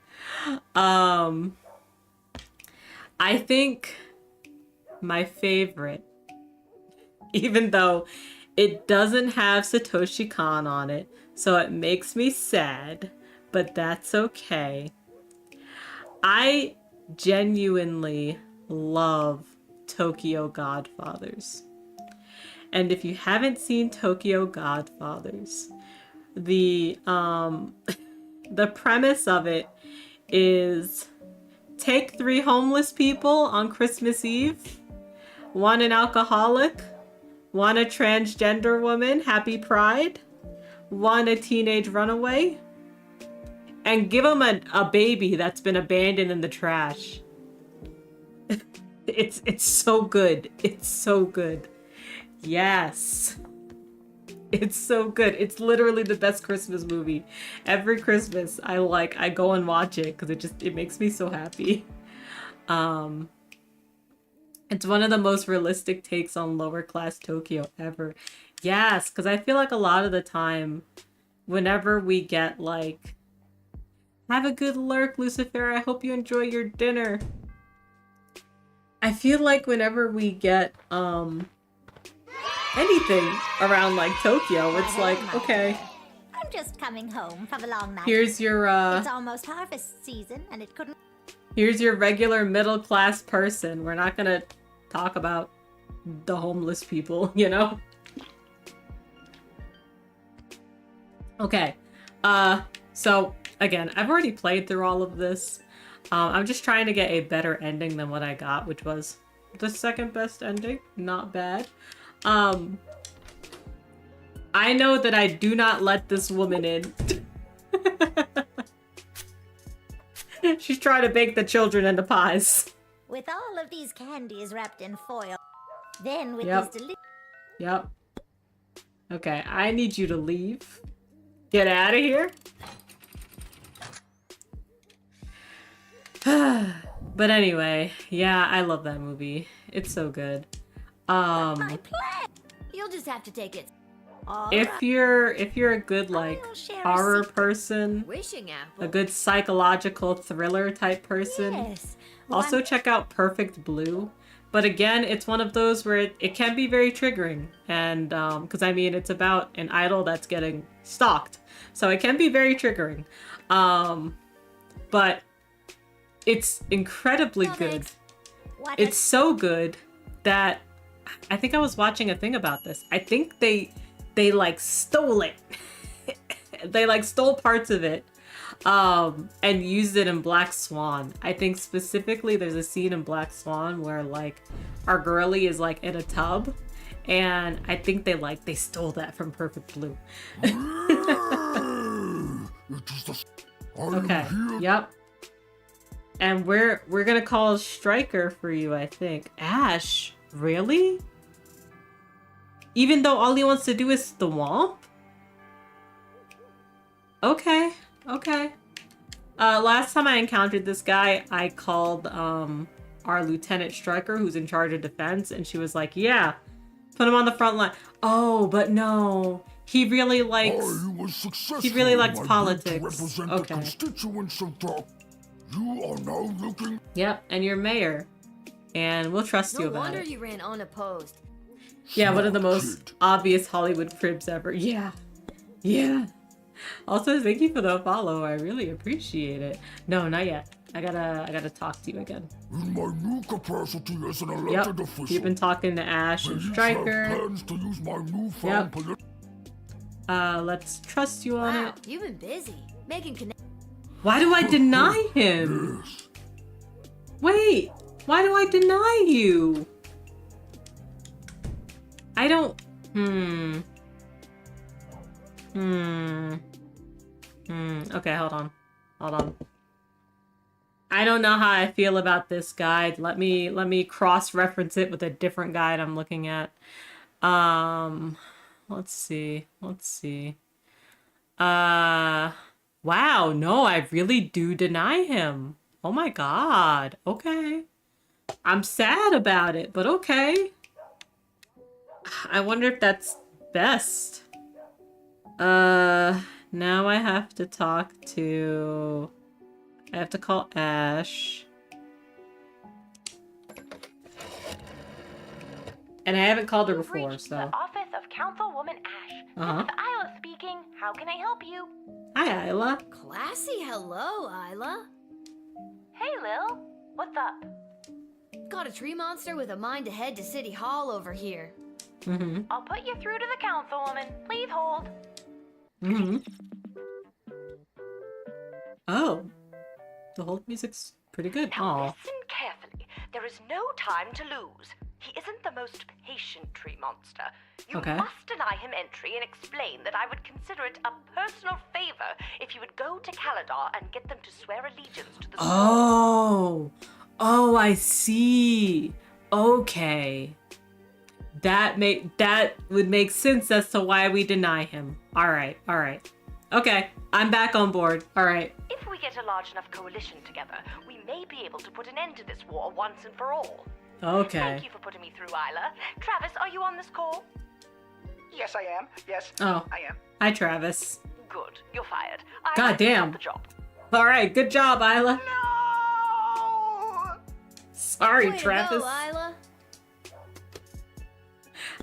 I think my favorite, even though it doesn't have Satoshi Kon on it, so it makes me sad, but that's okay. I genuinely love Tokyo Godfathers. And if you haven't seen Tokyo Godfathers, the the premise of it is take 3 homeless people on Christmas Eve, 1 an alcoholic, 1 a transgender woman, happy pride, 1 a teenage runaway, and give them a baby that's been abandoned in the trash. It's so good. It's so good. Yes. It's so good. It's literally the best Christmas movie. Every Christmas I go and watch it because it makes me so happy. It's one of the most realistic takes on lower class Tokyo ever. Yes, because I feel like a lot of the time whenever we get like, have a good lurk, Lucifer, I hope you enjoy your dinner. I feel like whenever we get anything around like Tokyo, it's like, okay, I'm just coming home from a long night. here's your It's almost harvest season, and it couldn't. here's your regular middle class person. We're not gonna talk about the homeless people, you know? Okay. So again, I've already played through all of this. I'm just trying to get a better ending than what I got, which was the second best ending. Not bad. I know that I do not let this woman in. She's trying to bake the children into pies. With all of these candies wrapped in foil, then with Yep. this delicious. Yep. Okay, I need you to leave. Get out of here. But anyway, yeah, I love that movie. It's so good. You'll just have to take it. If you're a good like horror person, Wishing apple. a good psychological thriller type person, Yes. also check out Perfect Blue. But again, it's one of those where it can be very triggering, and because I mean it's about an idol that's getting stalked, so it can be very triggering. But it's incredibly good. It's so good that I think I was watching a thing about this. I think they like stole it. They like stole parts of it and used it in Black Swan. I think specifically there's a scene in Black Swan where like our girlie is like in a tub, and I think they stole that from Perfect Blue. Okay. Yep. And we're gonna call Striker for you, I think. Ash, really? Even though all he wants to do is the womp? Okay, okay. Last time I encountered this guy, I called our Lieutenant Striker, who's in charge of defense, and she was like, yeah, put him on the front line. Oh, but no. He really likes politics. Okay. You are now looking. Yep, and you're mayor. And we'll trust you No about wonder it. you ran unopposed. Yeah, one of the most obvious Hollywood cribs ever. Yeah. Yeah. Also, thank you for the follow. I really appreciate it. No, not yet. I gotta talk to you again. In my new capacity as an elected official, You've been talking to Ash and Striker. plans to use my newfound Let's trust you on Wow, it. you've been busy making connections. Why do I deny him? Wait, why do I deny you? I don't... Okay, hold on. I don't know how I feel about this guide. Let me cross-reference it with a different guide I'm looking at. Let's see. Wow, no, I really do deny him. Oh my god. Okay. I'm sad about it, but okay. I wonder if that's best. Now I have to talk to... I have to call Ash. And I haven't called her before, so... The office of Councilwoman Ash. Uh-huh. This is Isla speaking. How can I help you? Hi, Isla. Classy hello, Isla. Hey, Lil. What's up? Got a tree monster with a mind to head to City Hall over here. Mm-hmm. I'll put you through to the Councilwoman. Please hold. Mm-hmm. Oh. The hold music's pretty good. Now Aw. listen carefully. There is no time to lose. He isn't the most patient tree monster. You Okay. must deny him entry and explain that I would consider it a personal favor if you would go to Caladar and get them to swear allegiance to the Oh. Oh, I see. Okay. That would make sense as to why we deny him. Alright, alright. Okay, I'm back on board. Alright. If we get a large enough coalition together, we may be able to put an end to this war once and for all. Okay. Thank you for putting me through, Isla. Travis, are you on this call? Yes, I am. Yes, Oh. I am. Hi, Travis. Good. You're fired. Isla, God you got damn. the job. Alright, good job, Isla. No! Sorry, Way to Travis. go, Isla.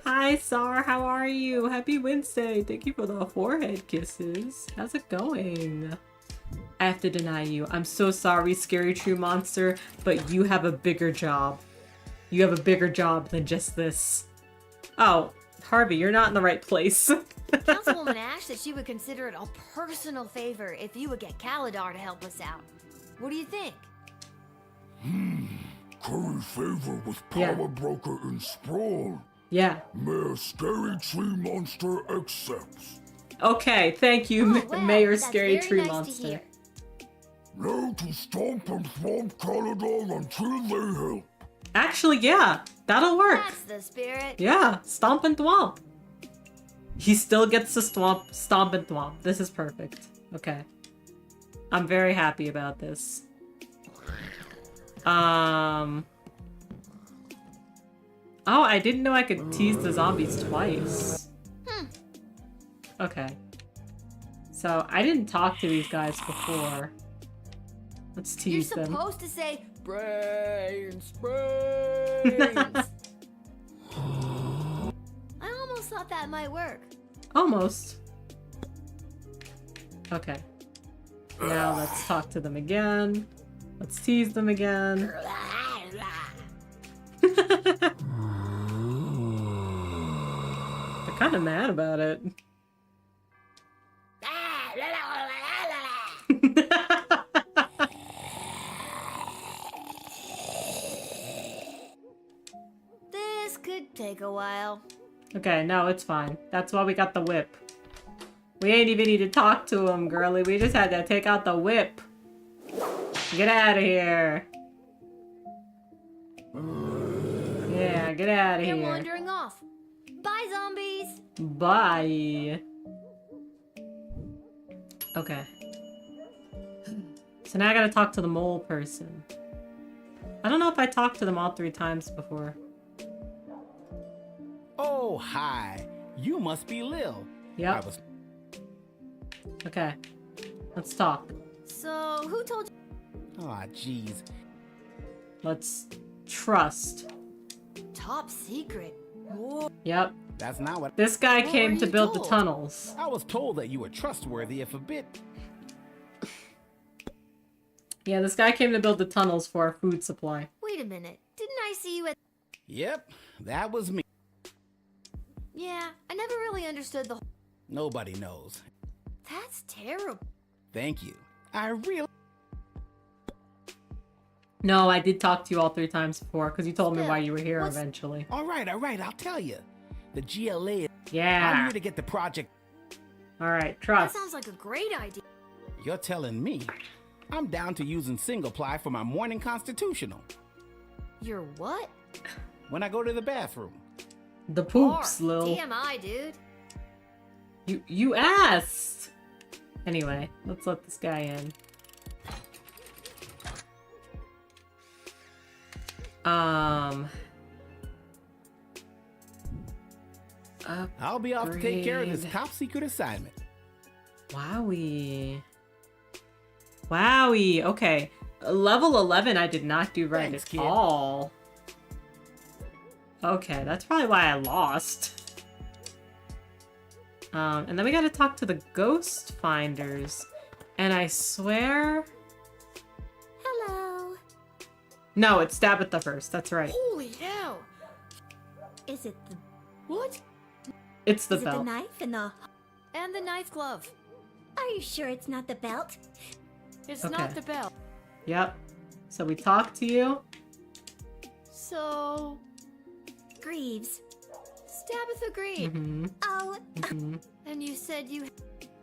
Hi, Sar. How are you? Happy Wednesday. Thank you for the forehead kisses. How's it going? I have to deny you. I'm so sorry, Scary True Monster, but you have a bigger job. You have a bigger job than just this. Oh, Harvey, you're not in the right place. Councilwoman Ash said she would consider it a personal favor if you would get Caladar to help us out. What do you think? Curry favor with Yeah. Power Broker and Sprawl. Yeah. Mayor Scary Tree Monster accepts. Okay, thank you, well, Mayor that's Scary very Tree nice to Monster. hear. Now to stomp and thwomp Caladar until they help. Actually, yeah, that'll work. That's the spirit. Yeah, stomp and thwomp. He still gets to stomp and thwomp. This is perfect. Okay. I'm very happy about this. Oh, I didn't know I could tease the zombies twice. Okay. So, I didn't talk to these guys before. Let's You're tease them. supposed to say brains, brains. I almost thought that might work. Almost. Okay. Now let's talk to them again. Let's tease them again. They're kind of mad about it. This could take a while. Okay, no, it's fine. That's why we got the whip. We ain't even need to talk to him, girly. We just had to take out the whip. Get out of here. Yeah, get out of They're here. wandering off. Bye, zombies. Bye. Okay. So now I gotta talk to the mole person. I don't know if I talked to them all 3 times before. Oh, hi. You must be Lil. Yep. Okay. Let's talk. So, who told you? Aw, jeez. Let's trust. Top secret. Whoa. Yep. That's not what... This guy What came were to you build the told? tunnels. I was told that you were trustworthy if a bit... Yeah, this guy came to build the tunnels for our food supply. Wait a minute. Didn't I see you at... Yep, that was me. Yeah, I never really understood the... Nobody knows. That's terrible. Thank you. I really... No, I did talk to you all 3 times before, because you told me Still, why you were here what's- eventually. All right, I'll tell you. The GLA... I'm Yeah. here to get the project... Alright, That trust. sounds like a great idea. You're telling me. I'm down to using single ply for my morning constitutional. You're what? When I go to the bathroom. The poops, Lil. TMI, dude. You asked! Anyway, let's let this guy in. I'll be off to take care of this Upgrade. top secret assignment. Wowie. Wowie, okay. Level 11 I did not do right Thanks, at kid. all. Okay, that's probably why I lost. And then we gotta talk to the ghost finders. And I swear... Hello. No, it's Stabitha first, that's right. Holy hell. Is it the... What? It's the Is it the belt. knife and the And the knife glove. Are you sure it's not the belt? It's Okay. not the belt. Yep. So we talked to you. So... Greaves. Tabitha Greaves. Mm-hmm. Oh, Mm-hmm. And you said you...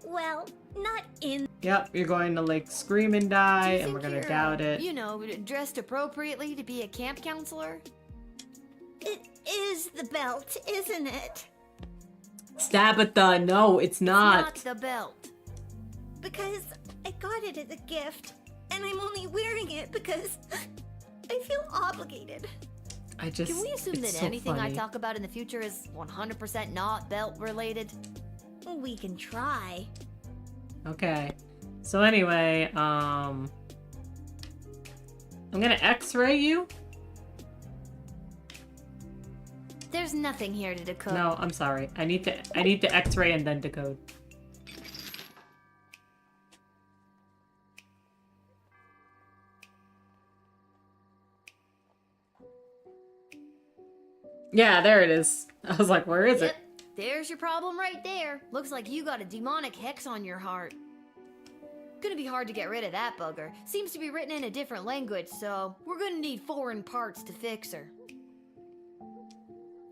well, not in. Yep, you're going to like scream and die, and we're gonna you're, doubt it. You know, dressed appropriately to be a camp counselor? It is the belt, isn't it? Tabitha, no, it's not. It's not the belt. Because I got it as a gift, and I'm only wearing it because I feel obligated. I just. Can we assume it's that so anything I funny. talk about in the future is 100% not belt related? We can try. Okay. So anyway, I'm gonna X-ray you. There's nothing here to decode. No, I'm sorry. I need to X-ray and then decode. Yeah, there it is. I was like, where is it? There's your problem right there. Looks like you got a demonic hex on your heart. Gonna be hard to get rid of that bugger. Seems to be written in a different language, so we're gonna need foreign parts to fix her.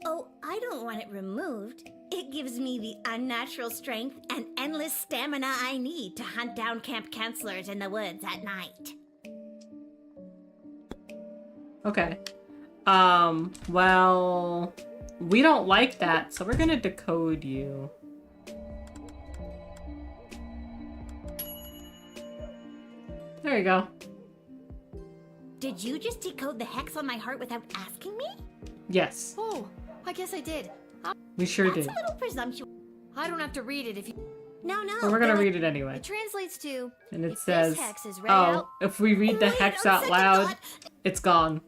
Oh, I don't want it removed. It gives me the unnatural strength and endless stamina I need to hunt down camp counselors in the woods at night. Okay. Well, we don't like that, so we're gonna decode you. There you go. Did you just decode the hex on my heart without asking me? Yes, Oh, I guess I did. we sure That's did. a little presumptuous. I don't have to read it if you... No, But we're gonna they're read it anyway. It translates to... And it if says, this hex is read oh, out... if we read the Wait, hex on out second loud, thought- it's gone.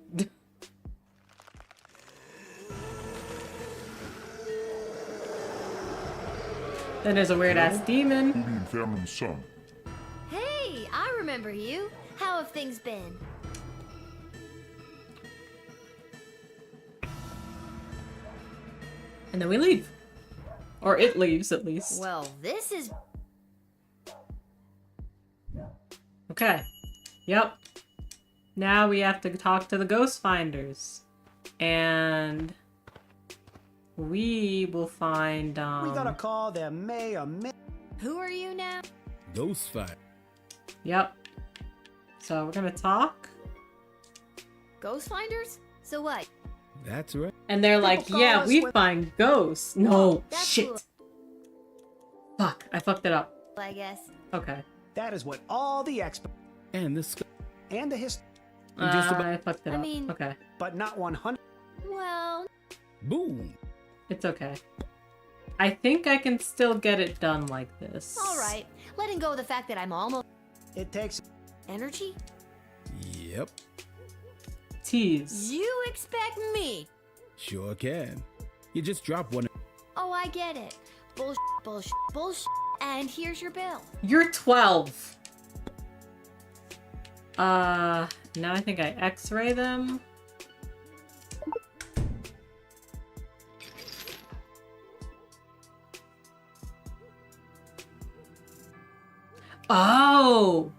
Then there's a weird ass demon. Hey, I remember you. How have things been? And then we leave. Or it leaves, at least. Well, this is... Okay. Yep. Now we have to talk to the ghost finders. And... we will find, We gotta call them May. Who are you now? Ghost fight. Yep. So we're gonna talk. Ghost finders? So what? That's right. And they're like, People call yeah, us we when- find ghosts. No, That's shit. cool. Fuck, I fucked it up. I guess. Okay. That is what all the experts And this. and the hist, Just about- I fucked it I up. mean- Okay. but not 100. Well... Boom. It's okay. I think I can still get it done like this. Alright. Letting go of the fact that I'm almost... It takes Energy? Yep. Tease. You expect me? Sure can. You just drop one. Oh, I get it. Bullshit, bullshit, bullshit. And here's your bill. You're 12. Now I think I X-ray them. Oh!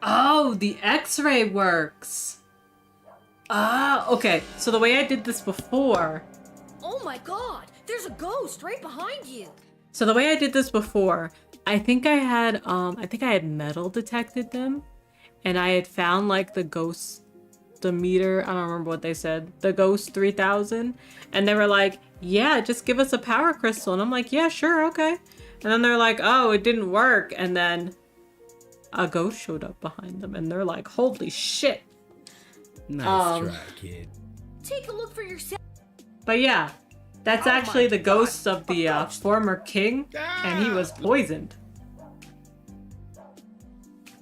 Oh, the X-ray works! Ah, okay. So the way I did this before... Oh my god! There's a ghost right behind you! So the way I did this before, I think I had metal detected them, and I had found like the ghost, the meter, I don't remember what they said, the ghost 3000, and they were like, yeah, just give us a power crystal, and I'm like, yeah, sure, okay. And then they're like, oh, it didn't work, and then a ghost showed up behind them, and they're like, holy shit. Nice try, kid. Take a look for yourself. But yeah, that's actually the ghost of the former king, and he was poisoned.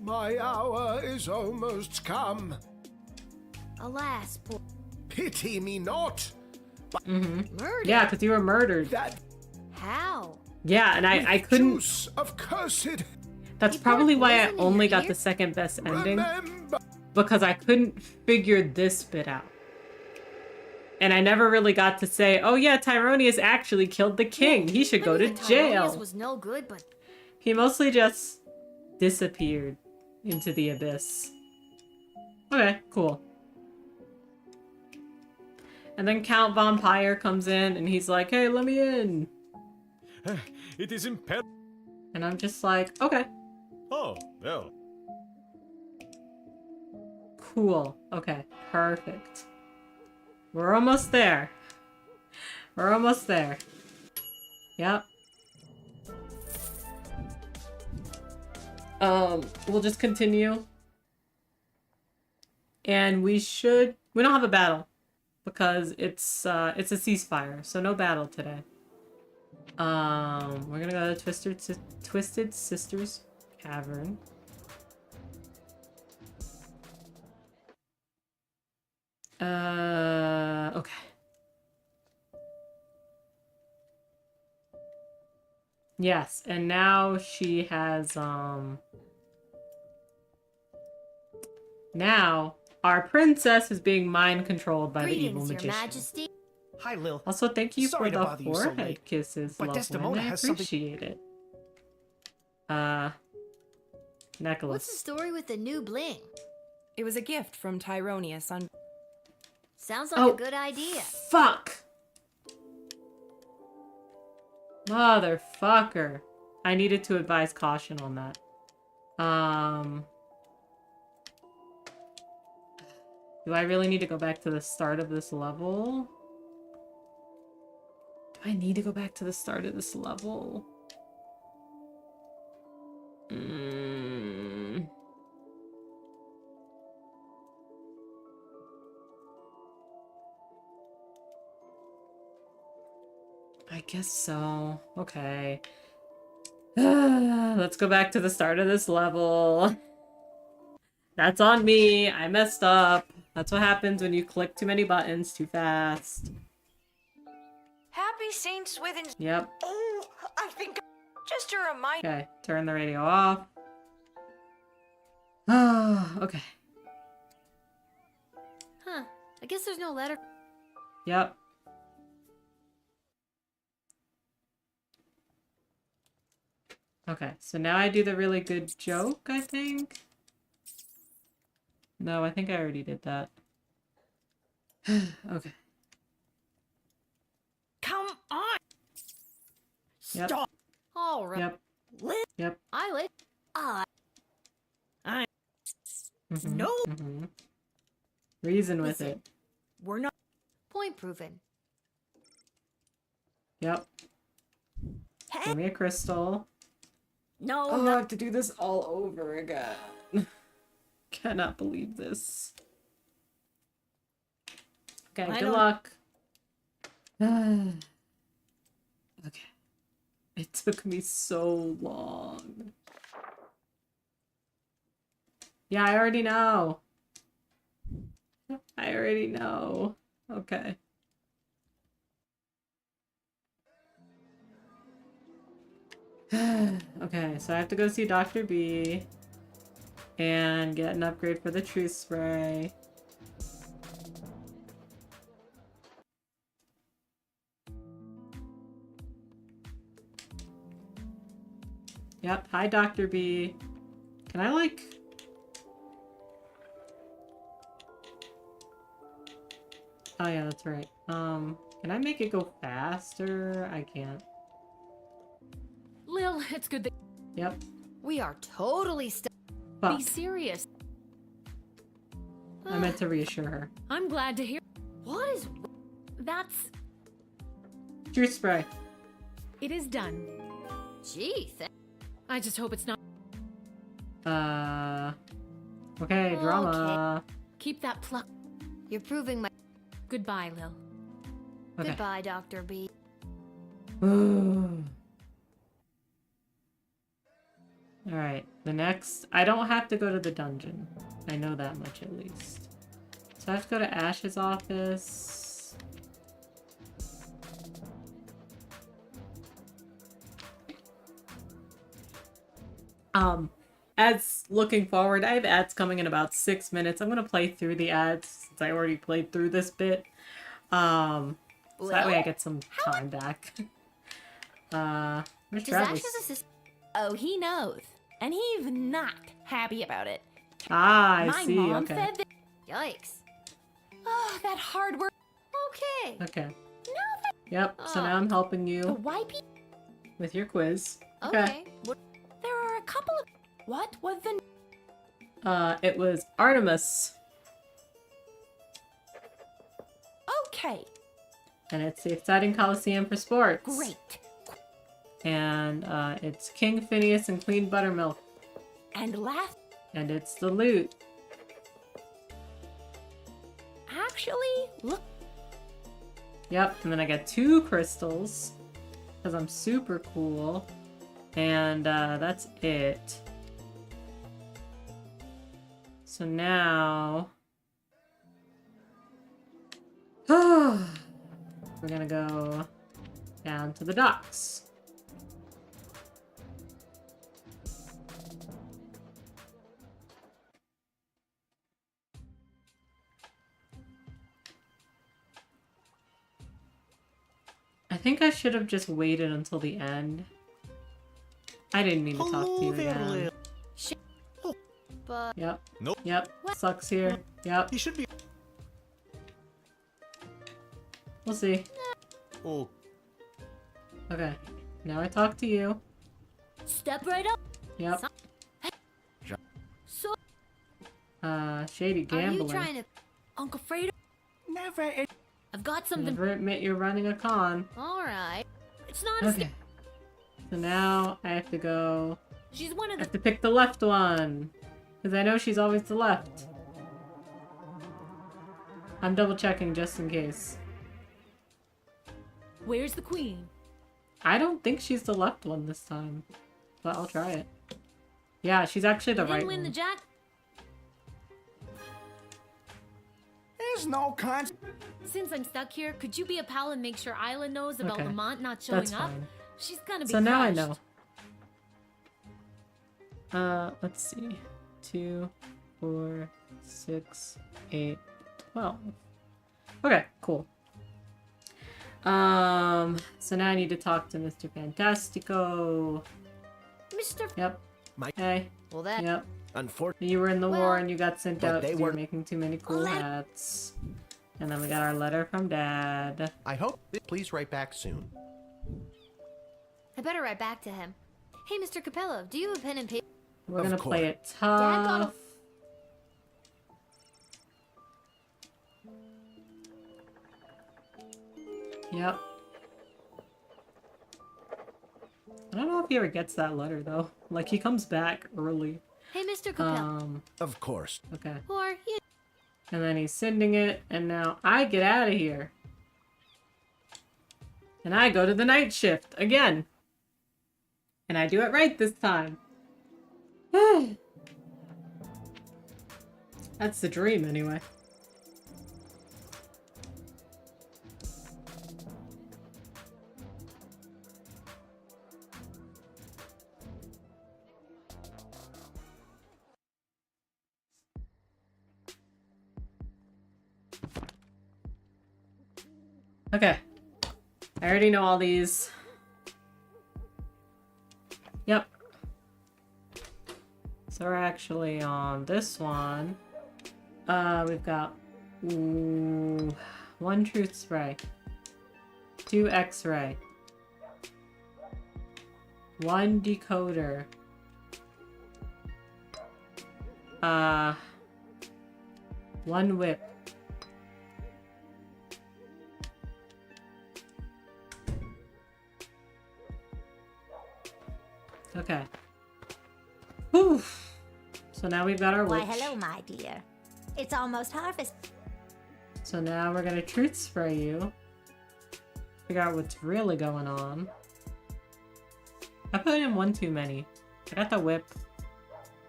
My hour is almost come. Alas, poor... Pity me not. Murder? Yeah, because you were murdered. How? Yeah, and I couldn't... Juice of cursed. That's probably why I only got the second best ending. Because I couldn't figure this bit out. And I never really got to say, oh yeah, Tyronius actually killed the king. He should go to jail. Was no good, but He mostly just disappeared into the abyss. Okay, cool. And then Count Vampire comes in and he's like, hey, let me in. It is imperative. And I'm just like, okay. Oh, well. Cool. Okay, perfect. We're almost there. We're almost there. Yep. We'll just continue. And we don't have a battle because it's a ceasefire, so no battle today. We're gonna go to Twisted Sisters Cavern. Okay. Yes, and now she has, now, our princess is being mind-controlled by the evil magician. Your Majesty. Hi, Lil. Also, thank you Sorry for to the bother you so forehead late, kisses, but loved Desdemona one. I has something- appreciate it. Necklace. What's the story with the new bling? It was a gift from Tyronius on... Sounds like a good idea. Fuck! Motherfucker. I needed to advise caution on that. Do I really need to go back to the start of this level? Do I need to go back to the start of this level? I guess so. Okay. Let's go back to the start of this level. That's on me. I messed up. That's what happens when you click too many buttons too fast. Happy St. Swithin's. Yep. Oh, I think... Just a reminder... Okay, turn the radio off. Okay. Huh. I guess there's no letter. Yep. Okay, so now I do the really good joke, I think. No, I think I already did that. Okay. Come on! Yep. Stop! All right. Yep. Yep. I like. I. Mhm, No. mhm. Reason with Listen. it. We're not. Point proven. Yep. Give me a crystal. No. Oh, I have to do this all over again. Cannot believe this. Okay, I good don't- luck. Okay. It took me so long. Yeah, I already know. I already know. Okay. Okay, so I have to go see Dr. B and get an upgrade for the truth spray. Yep, hi Dr. B. Can I like... Oh yeah, that's right. Can I make it go faster? I can't. Lil, it's good that... Yep. We are totally Fuck. Be serious. I meant to reassure her. I'm glad to hear... What is... That's... Truth spray. It is done. Gee, I just hope it's not... Okay, drama. Keep that pluck. You're proving my... Goodbye, Lil. Okay. Goodbye, Dr. B. Alright, the next... I don't have to go to the dungeon. I know that much at least. So I have to go to Ash's office. As looking forward, I have ads coming in about 6 minutes. I'm gonna play through the ads since I already played through this bit. So that way I get some time back. Where's Travis? Oh, he knows. And he's not happy about it. Ah, I My see, mom okay. said that. Yikes. Oh, that hard work. Okay. Okay. No, that. Yep, so now I'm helping The you YP. with your quiz. Okay. There are a couple of. What was the. It was Artemis. Okay. And it's the exciting Coliseum for sports. Great. And it's King Phineas and Queen Buttermilk. And last. And it's the loot. Actually, look. Yep, and then I get 2 crystals. Because I'm super cool. And that's it. So now... we're gonna go down to the docks. I think I should have just waited until the end. I didn't mean to talk to you again. But Yep. Nope. Yep. Sucks here. Yep. He should be. We'll see. Oh. Okay. Now I talk to you. Step right up. Yep. So, Shady are you gambling. trying to... Uncle Fredo, Never. I've got something. Never admit you're running a con. Alright. It's not a Okay. So now I have to go... She's one I of the. have to pick the left one. Because I know she's always the left. I'm double checking just in case. Where's the queen? I don't think she's the left one this time. But I'll try it. Yeah, she's actually the You right didn't win one. the jack. There's no con. Since I'm stuck here, could you be a pal and make sure Isla knows about Okay. Lamont not showing That's up? fine. She's gonna be So now I crushed. know. Let's see. 2, 4, 6, 8, 12. Okay, cool. So now I need to talk to Mr. Fantastico. Mr. Yep. Hey. Well, that... Yep. Unfortunately, You were in the war Well, and you got sent but out they because you were were- making too many cool hats. And then we got our letter from Dad. I hope please write back soon. I better write back to him. Hey, Mr. Capello, do you have a pen and paper? We're Of gonna course. play it Dad got a... tough. Yep. I don't know if he ever gets that letter though. Like he comes back early. Hey, Mr. Capello. Of course. Okay. Who are you? And then he's sending it, and now I get out of here. And I go to the night shift again. And I do it right this time. That's the dream anyway. Okay. I already know all these. Yep. So we're actually on this one. We've got 1 truth spray, 2 X-ray, 1 decoder, 1 whip. Okay. Whew. So now we've got our Why, witch. hello, my dear. It's almost harvest. So now we're gonna truth spray you. Figure out what's really going on. I put in 1 too many. I got the whip.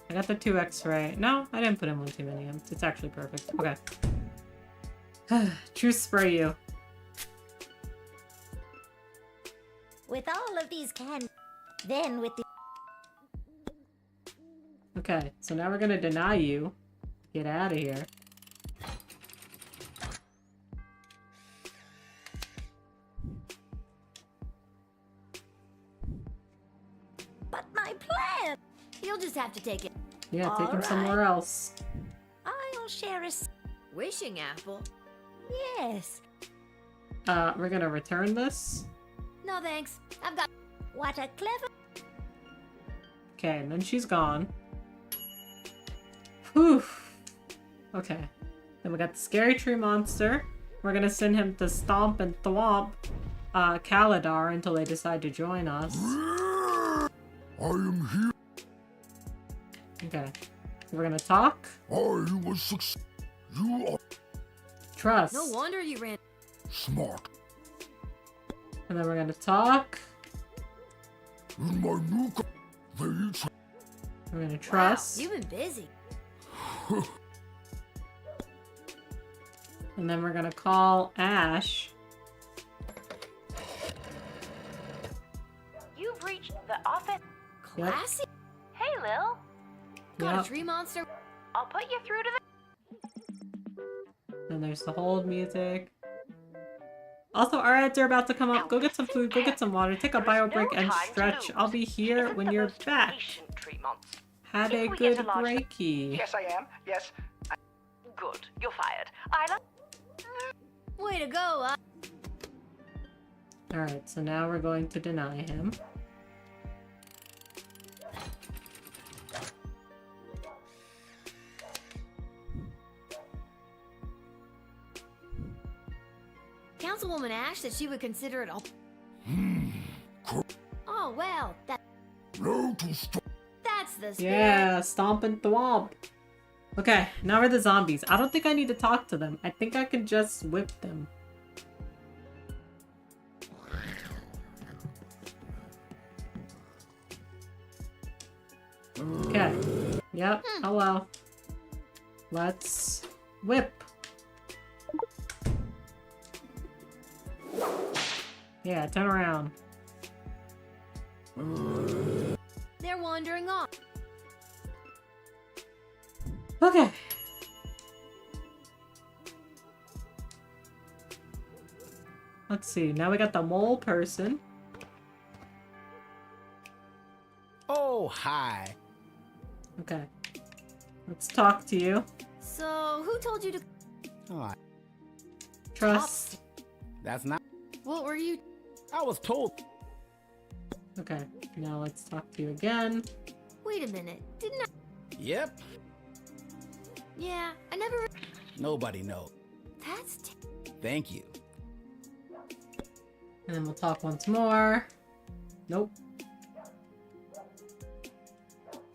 I got the 2 X-ray. No, I didn't put in 1 too many. It's actually perfect. Okay. Truth spray you. With all of these then with the... Okay, so now we're gonna deny you. Get out of here. my plan. You'll just have to take it. Yeah, take him Alright. somewhere else. I'll share a Wishing apple? yes. We're gonna return this. No thanks. I've got. What a clever. Okay, and then she's gone. Whew. Okay. Then we got the scary tree monster. We're gonna send him to stomp and thwomp Kaladar until they decide to join us. I am here. Okay. We're gonna talk. I was success. You are Trust. No wonder you ran. smart. And then we're gonna talk. In my new they each We're gonna trust. Wow, you've been busy. And then we're gonna call Ash. You've reached the office. Yep. Classy. Hey, Lil. Got Yep. a tree monster. I'll put you through to the. And there's the hold music. Also, our ads are about to come up. Go get some food, go get some water, take a bio break, and stretch. I'll be here when you're back. Have a good breaky. Yes, I am. Yes. Good. You're fired. Isla. Way to go, Alright, so now we're going to deny him. Councilwoman Ash said she would consider it all. Oh, well, that's the spirit. Yeah, stomp and thwomp. Okay, now we're the zombies. I don't think I need to talk to them. I think I can just whip them. Okay. Yep, hello. Let's whip. Yeah, turn around. They're wandering off. Okay. Let's see. Now we got the mole person. Oh, hi. Okay. Let's talk to you. So, who told you to... Oh, Trust. that's not. What were you... I was told. Okay. Now let's talk to you again. Wait a minute. Didn't I... Yep. Yeah, I never... Nobody knows. That's... Thank you. And then we'll talk once more. Nope.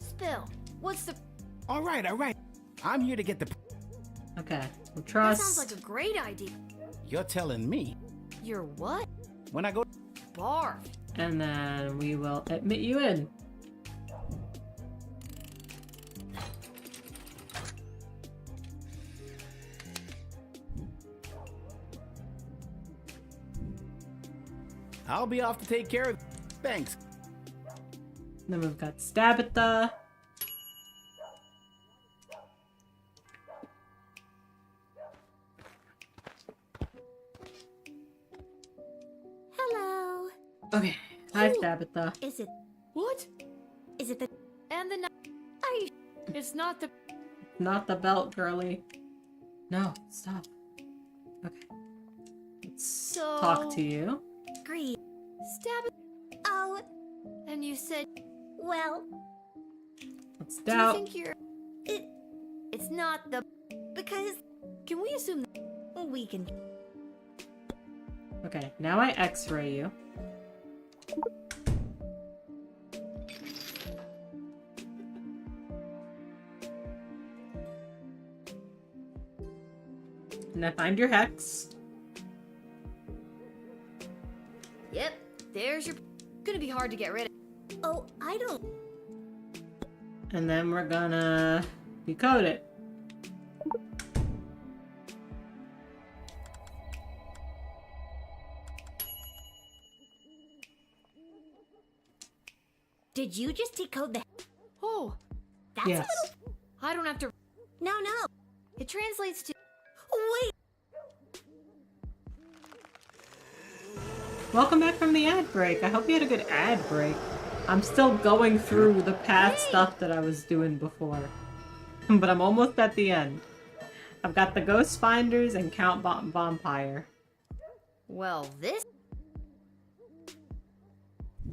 Spill. What's the... All right. I'm here to get the... Okay. We'll That trust. sounds like a great idea. You're telling me. You're what? When I go... Barf. And then we will admit you in. I'll be off to take care of... Thanks. Then we've got Stabitha. Hello. Okay. Hi, Stabitha. Is it? What? Is it the? And the... Are you? It's not the... Not the belt, girly. No, stop. Okay. Let's So... talk to you. Greed. Stab it. Oh, And you said... well, Let's Do you doubt. think you're... It's not the... because Can we assume... we can. Okay, now I x-ray you. And I find your hex. Yep. There's your... Gonna be hard to get rid of. Oh, I don't. And then we're gonna decode it. Did you just decode the? Oh. That's Yes. a little. I don't have to... No. It translates to... Wait. Welcome back from the ad break. I hope you had a good ad break. I'm still going through the past stuff that I was doing before. But I'm almost at the end. I've got the Ghost Finders and Count Vampire. Well, this...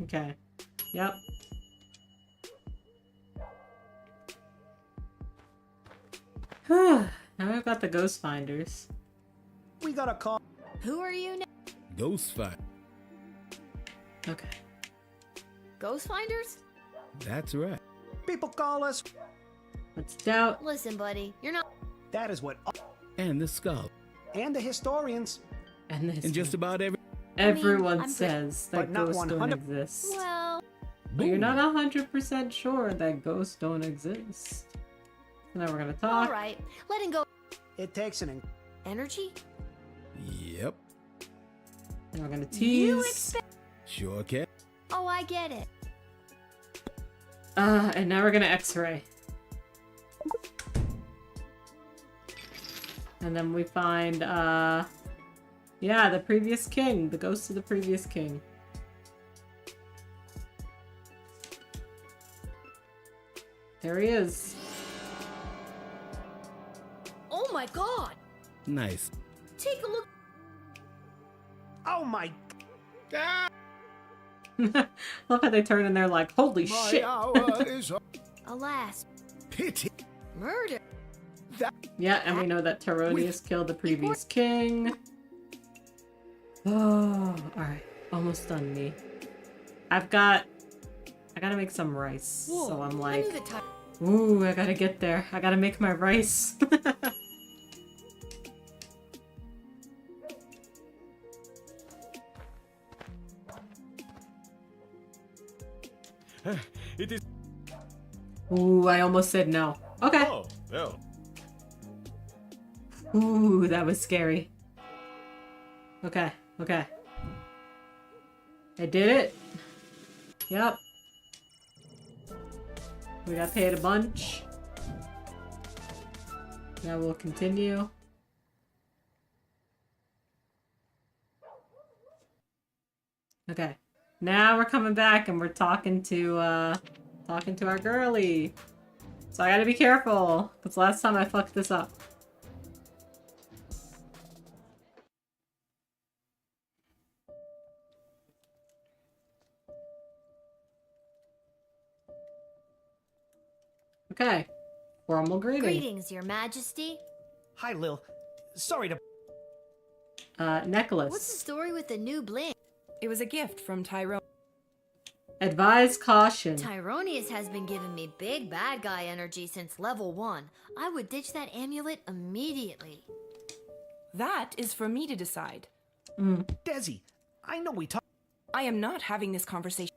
Okay. Yep. Now I've got the Ghost Finders. We got a call. Who are you now? Ghost fight. Okay. Ghost Finders? That's right. People call us. Let's doubt. Listen, buddy, you're not... That is what. And the skull. And the historians. And And just about everyone I'm says that but not ghosts don't 100 exist. Well... But you're not 100% sure that ghosts don't exist. So now we're gonna talk. Alright, letting go... It takes an Energy? Yep. And we're gonna You tease. expect... Sure can. Oh, I get it. And now we're gonna X-ray. And then we find, yeah, the previous king. The ghost of the previous king. There he is. Oh my god! Nice. Take a look. Oh my. Love how they turn and they're like, holy shit. Alas. Pity. Murder. Yeah, and we know that Tyronius killed the previous king. Oh, alright. Almost done, me. I gotta make some rice. Whoa, so I'm I knew like, the time. ooh, I gotta get there. I gotta make my rice. It is. Ooh, I almost said no. Okay. Oh, well. Ooh, that was scary. Okay, okay. I did it. Yep. We got paid a bunch. Now we'll continue. Okay. Now we're coming back and we're talking to our girly. So I gotta be careful, because last time I fucked this up. Okay. Formal greeting. Greetings, your majesty. Hi, Lil. Sorry to. Necklace. What's the story with the new bling? It was a gift from Tyrone. Advise caution. Tyronius has been giving me big bad guy energy since level 1. I would ditch that amulet immediately. That is for me to decide. Desi, I know we talked. I am not having this conversation.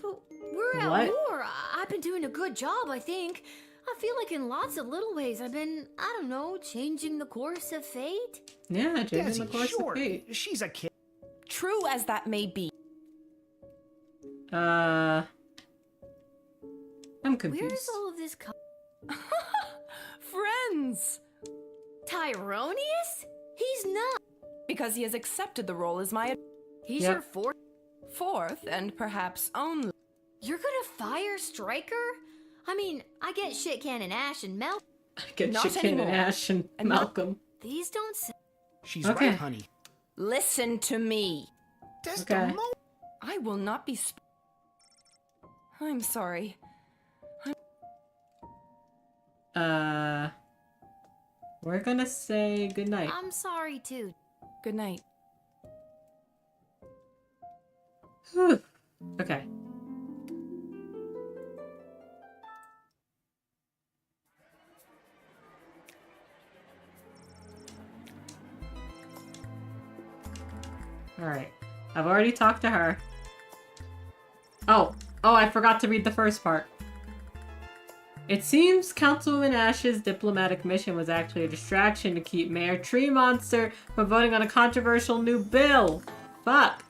But we're at What? war. I've been doing a good job, I think. I feel like in lots of little ways I've been, I don't know, changing the course of fate. Yeah, changing the Desi, course sure. of fate. She's a kid. True as that may be. I'm confused. Where does all of this come? Friends! Tyronius? He's not. Because he has accepted the role as my... He's Yep. your fourth and perhaps only. You're gonna fire Stryker? I mean, I get Shit Cannon Ash and Mel. Get Not Chicken and anymore. Ash and And not- Malcolm. These don't say. She's Okay. right, honey. Listen to me. Okay. I will not be... I'm sorry. We're gonna say goodnight. I'm sorry too. Good night. Whew. Okay. Alright. I've already talked to her. Oh, I forgot to read the first part. It seems Councilwoman Ash's diplomatic mission was actually a distraction to keep Mayor Tree Monster from voting on a controversial new bill. Fuck.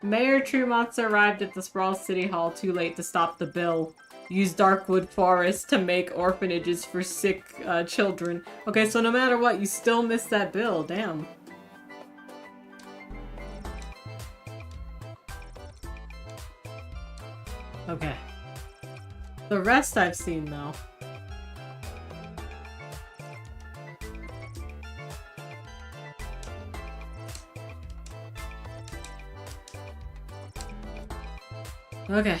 Mayor Tree Monster arrived at the Sprawl City Hall too late to stop the bill. Use Darkwood Forest to make orphanages for sick children. Okay, so no matter what, you still missed that bill. Damn. Okay. The rest I've seen, though. Okay.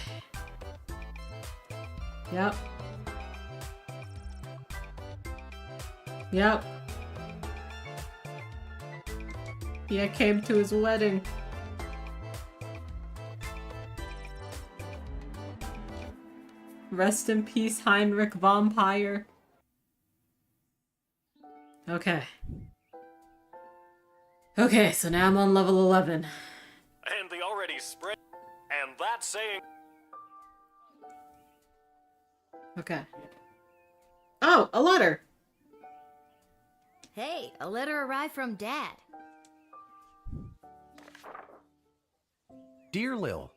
Yep. Yep. Yeah, came to his wedding. Rest in peace, Heinrich Vampire. Okay. Okay, so now I'm on level 11. And the already spread. And that's saying. Okay. Oh, a letter! Hey, a letter arrived from Dad. Dear Lil,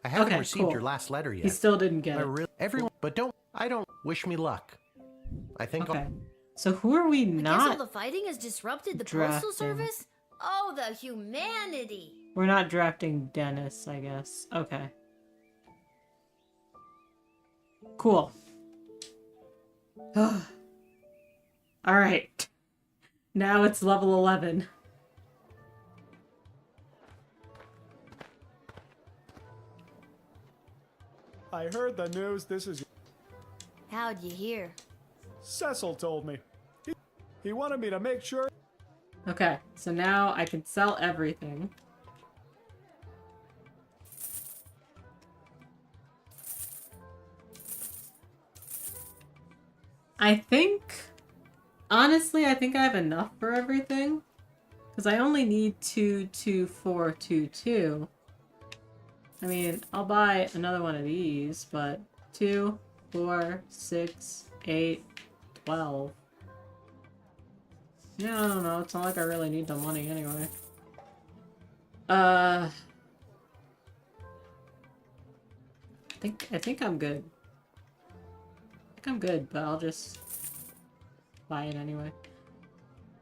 I haven't Okay, received cool. your last letter yet. He still didn't get it. Everyone, but I don't wish me luck. I think Okay. So who are we I guess not? all the fighting has disrupted the drafting. postal service? Oh, the humanity! We're not drafting Dennis, I guess. Okay. Cool. Alright. Now it's level 11. I heard the news. This is. How'd you hear? Cecil told me. He wanted me to make sure. Okay, so now I can sell everything. I think... Honestly, I think I have enough for everything. Because I only need 22422. I mean, I'll buy another one of these, but 2, 4, 6, 8, 12. Yeah, I don't know. It's not like I really need the money anyway. I think I'm good. I think I'm good, but I'll just buy it anyway.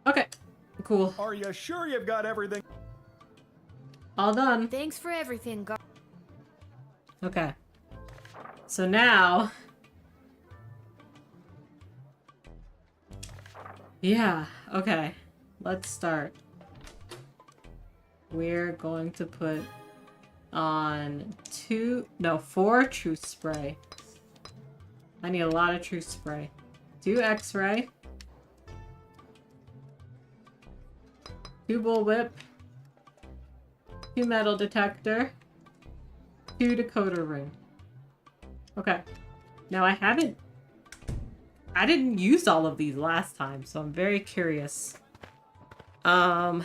Okay, cool. Are you sure you've got everything? All done. Thanks for everything, Okay. So now... Yeah, okay. Let's start. We're going to put on 4 truth spray. I need a lot of truth spray. 2 x-ray. 2 bullwhip. 2 metal detector. 2 decoder ring. Okay. Now I didn't use all of these last time, so I'm very curious. So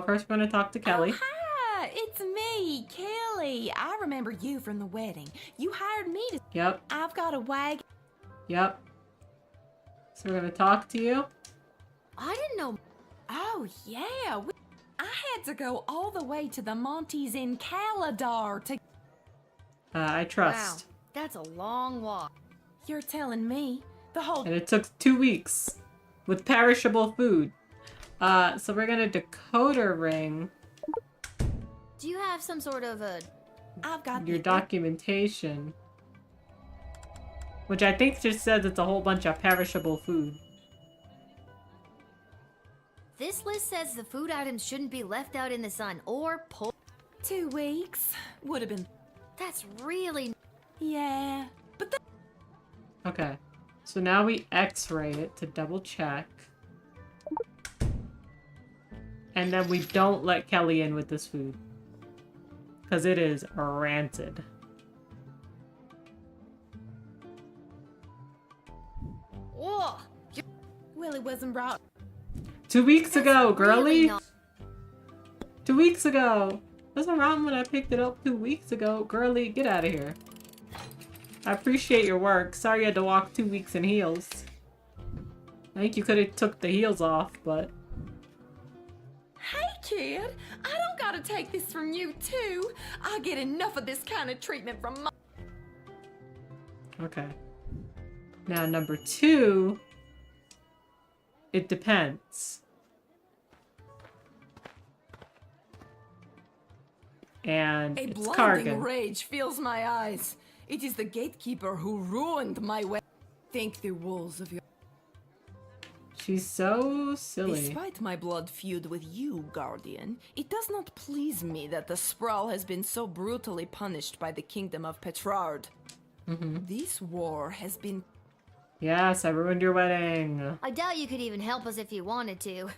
first we're gonna talk to Kelly. Oh, hi! It's me, Kelly. I remember you from the wedding. You hired me to... Yep. I've got a wagon. Yep. So we're gonna talk to you. I didn't know... Oh, yeah. I had to go all the way to the Montes in Caladar to... I trust. Wow, that's a long walk. You're telling me the whole... And it took 2 weeks with perishable food. So we're gonna decoder ring Do you have some sort of a... I've got your documentation. Which I think just says it's a whole bunch of perishable food. This list says the food items shouldn't be left out in the sun or pulled. 2 weeks would have been... That's really... Yeah, but Okay. So now we x-ray it to double check. And then we don't let Kelly in with this food. Because it is rancid. Whoa! Willie wasn't brought... 2 weeks ago, girly! not- 2 weeks ago! Wasn't wrong when I picked it up 2 weeks ago. Girly, get out of here. I appreciate your work. Sorry you had to walk 2 weeks in heels. I think you could have took the heels off, but... Hey, kid! I don't gotta take this from you, too. I get enough of this kind of treatment from my... Okay. Now, number 2... It depends. And A it's blinding Kargan. rage fills my eyes. It is the gatekeeper who ruined my way. Thank the walls of your... She's so silly. Despite my blood feud with you, Guardian, it does not please me that the Sprawl has been so brutally punished by the Kingdom of Petrard. This war has been... Yes, I ruined your wedding. I doubt you could even help us if you wanted to.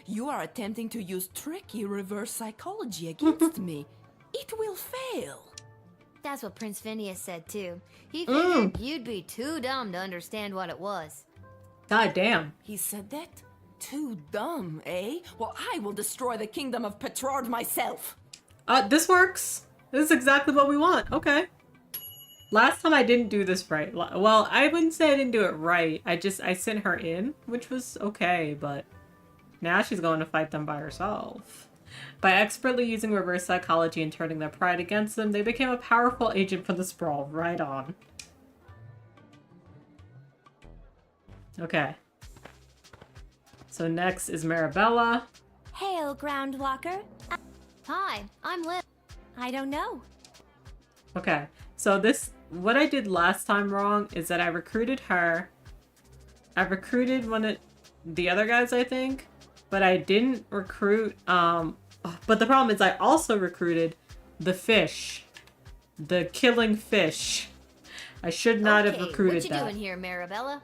You are attempting to use tricky reverse psychology against me. It will fail. That's what Prince Phineas said too. He figured you'd be too dumb to understand what it was. God damn. He said that? Too dumb, eh? Well, I will destroy the Kingdom of Petrard myself. This works. This is exactly what we want. Okay. Last time I didn't do this right. Well, I wouldn't say I didn't do it right. I sent her in, which was okay, but now she's going to fight them by herself. By expertly using reverse psychology and turning their pride against them, they became a powerful agent for the Sprawl. Right on. Okay. So next is Marabella. Hail, Groundwalker. Hi, I'm Liv. I don't know. Okay, so what I did last time wrong is that I recruited her. I recruited one of the other guys, I think, but I didn't recruit, but the problem is I also recruited the fish. The killing fish. I should not have recruited that. What you doing here, Marabella?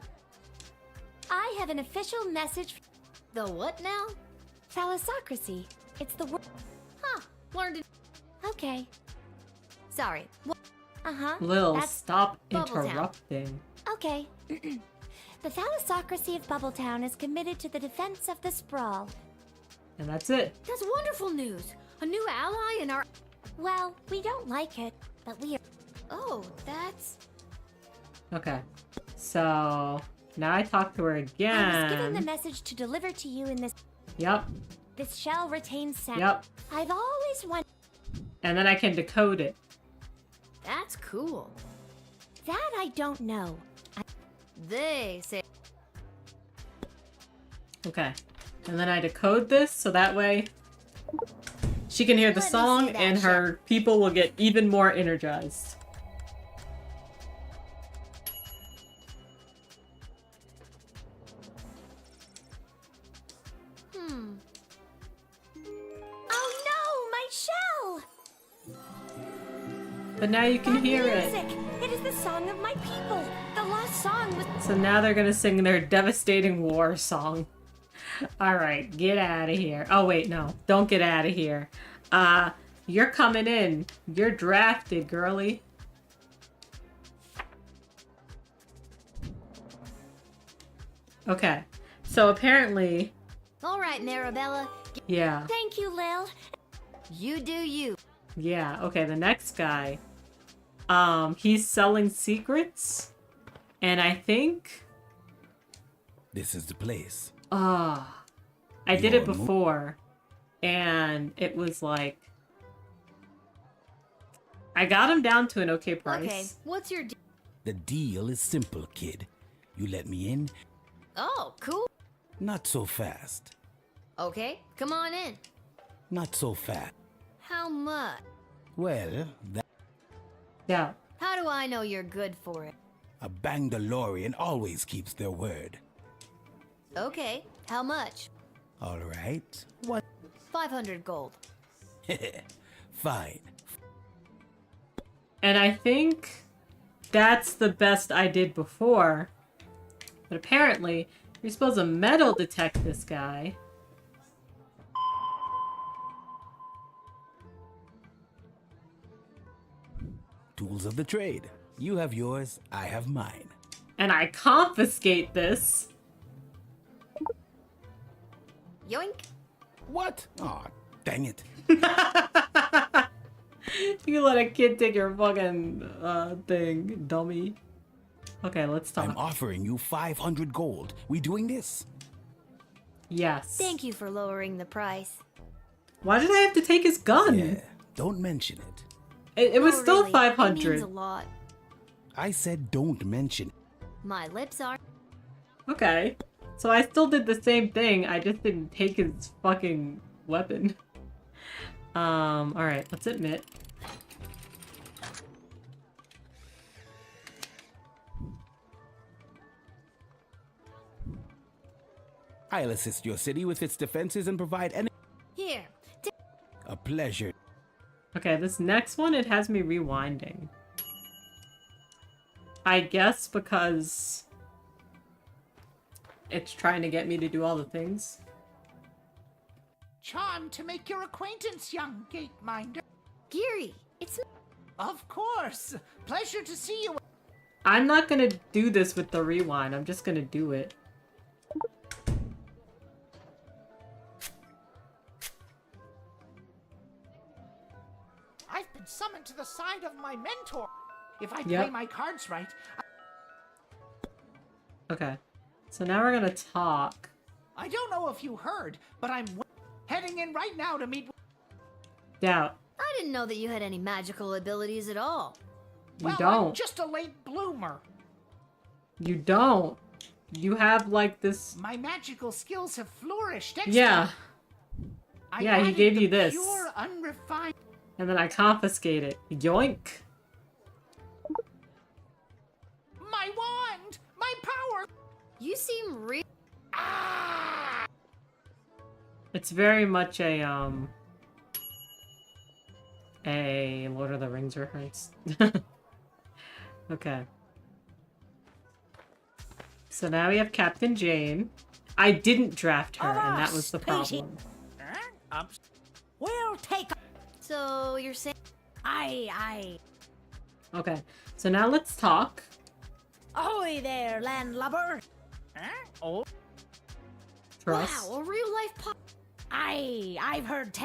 I have an official message. The what now? Thalassocracy. It's the word. Huh, learned it. Okay. Sorry. Uh-huh. Lil, That's stop Bubbletown. interrupting. Okay. The Thalassocracy of Bubbletown is committed to the defense of the Sprawl. And that's it. That's wonderful news. A new ally in our... Well, we don't like it, but we are... Oh, that's... Okay. So, now I talk to her again. I was given the message to deliver to you in this... Yep. This shell retains sound. Yep. I've always wanted... And then I can decode it. That's cool. That I don't know. They say... Okay. And then I decode this so that way she can hear the song and her people will get even more energized. Oh no, my shell! But now you can hear it. Music! It is the song of my people. The lost song was... So now they're gonna sing their devastating war song. Alright, get out of here. Oh wait, no. Don't get out of here. You're coming in. You're drafted, girly. Okay. So apparently... Alright, Marabella. Yeah. Thank you, Lil. You do you. Yeah, okay, the next guy. He's selling secrets. And I think... This is the place. I did it before. And it was like... I got him down to an okay price. Okay, what's your... The deal is simple, kid. You let me in. Oh, cool. Not so fast. Okay, come on in. Not so fast. How much? Well, that... Yeah. How do I know you're good for it? A Bangdalorian always keeps their word. Okay, how much? All right. What? 500 gold. Fine. And I think that's the best I did before. But apparently, you're supposed to metal detect this guy. Tools of the trade. You have yours, I have mine. And I confiscate this. Yoink. What? Aw, dang it. You let a kid take your fucking thing, dummy. Okay, let's talk. I'm offering you 500 gold. We doing this? Yes. Thank you for lowering the price. Why did I have to take his gun? Yeah, don't mention it. It was Not still really. 500. It means a lot. I said don't mention. My lips are... Okay. So I still did the same thing, I just didn't take his fucking weapon. Alright, let's admit. I'll assist your city with its defenses and provide any... Here. A pleasure. Okay, this next one, it has me rewinding. I guess because it's trying to get me to do all the things. Charmed to make your acquaintance, young gateminder. Geary, it's... Of course. Pleasure to see you. I'm not gonna do this with the rewind. I'm just gonna do it. I've been summoned to the side of my mentor. If I Yep. play my cards right, Okay. So now we're gonna talk. I don't know if you heard, but I'm heading in right now to meet. Doubt. I didn't know that you had any magical abilities at all. You Well, I'm don't. just a late bloomer. You don't. You have like this. My magical skills have flourished. Yeah. I Yeah, he added gave the you this. Pure, unrefined. And then I confiscate it. Yoink. My wand, my power. You seem real. It's very much a Lord of the Rings reference. Okay. So now we have Captain Jane. I didn't draft her, and that was the problem. We'll take. So you're saying... Okay. So now let's talk. Ahoy there, landlubber. Oh. Trust. Wow, a real life pop... I've heard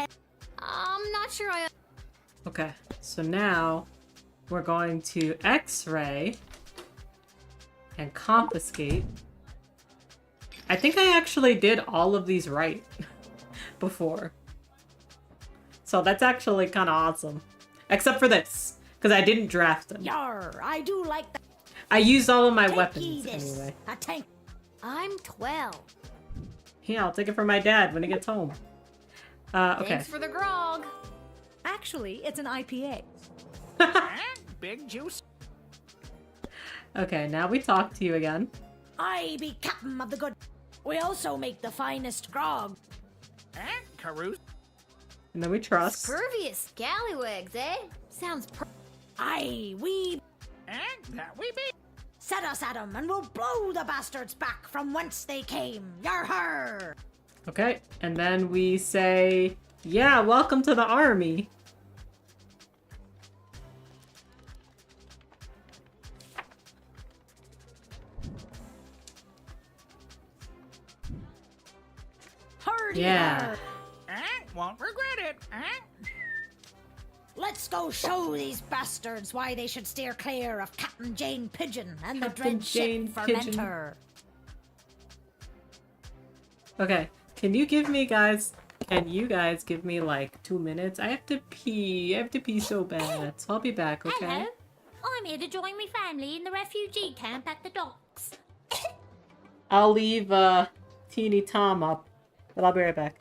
I'm not sure I... Okay. So now we're going to X-ray and confiscate. I think I actually did all of these right before. So that's actually kind of awesome. Except for this, because I didn't draft them. Yar, I do like that. I used all of my Take weapons ye this, anyway. a tank. I'm 12. Yeah, I'll take it from my dad when he gets home. Okay. Thanks for the grog. Actually, it's an IPA. Big juice. Okay, now we talk to you again. I be captain of the good. We also make the finest grog. Carouse. And then we trust. Pervious scallywags, eh? Sounds We. That we be. Set us at 'em, and we'll blow the bastards back from whence they came. Yar her. Okay, and then we say, yeah, welcome to the army. Hardy Yeah. Won't regret it. Let's go show these bastards why they should steer clear of Captain Jane Pigeon and the Captain dread Jane ship Pigeon. Fermenter. Okay, can you guys give me like 2 minutes? I have to pee. I have to pee so bad. So I'll be back, okay? Hello. I'm here to join my family in the refugee camp at the docks. I'll leave Teeny Tom up, but I'll be right back.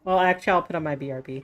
Well, actually, I'll put on my BRB.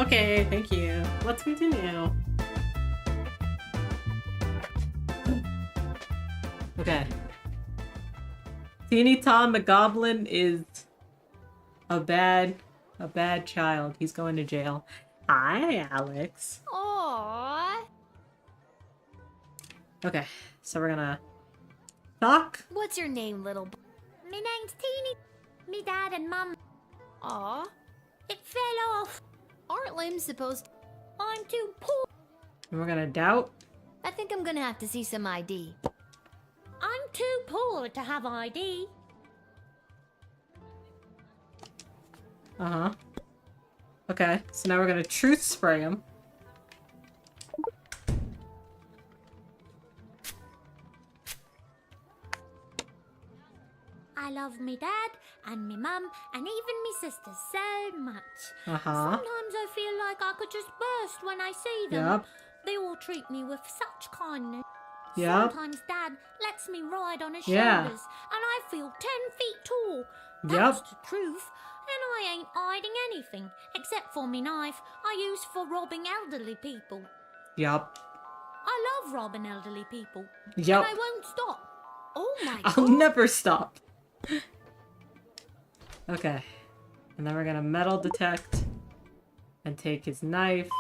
Okay, thank you. Let's continue. Okay. Teeny Tom McGoblin is a bad child. He's going to jail. Hi, Alex. Aww. Okay, so we're gonna talk. What's your name, little boy? Me name's Teeny. Me dad and mum. Aw. It fell off. Aren't limbs supposed to... I'm too poor. And we're gonna doubt. I think I'm gonna have to see some ID. I'm too poor to have ID. Uh-huh. Okay, so now we're gonna truth spray him. I love me dad and me mum and even me sisters so much. Uh-huh. Sometimes I feel like I could just burst when I see them. Yep. They all treat me with such kindness. Yep. Sometimes dad lets me ride on his Yeah. shoulders and I feel 10 feet tall. Yep. That's the truth. And I ain't hiding anything except for me knife I use for robbing elderly people. Yup. I love robbing elderly people. Yup. And I won't stop. Oh my I'll never stop. Okay. And then we're gonna metal detect and take his knife.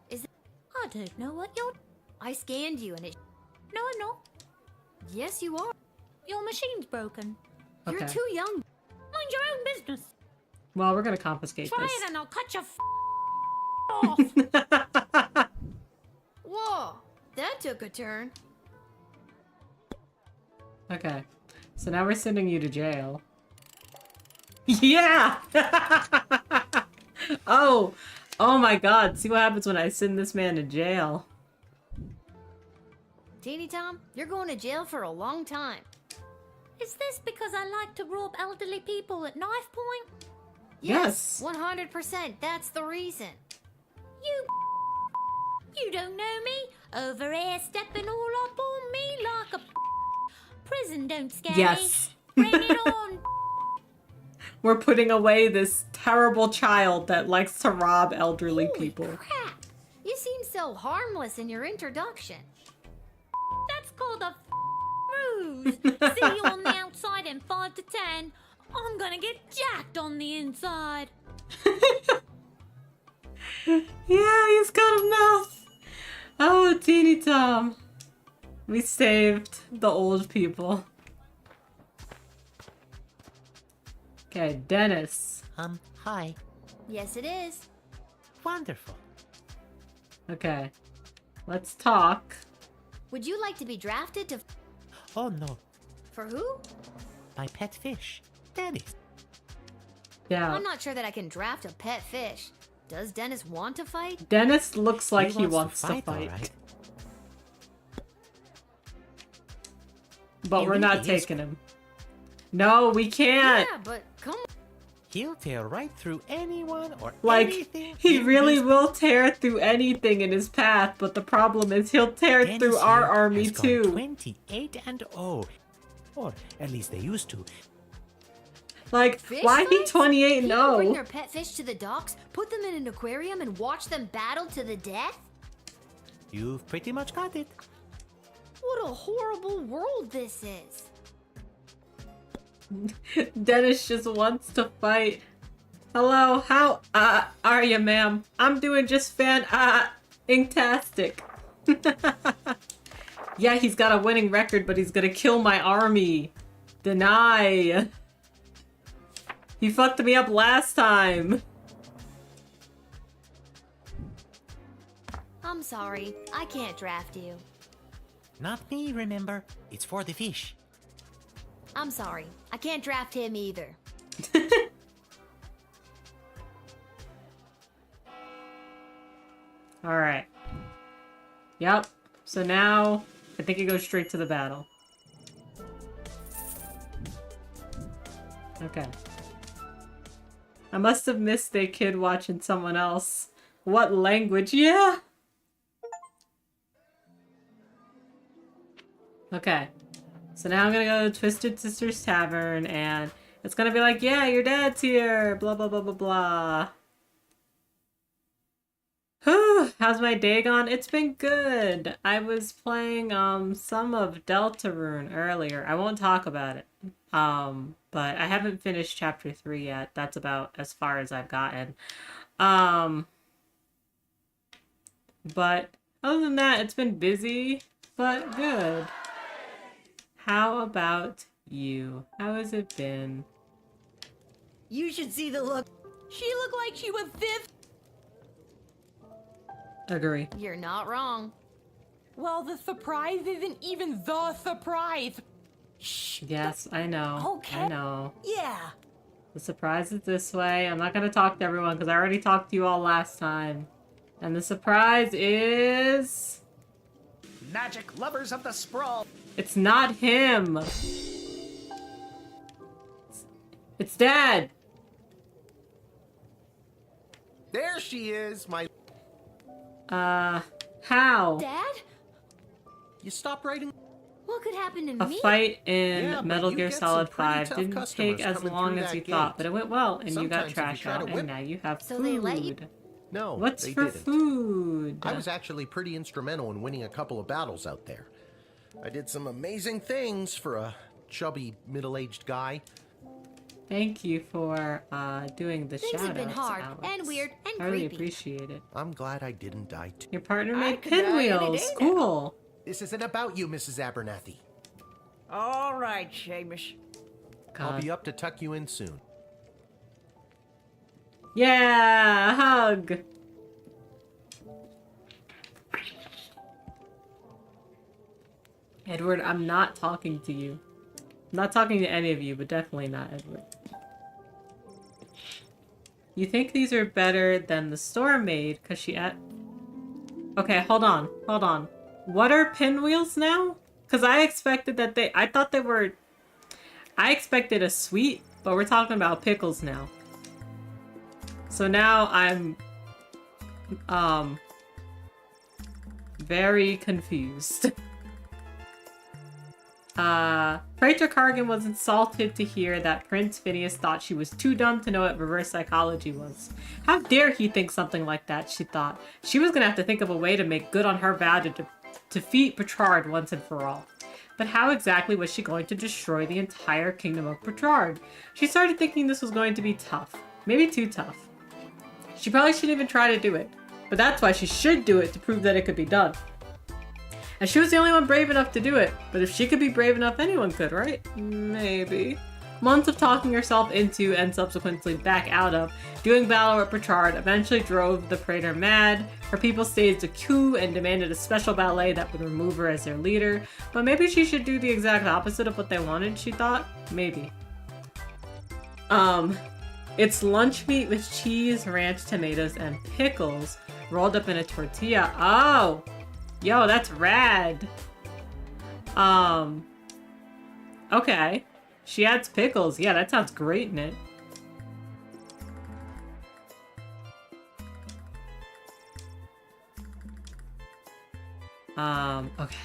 Is it... I don't know what you're... I scanned you and it... No, I'm not. Yes, you are. Your machine's broken. You're Okay. too young. Mind your own business. Well, we're gonna confiscate Try this. it and I'll cut your off. Whoa, that took a turn. Okay. So now we're sending you to jail. Yeah! Oh! Oh my god, see what happens when I send this man to jail. Teeny Tom, you're going to jail for a long time. Is this because I like to rob elderly people at knife point? Yes. 100%, that's the reason. You don't know me? Over here stepping all up on me like a... Prison don't scare Yes. me. Bring it on. We're putting away this terrible child that likes to rob elderly people. Crap! You seem so harmless in your introduction. That's called a ruse. See you on the outside in 5 to 10. I'm gonna get jacked on the inside. Yeah, he's got a mouth. Oh, Teeny Tom. We saved the old people. Okay, Dennis. Hi. Yes, it is. Wonderful. Okay. Let's talk. Would you like to be drafted to... Oh no, For who? my pet fish, Dennis. Yeah. I'm not sure that I can draft a pet fish. Does Dennis want to fight? Dennis looks like he He wants wants to to fight, fight. alright. But He we're not really is- taking him. No, we can't. Yeah, but come on. He'll tear right through anyone or Like, anything. he in really his- will tear through anything in his path, but the problem is he'll tear Dennis through our here army has gone too. 28-0, or at least they used to. Like, Fish why he fights? 28 and People bring 0? their pet fish to the docks, put them in an aquarium, and watch them battle to the death? You've pretty much got it. What a horrible world this is. Dennis just wants to fight. Hello, how are you, ma'am? I'm doing just fantastic. Yeah, he's got a winning record, but he's gonna kill my army. Deny. He fucked me up last time. I'm sorry, I can't draft you. Not me, remember? It's for the fish. I'm sorry, I can't draft him either. Alright. Yep. So now, I think it goes straight to the battle. Okay. I must have missed a kid watching someone else. What language? Yeah! Okay. So now I'm gonna go to Twisted Sisters Tavern, and it's gonna be like, yeah, your dad's here, blah, blah, blah, blah, blah. Whew, how's my day gone? It's been good. I was playing some of Deltarune earlier. I won't talk about it. But I haven't finished chapter 3 yet. That's about as far as I've gotten. But other than that, it's been busy, but good. How about you? How has it been? You should see the look. She looked like she was 50. Agree. You're not wrong. Well, the surprise isn't even the surprise. Yes, I know. Okay. I know. Yeah. The surprise is this way. I'm not gonna talk to everyone because I already talked to you all last time. And the surprise is... Magic lovers of the sprawl. It's not him. It's Dad. There she is, my... How? Dad? You stopped writing? What could happen to A me? fight in Yeah, but Metal you Gear get some Solid pretty 5 tough didn't customers take as coming long through as you that thought, gate. but it went well, and you got Sometimes if you trash try to out, and whip- now you have So food. they let you- No, What's they for didn't. food? I was actually pretty instrumental in winning a couple of battles out there. I did some amazing things for a chubby, middle-aged guy. Thank you for doing the Things shout have been outs, hard Alex. and weird and I really creepy. appreciate it. I'm glad I didn't die too. Your partner I made could die any pinwheels. day Cool. This isn't about you, Mrs. Abernathy. All right, Seamus. I'll God. be up to tuck you in soon. Yeah, hug. Edward, I'm not talking to you. I'm not talking to any of you, but definitely not Edward. You think these are better than the store made because she Okay, hold on. Hold on. What are pinwheels now? Because I expected that I thought they were... I expected a sweet, but we're talking about pickles now. So now I'm... very confused. Praetor Kargan was insulted to hear that Prince Phineas thought she was too dumb to know what reverse psychology was. How dare he think something like that, she thought. She was gonna have to think of a way to make good on her vow to defeat Petrard once and for all. But how exactly was she going to destroy the entire kingdom of Petrard? She started thinking this was going to be tough. Maybe too tough. She probably shouldn't even try to do it. But that's why she should do it, to prove that it could be done. And she was the only one brave enough to do it. But if she could be brave enough, anyone could, right? Maybe. Months of talking herself into, and subsequently back out of, doing battle with Petrard eventually drove the Praetor mad. Her people staged a coup and demanded a special ballet that would remove her as their leader. But maybe she should do the exact opposite of what they wanted, she thought? Maybe. It's lunch meat with cheese, ranch, tomatoes, and pickles rolled up in a tortilla. Oh! Yo, that's rad. Okay. She adds pickles. Yeah, that sounds great in it. Okay.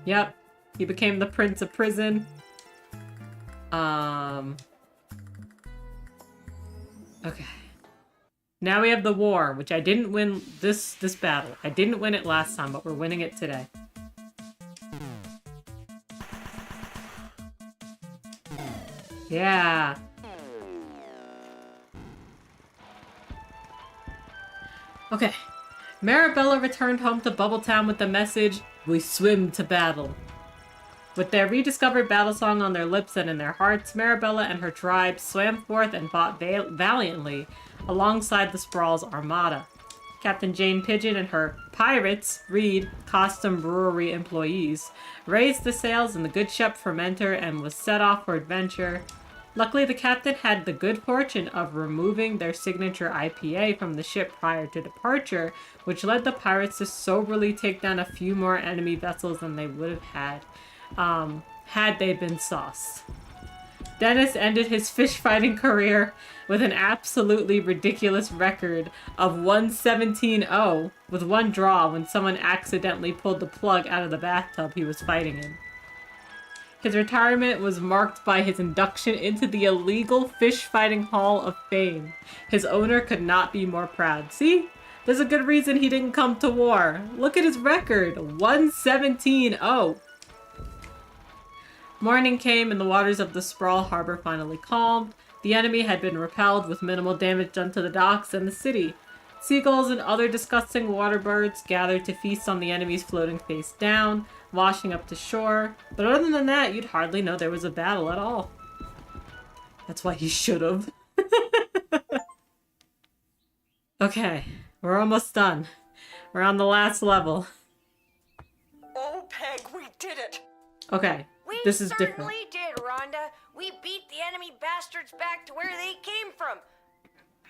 Yep. He became the Prince of Prison. Okay. Now we have the war, which I didn't win this battle. I didn't win it last time, but we're winning it today. Yeah. Okay. Marabella returned home to Bubbletown with the message, "We swim to battle." With their rediscovered battle song on their lips and in their hearts, Marabella and her tribe swam forth and fought valiantly alongside the Sprawl's armada. Captain Jane Pigeon and her pirates, Reed, Custom Brewery employees, raised the sails in the Good Ship Fermenter and was set off for adventure. Luckily, the captain had the good fortune of removing their signature IPA from the ship prior to departure, which led the pirates to soberly take down a few more enemy vessels than they would have had they been sauced. Dennis ended his fish fighting career with an absolutely ridiculous record of 117-0 with one draw when someone accidentally pulled the plug out of the bathtub he was fighting in. His retirement was marked by his induction into the illegal fish fighting Hall of Fame. His owner could not be more proud. See? There's a good reason he didn't come to war. Look at his record. 117-0. Morning came and the waters of the Sprawl Harbor finally calmed. The enemy had been repelled with minimal damage done to the docks and the city. Seagulls and other disgusting water birds gathered to feast on the enemy's floating face down, washing up to shore. But other than that, you'd hardly know there was a battle at all. That's why he should've. Okay, we're almost done. We're on the last level. Oh, Peg, we did it! Okay, this is different. We certainly did, Rhonda. We beat the enemy bastards back to where they came from.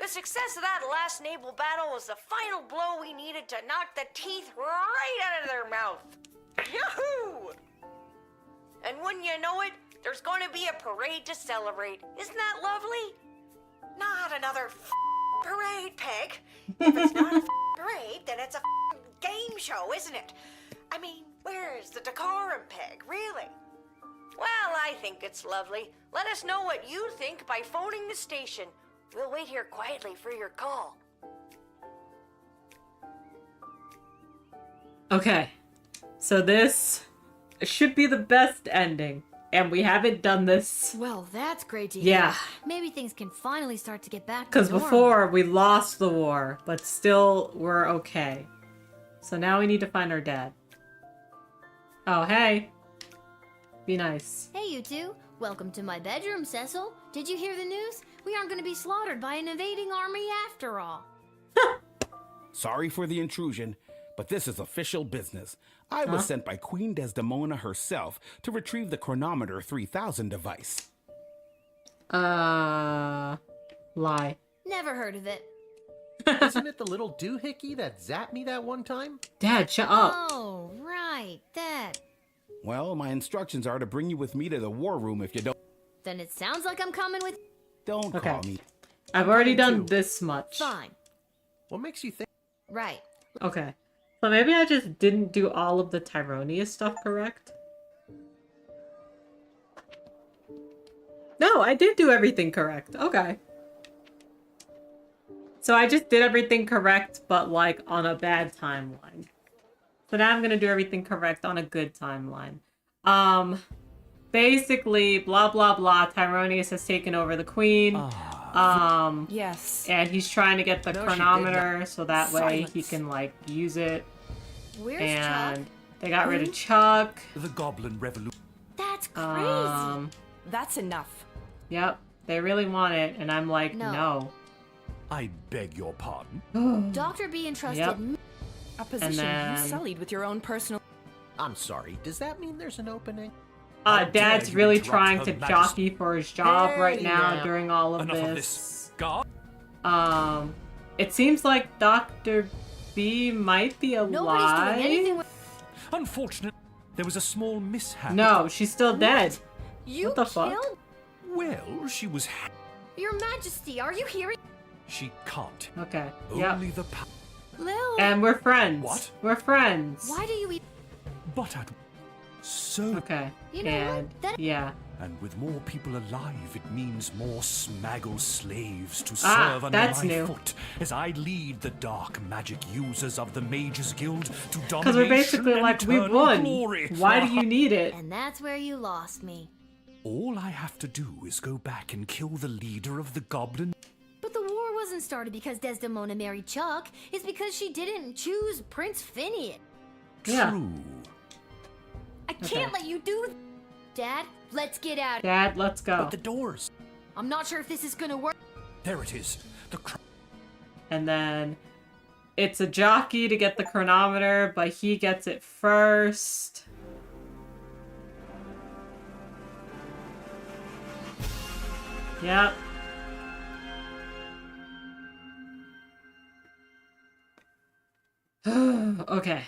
The success of that last naval battle was the final blow we needed to knock the teeth right out of their mouth. Yahoo! And wouldn't you know it, there's going to be a parade to celebrate. Isn't that lovely? Not another parade, Peg. If it's not a parade, then it's a game show, isn't it? I mean, where's the decorum, Peg, really? Well, I think it's lovely. Let us know what you think by phoning the station. We'll wait here quietly for your call. Okay, so this should be the best ending, and we haven't done this. Well, that's great to Yeah. hear. Maybe things can finally start to get back to Because normal. before, we lost the war, but still, we're okay. So now we need to find our dad. Oh, hey. Be nice. Hey, you two. Welcome to my bedroom, Cecil. Did you hear the news? We aren't going to be slaughtered by an invading army after all. Sorry for the intrusion, but this is official business. I was sent by Queen Desdemona herself to retrieve the Chronometer 3000 device. Lie. Never heard of it. Isn't it the little doohickey that zapped me that one time? Dad, shut up. Oh, right. That. Well, my instructions are to bring you with me to the war room if you don't. Then it sounds like I'm coming with... Don't call me. I've already done this much. Fine. What makes you think? Right. Okay. So maybe I just didn't do all of the Tyronia stuff correct? No, I did do everything correct. Okay. So I just did everything correct, but like on a bad timeline. So now I'm gonna do everything correct on a good timeline. Basically, blah blah blah, Tyronius has taken over the queen. Yes. And he's trying to get the No, she chronometer did so that way he Silence. can like use it. Where's And Chuck? they got rid of Chuck. The Goblin Revolution. That's crazy. That's enough. Yep, they really want it, and I'm like, no. I beg your pardon. Dr. B entrusted Yep. me. A position then- you sullied with your own personal... I'm sorry, does that mean there's an opening? Dad's you really interrupt trying Her to Majesty. jockey for his job right Hey, now now. during all of Enough of this. this. God. It seems like Dr. B might be alive. Nobody's doing anything with... Unfortunately, there was a small mishap. No, she's still dead. You What the fuck? killed? Well, she was. Your Majesty, are you hearing? She can't. Okay. Yep. Only the power. Lil, And we're friends. What? We're friends. why do you eat... But at so. Okay. You know and what? That- yeah. And with more people alive, it means more smaggle slaves to Ah, serve under that's my new. foot as I lead the dark magic users of the Mages Guild to domination Because we're basically and like, we eternal won. glory. Why do you need it? And that's where you lost me. All I have to do is go back and kill the leader of the Goblin. But the war wasn't started because Desdemona married Chuck. It's because she didn't choose Prince Phineas. Yeah. True. I can't let you do... Dad, let's get out. Dad, let's go. But the doors. I'm not sure if this is gonna work. There it is. And then it's a jockey to get the chronometer, but he gets it first. Yep. Okay.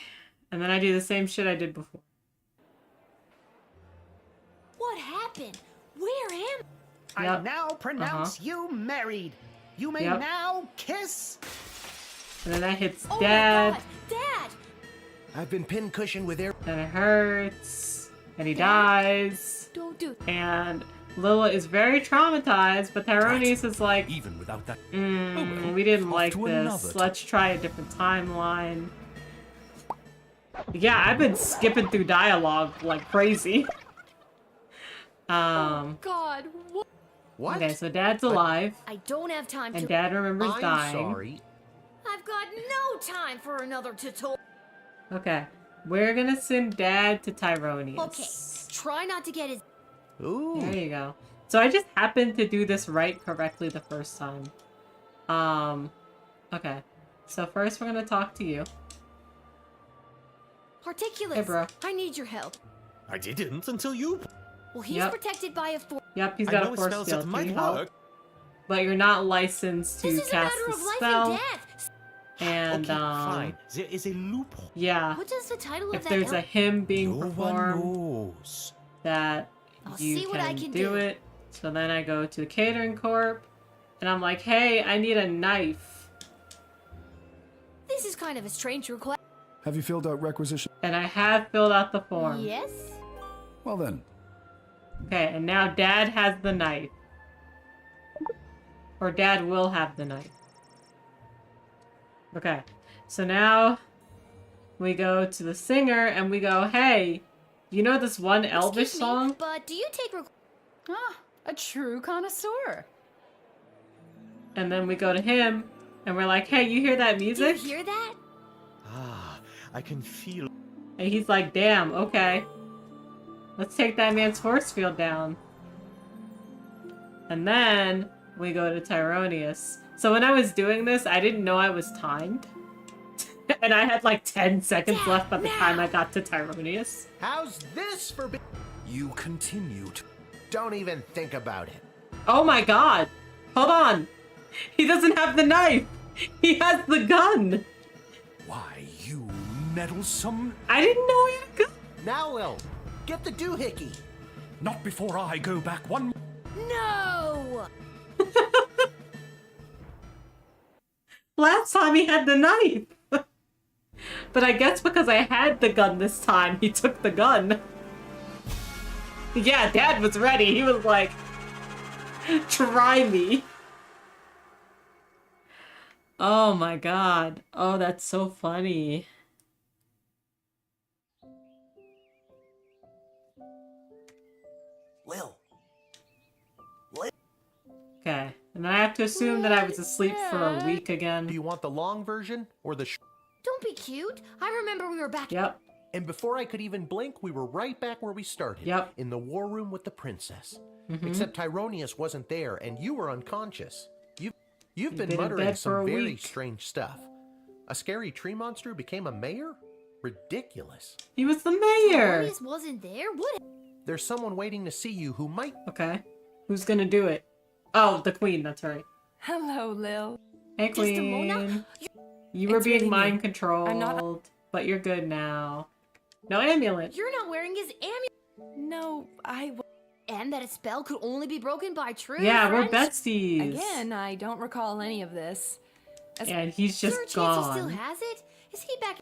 And then I do the same shit I did before. What happened? Where am I Yep. now pronounce you married. You may Yep. now kiss. And then that hits Oh Dad. my God, Dad! I've been pincushion with air. Then it hurts. and he dies. Don't do. And Lil is very traumatized, but Tyronius is like, even without that. We didn't like to this. another Let's try a different timeline. Yeah, I've been skipping through dialogue like crazy. God, what? Okay, so Dad's alive, I don't have time and to. Dad remembers dying. Sorry. I've got no time for another tutorial. Okay, we're gonna send Dad to Tyronius. Okay, try not to get his. Ooh. There you go. So I just happened to do this correctly the first time. Okay. So first we're gonna talk to you. Particulars. Hey, bro. I need your help. I didn't until you. Well, he's Yep. protected by a force. Yep, he's I got know a it force spells field. it Can might you help? work. But you're not licensed to This is a cast matter the of life spell. and death. And Okay, fine. There is a loophole. yeah. What does the title of If that? there's a hymn being No one performed, knows. that I'll you see what I can do. it. So then I go to the catering corp, and I'm like, hey, I need a knife. This is kind of a strange request. Have you filled out requisition? And I have filled out the form. Yes. Well then, Okay, and now Dad has the knife. Or Dad will have the knife. Okay, so now we go to the singer and we go, hey, you know this one Elvish Excuse me, song? but do you take? Ah, a true connoisseur. And then we go to him and we're like, hey, you hear that Do you music? hear that? Ah, I can feel. And he's like, damn, okay. Let's take that man's force field down. And then we go to Tyronius. So when I was doing this, I didn't know I was timed. And I had like 10 seconds left by the time I got to Tyronius. How's this for You continued. Don't even think about it. Oh my god! Hold on! He doesn't have the knife! He has the gun! Why, you meddlesome... I didn't know he had a gun! Now, Lil, get the doohickey. Not before I go back one... No! Last time he had the knife! But I guess because I had the gun this time, he took the gun. Yeah, Dad was ready. He was like, try me. Oh my god. Oh, that's so funny. Lil. Okay, and then I have to assume that I was asleep for a week again. Do you want the long version or the Don't be cute. I remember we were back. Yep. And before I could even blink, we were right back where we started. Yep. In the war room with the princess. Mhm. Except Tyronius wasn't there, and you were unconscious. You've been been in muttering bed for some a very week. strange stuff. A scary tree monster became a mayor? Ridiculous. He was the mayor! Tyronius wasn't there. What? There's someone waiting to see you who might... Okay. Who's gonna do it? Oh, the queen, that's right. Hello, Lil. Hey, queen. You were It's being really me. mind controlled, I'm not- but you're good now. No amulet. You're not wearing his amulet. No, I. And that a spell could only be broken by true Yeah, we're friends? besties. Again, I don't recall any of this. And he's Is there a just chance he still gone. has it? Is he back?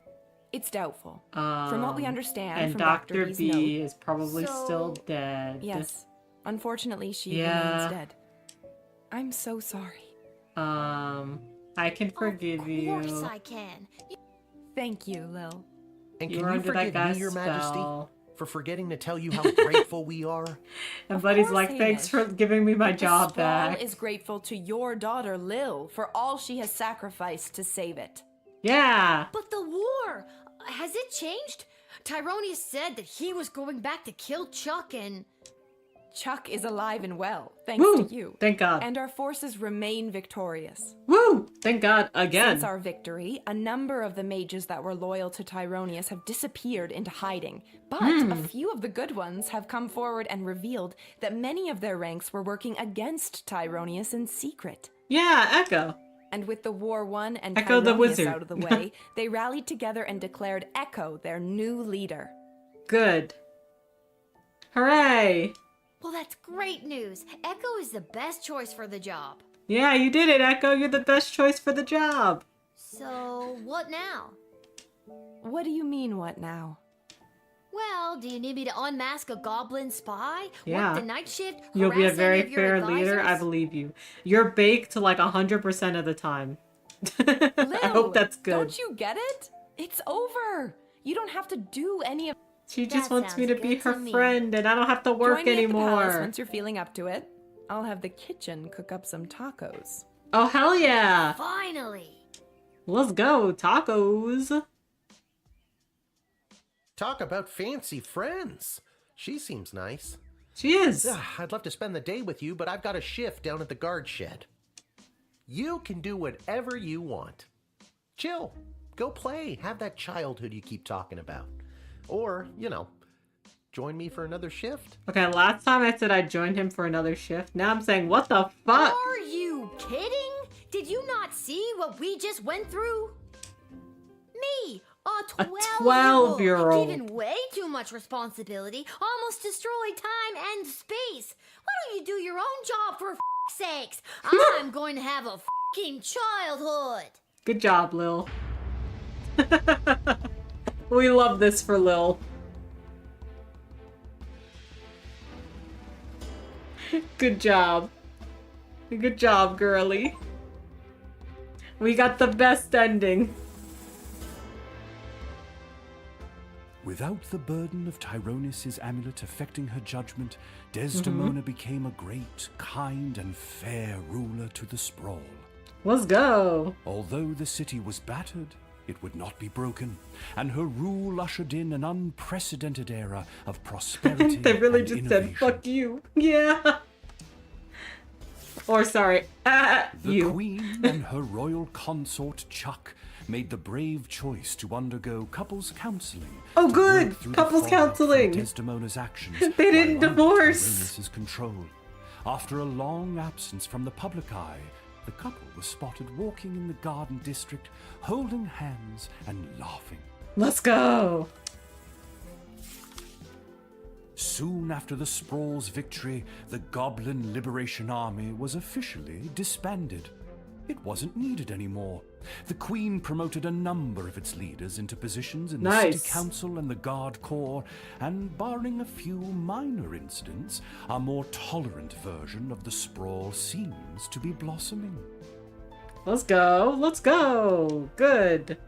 It's doubtful. From what we understand and from Dr. B's B note- is probably So- still dead. Yes. Unfortunately, she Yeah. remains dead. I'm so sorry. I can forgive Of course you. I can. Thank you, Lil. And You can were you under that forgive guy's me, Your Majesty, spell. for forgetting to tell you how grateful we are? And Buddy's course, like, thanks Hamish. for giving me my The job Sprawl back. is grateful to your daughter, Lil, for all she has sacrificed to save it. Yeah. But the war, has it changed? Tyronius said that he was going back to kill Chuck and... Chuck is alive and well, thanks Woo! to you. Thank God. And our forces remain victorious. Woo! Thank God again. Since our victory, a number of the mages that were loyal to Tyronius have disappeared into hiding. But a few of the good ones have come forward and revealed that many of their ranks were working against Tyronius in secret. Yeah, Echo. And with the war won and Echo the Tyronius wizard. out of the way, they rallied together and declared Echo their new leader. Good. Hooray! Well, that's great news. Echo is the best choice for the job. Yeah, you did it, Echo. You're the best choice for the job. So, what now? What do you mean, what now? Well, do you need me to unmask a goblin spy? Yeah. Work the night shift? You'll be a harass very any of your fair leader. I advisors? believe you. You're baked like 100% of the time. I hope that's good. Don't you get it? It's over. You don't have to do any of. She just That wants me sounds to be good her to me. friend and I don't have to work Join me at the palace anymore. once you're feeling up to it. I'll have the kitchen cook up some tacos. Oh, hell yeah. Finally. Let's go. Tacos. Talk about fancy friends. She seems nice. She is. I'd love to spend the day with you, but I've got a shift down at the guard shed. You can do whatever you want. Chill. Go play. Have that childhood you keep talking about. Or, join me for another shift. Okay, last time I said I'd join him for another shift. Now I'm saying, what the fuck? Are you kidding? Did you not see what we just went through? Me, a 12-year-old, given way too much responsibility, almost destroyed time and space. Why don't you do your own job for f***'s sakes? I'm going to have a f***ing childhood. Good job, Lil. We love this for Lil. Good job. Good job, girly. We got the best ending. Without the burden of Tyronis' amulet affecting her judgment, Desdemona became a great, kind, and fair ruler to the sprawl. Let's go. Although the city was battered, it would not be broken, and her rule ushered in an unprecedented era of prosperity They really and just innovation. said, fuck you. Yeah. Or sorry, The Queen and her royal consort Chuck made the brave choice to undergo couples counseling. Oh, to good! work through the Couples fallout from counseling. Desdemona's actions. They didn't while under divorce. Tyronis' control. After a long absence from the public eye, the couple was spotted walking in the garden district, holding hands and laughing. Let's go. Soon after the Sprawl's victory, the Goblin Liberation Army was officially disbanded. It wasn't needed anymore. The Queen promoted a number of its leaders into positions in the Nice. City Council and the Guard Corps, and barring a few minor incidents, a more tolerant version of the Sprawl seems to be blossoming. Let's go. Let's go. Good.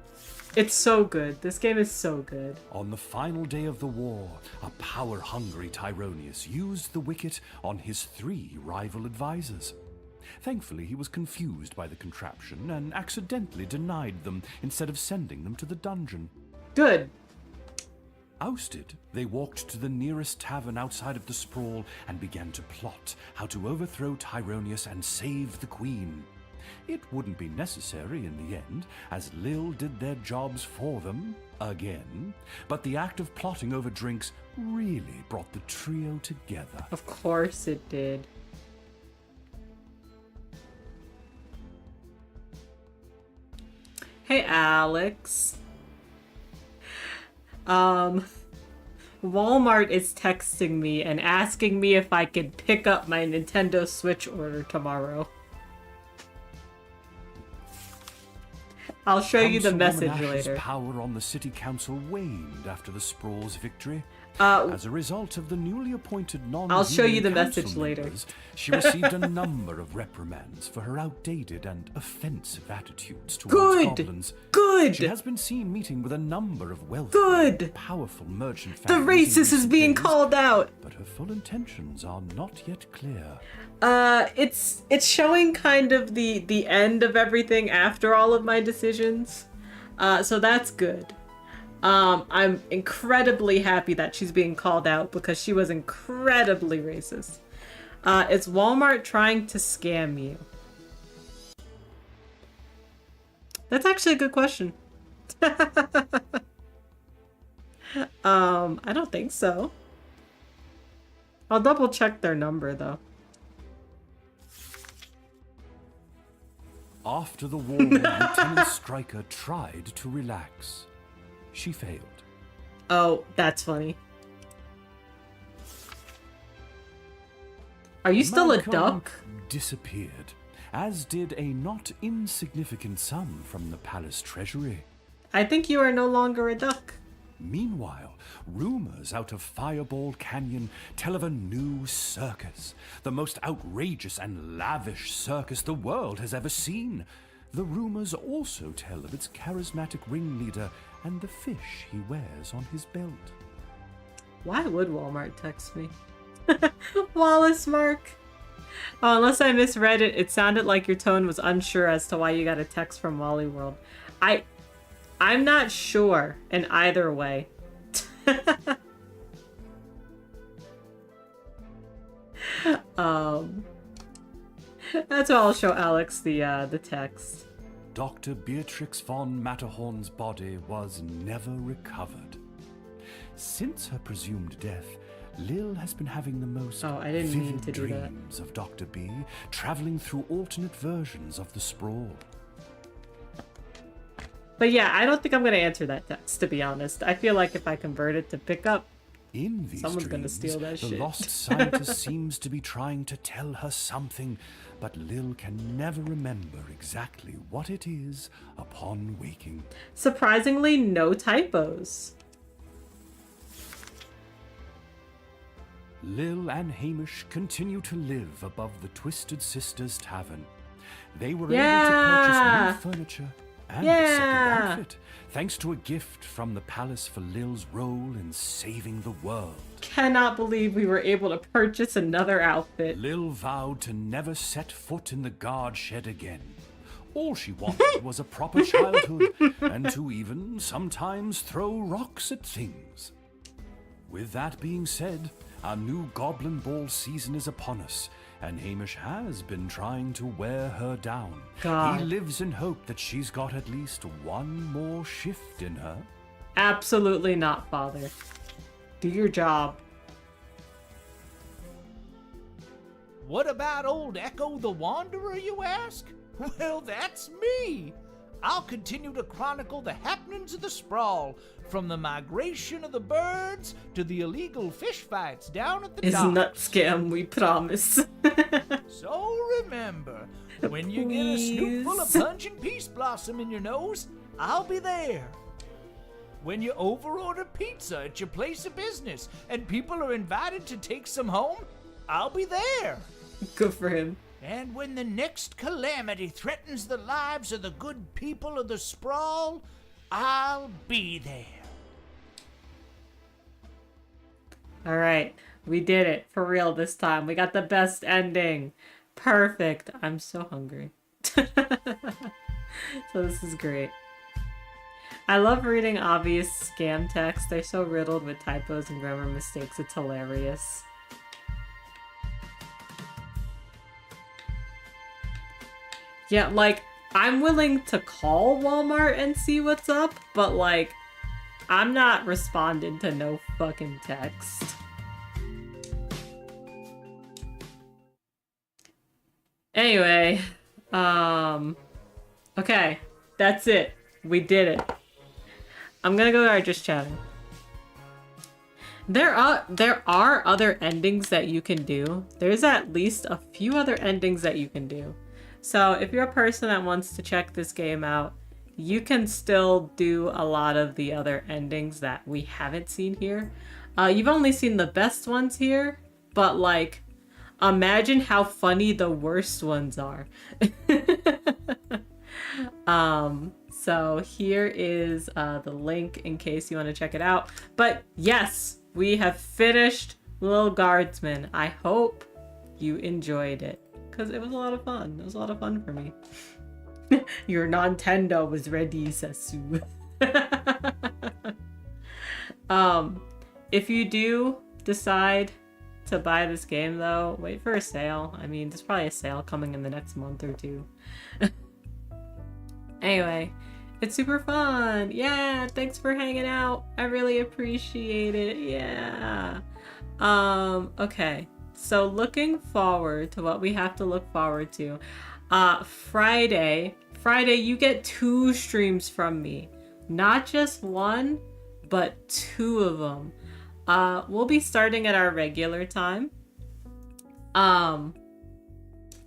It's so good. This game is so good. On the final day of the war, a power-hungry Tyronius used the wicket on his 3 rival advisors. Thankfully, he was confused by the contraption and accidentally denied them instead of sending them to the dungeon. Good. Ousted, they walked to the nearest tavern outside of the Sprawl and began to plot how to overthrow Tyronius and save the Queen. It wouldn't be necessary in the end, as Lil did their jobs for them, again, but the act of plotting over drinks really brought the trio together. Of course it did. Hey, Alex. Walmart is texting me and asking me if I could pick up my Nintendo Switch order tomorrow. I'll show you the Councilwoman message Ash's later. Power on the city council waned after the Sprawl's victory. Uh, As a result of the newly appointed non I'll show you the council message later. members, she received a number of reprimands for her outdated and offensive attitudes towards Good! goblins. Good! She has been seen meeting with a number of wealthy, Good! powerful merchant The families in racist is recent being days, called out. but her full intentions are not yet clear. It's showing kind of the end of everything after all of my decisions. So that's good. I'm incredibly happy that she's being called out because she was incredibly racist. Is Walmart trying to scam you? That's actually a good question. I don't think so. I'll double check their number though. After the war, Lieutenant Stryker tried to relax. She failed. Oh, that's funny. Are you still a Malcolm duck? Disappeared, as did a not insignificant sum from the palace treasury. I think you are no longer a duck. Meanwhile, rumors out of Fireball Canyon tell of a new circus, the most outrageous and lavish circus the world has ever seen. The rumors also tell of its charismatic ringleader and the fish he wears on his belt. Why would Walmart text me? Wallace Mark. Oh, unless I misread it, it sounded like your tone was unsure as to why you got a text from Wally World. I'm not sure in either way. That's why I'll show Alex the text. Dr. Beatrix von Matterhorn's body was never recovered. Since her presumed death, Lil has been having the most vivid dreams of Dr. B, traveling through alternate versions of the sprawl. But yeah, I don't think I'm going to answer that text, to be honest. I feel like if I convert it to pick up, in these someone's dreams, going to steal that the shit. lost scientist seems to be trying to tell her something, but Lil can never remember exactly what it is upon waking. Surprisingly, no typos. Lil and Hamish continue to live above the Twisted Sisters Tavern. They were able to purchase new furniture and a second outfit, thanks to a gift from the palace for Lil's role in saving the world. Cannot believe we were able to purchase another outfit. Lil vowed to never set foot in the guard shed again. All she wanted was a proper childhood, and to even sometimes throw rocks at things. With that being said, our new Goblin Ball season is upon us, and Hamish has been trying to wear her down. God. He lives in hope that she's got at least one more shift in her. Absolutely not, Father. Do your job. What about old Echo the Wanderer, you ask? Well, that's me. I'll continue to chronicle the happenings of the sprawl, from the migration of the birds to the illegal fish fights down at the It's docks. nut scam, we promise. So remember, when you get a snoop full of pungent peace blossom in your nose, I'll be there. When you overorder pizza at your place of business and people are invited to take some home, I'll be there. Good for him. And when the next calamity threatens the lives of the good people of the sprawl, I'll be there. All right, we did it for real this time. We got the best ending. Perfect. I'm so hungry. So this is great. I love reading obvious scam text. They're so riddled with typos and grammar mistakes. It's hilarious. Yeah, like, I'm willing to call Walmart and see what's up, but like, I'm not responding to no fucking text. Anyway, okay, that's it. We did it. I'm gonna go to our just chatting. There are other endings that you can do. There's at least a few other endings that you can do. So if you're a person that wants to check this game out, you can still do a lot of the other endings that we haven't seen here. You've only seen the best ones here, but like, imagine how funny the worst ones are. So here is the link in case you want to check it out. But yes, we have finished Lil Guardsman. I hope you enjoyed it, because it was a lot of fun. It was a lot of fun for me. Your Nintendo was ready, Sasu. If you do decide to buy this game though, wait for a sale. I mean, there's probably a sale coming in the next month or two. Anyway, it's super fun. Yeah, thanks for hanging out. I really appreciate it. Yeah. Okay. So looking forward to what we have to look forward to. Friday, you get 2 streams from me. Not just one, but 2 of them. We'll be starting at our regular time.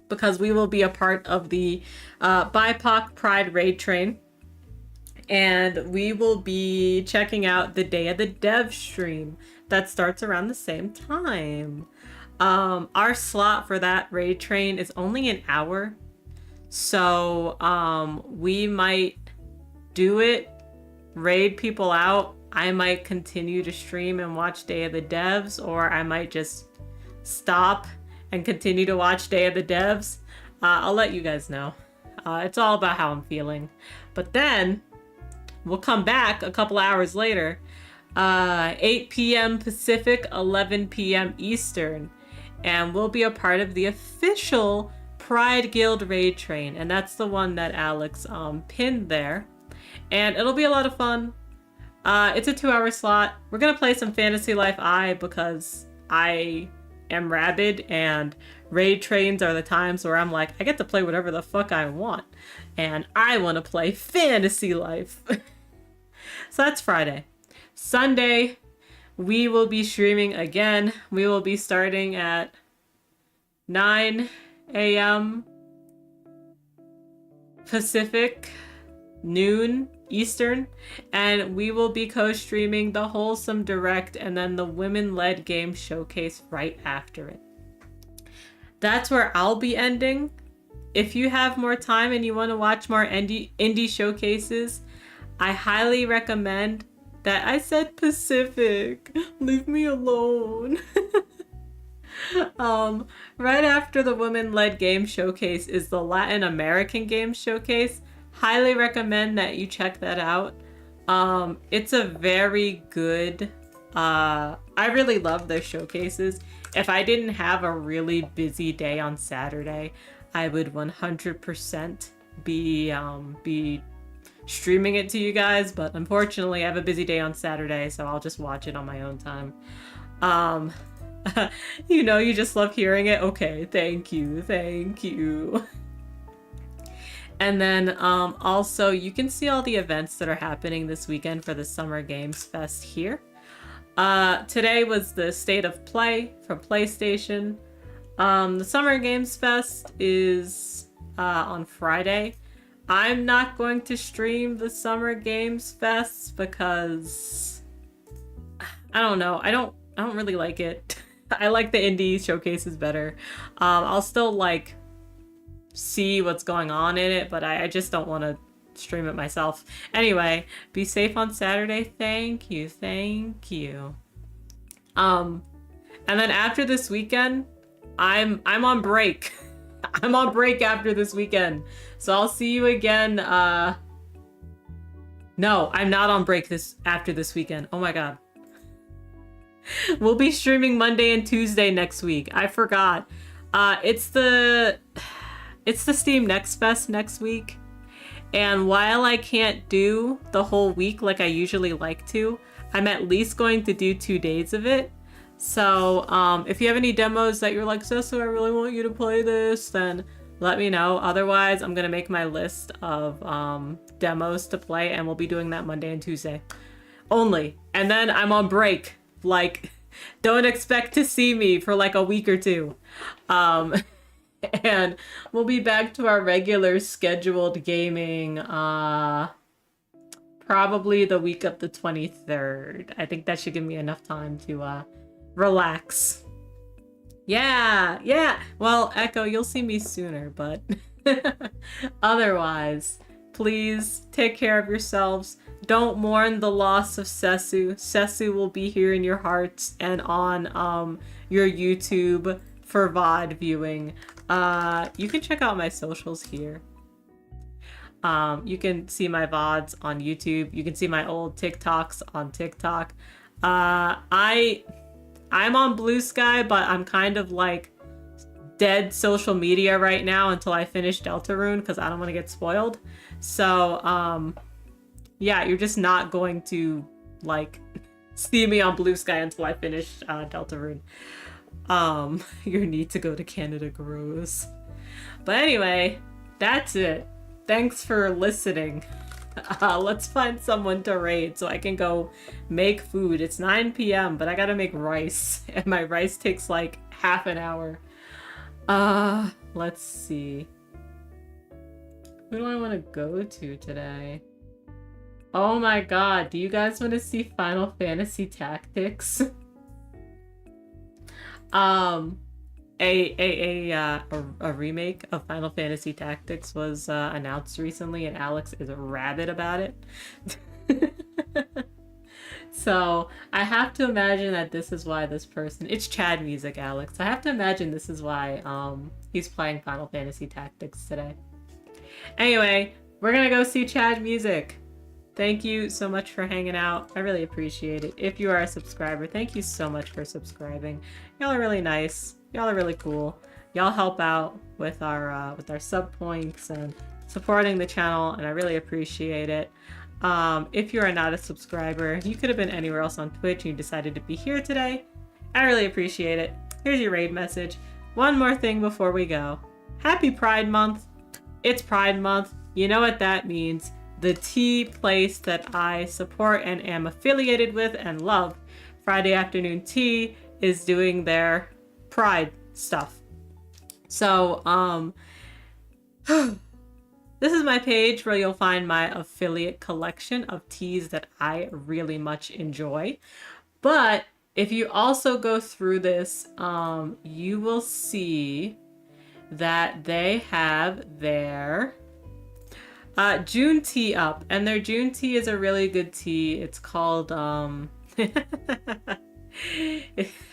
Because we will be a part of the BIPOC Pride Raid Train. And we will be checking out the Day of the Dev stream that starts around the same time. Our slot for that raid train is only an hour. So we might do it, raid people out. I might continue to stream and watch Day of the Devs, or I might just stop and continue to watch Day of the Devs. I'll let you guys know. It's all about how I'm feeling. But then we'll come back a couple hours later, 8 p.m. Pacific, 11 p.m. Eastern, and we'll be a part of the official Pride Guild raid train, and that's the one that Alex pinned there, and it'll be a lot of fun. It's a 2-hour slot. We're gonna play some Fantasy Life I because I am rabid, and raid trains are the times where I'm like, I get to play whatever the fuck I want, and I want to play Fantasy Life. So that's Friday. Sunday, we will be streaming again. We will be starting at 9 a.m. Pacific, noon Eastern, and we will be co-streaming the Wholesome Direct and then the Women-Led Game Showcase right after it. That's where I'll be ending. If you have more time and you want to watch more indie showcases, I highly recommend that. I said Pacific. Leave me alone. Right after the Women-Led Game Showcase is the Latin American Game Showcase. Highly recommend that you check that out. It's a very good... I really love their showcases. If I didn't have a really busy day on Saturday, I would 100% be streaming it to you guys, but unfortunately I have a busy day on Saturday, so I'll just watch it on my own time. You know, you just love hearing it. Okay, thank you. And then also you can see all the events that are happening this weekend for the Summer Games Fest here. Today was the State of Play from PlayStation. The Summer Games Fest is on Friday. I'm not going to stream the Summer Games Fest because I don't know. I don't really like it. I like the indie showcases better. I'll still like see what's going on in it, but I just don't want to stream it myself. Anyway, be safe on Saturday. Thank you. And then after this weekend, I'm on break. I'm on break after this weekend. So I'll see you again. No, I'm not on break after this weekend. Oh my god. We'll be streaming Monday and Tuesday next week. I forgot. It's the Steam Next Fest next week. And while I can't do the whole week like I usually like to, I'm at least going to do 2 days of it. So if you have any demos that you're like, Sesu, I really want you to play this, then let me know. Otherwise, I'm going to make my list of demos to play, and we'll be doing that Monday and Tuesday only. And then I'm on break. Like, don't expect to see me for like a week or two. And we'll be back to our regular scheduled gaming probably the week of the 23rd. I think that should give me enough time to relax. Yeah. Well, Echo, you'll see me sooner, but otherwise, please take care of yourselves. Don't mourn the loss of Sesu. Sesu will be here in your hearts and on your YouTube for VOD viewing. You can check out my socials here. You can see my VODs on YouTube. You can see my old TikToks on TikTok. I'm on Blue Sky, but I'm kind of like dead social media right now until I finish Deltarune because I don't want to get spoiled. So, yeah, you're just not going to like see me on Blue Sky until I finish Deltarune. Your need to go to Canada grows. But anyway, that's it. Thanks for listening. Let's find someone to raid so I can go make food. It's 9 p.m., but I gotta make rice. And my rice takes like half an hour. Let's see. Who do I want to go to today? Oh my god, do you guys want to see Final Fantasy Tactics? A remake of Final Fantasy Tactics was announced recently, and Alex is rabid about it. So I have to imagine that this is why this person, it's Chad Music, Alex. I have to imagine this is why he's playing Final Fantasy Tactics today. Anyway, we're gonna go see Chad Music. Thank you so much for hanging out. I really appreciate it. If you are a subscriber, thank you so much for subscribing. Y'all are really nice. Y'all are really cool. Y'all help out with our sub points and supporting the channel, and I really appreciate it. If you are not a subscriber, you could have been anywhere else on Twitch and you decided to be here today. I really appreciate it. Here's your raid message. One more thing before we go. Happy Pride Month. It's Pride Month. You know what that means. The tea place that I support and am affiliated with and love, Friday Afternoon Tea, is doing their Pride stuff. So, this is my page where you'll find my affiliate collection of teas that I really much enjoy. But if you also go through this, you will see that they have their June tea up, and their June tea is a really good tea. It's called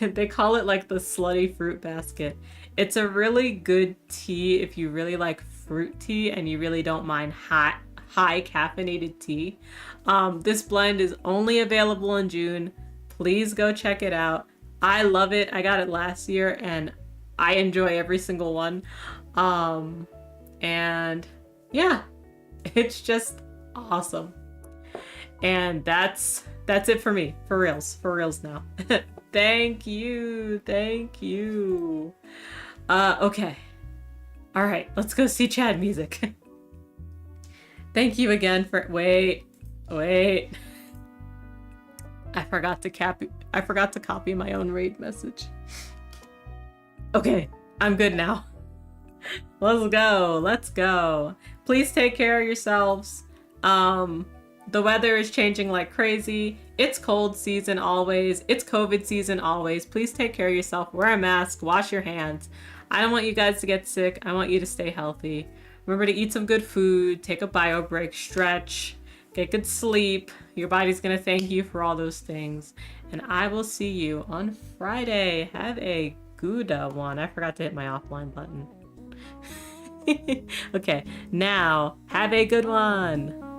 they call it like the slutty fruit basket. It's a really good tea if you really like fruit tea and you really don't mind high caffeinated tea. This blend is only available in June. Please go check it out. I love it. I got it last year and I enjoy every single one. And yeah, it's just awesome. And that's it for me. For reals now. Thank you. Okay. All right, let's go see Chad Music. Thank you again for wait. I forgot to copy my own raid message. Okay, I'm good now. Let's go. Please take care of yourselves. The weather is changing like crazy. It's cold season always. It's COVID season always. Please take care of yourself. Wear a mask. Wash your hands. I don't want you guys to get sick. I want you to stay healthy. Remember to eat some good food. Take a bio break. Stretch. Get good sleep. Your body's going to thank you for all those things. And I will see you on Friday. Have a good one. I forgot to hit my offline button. Okay, now have a good one.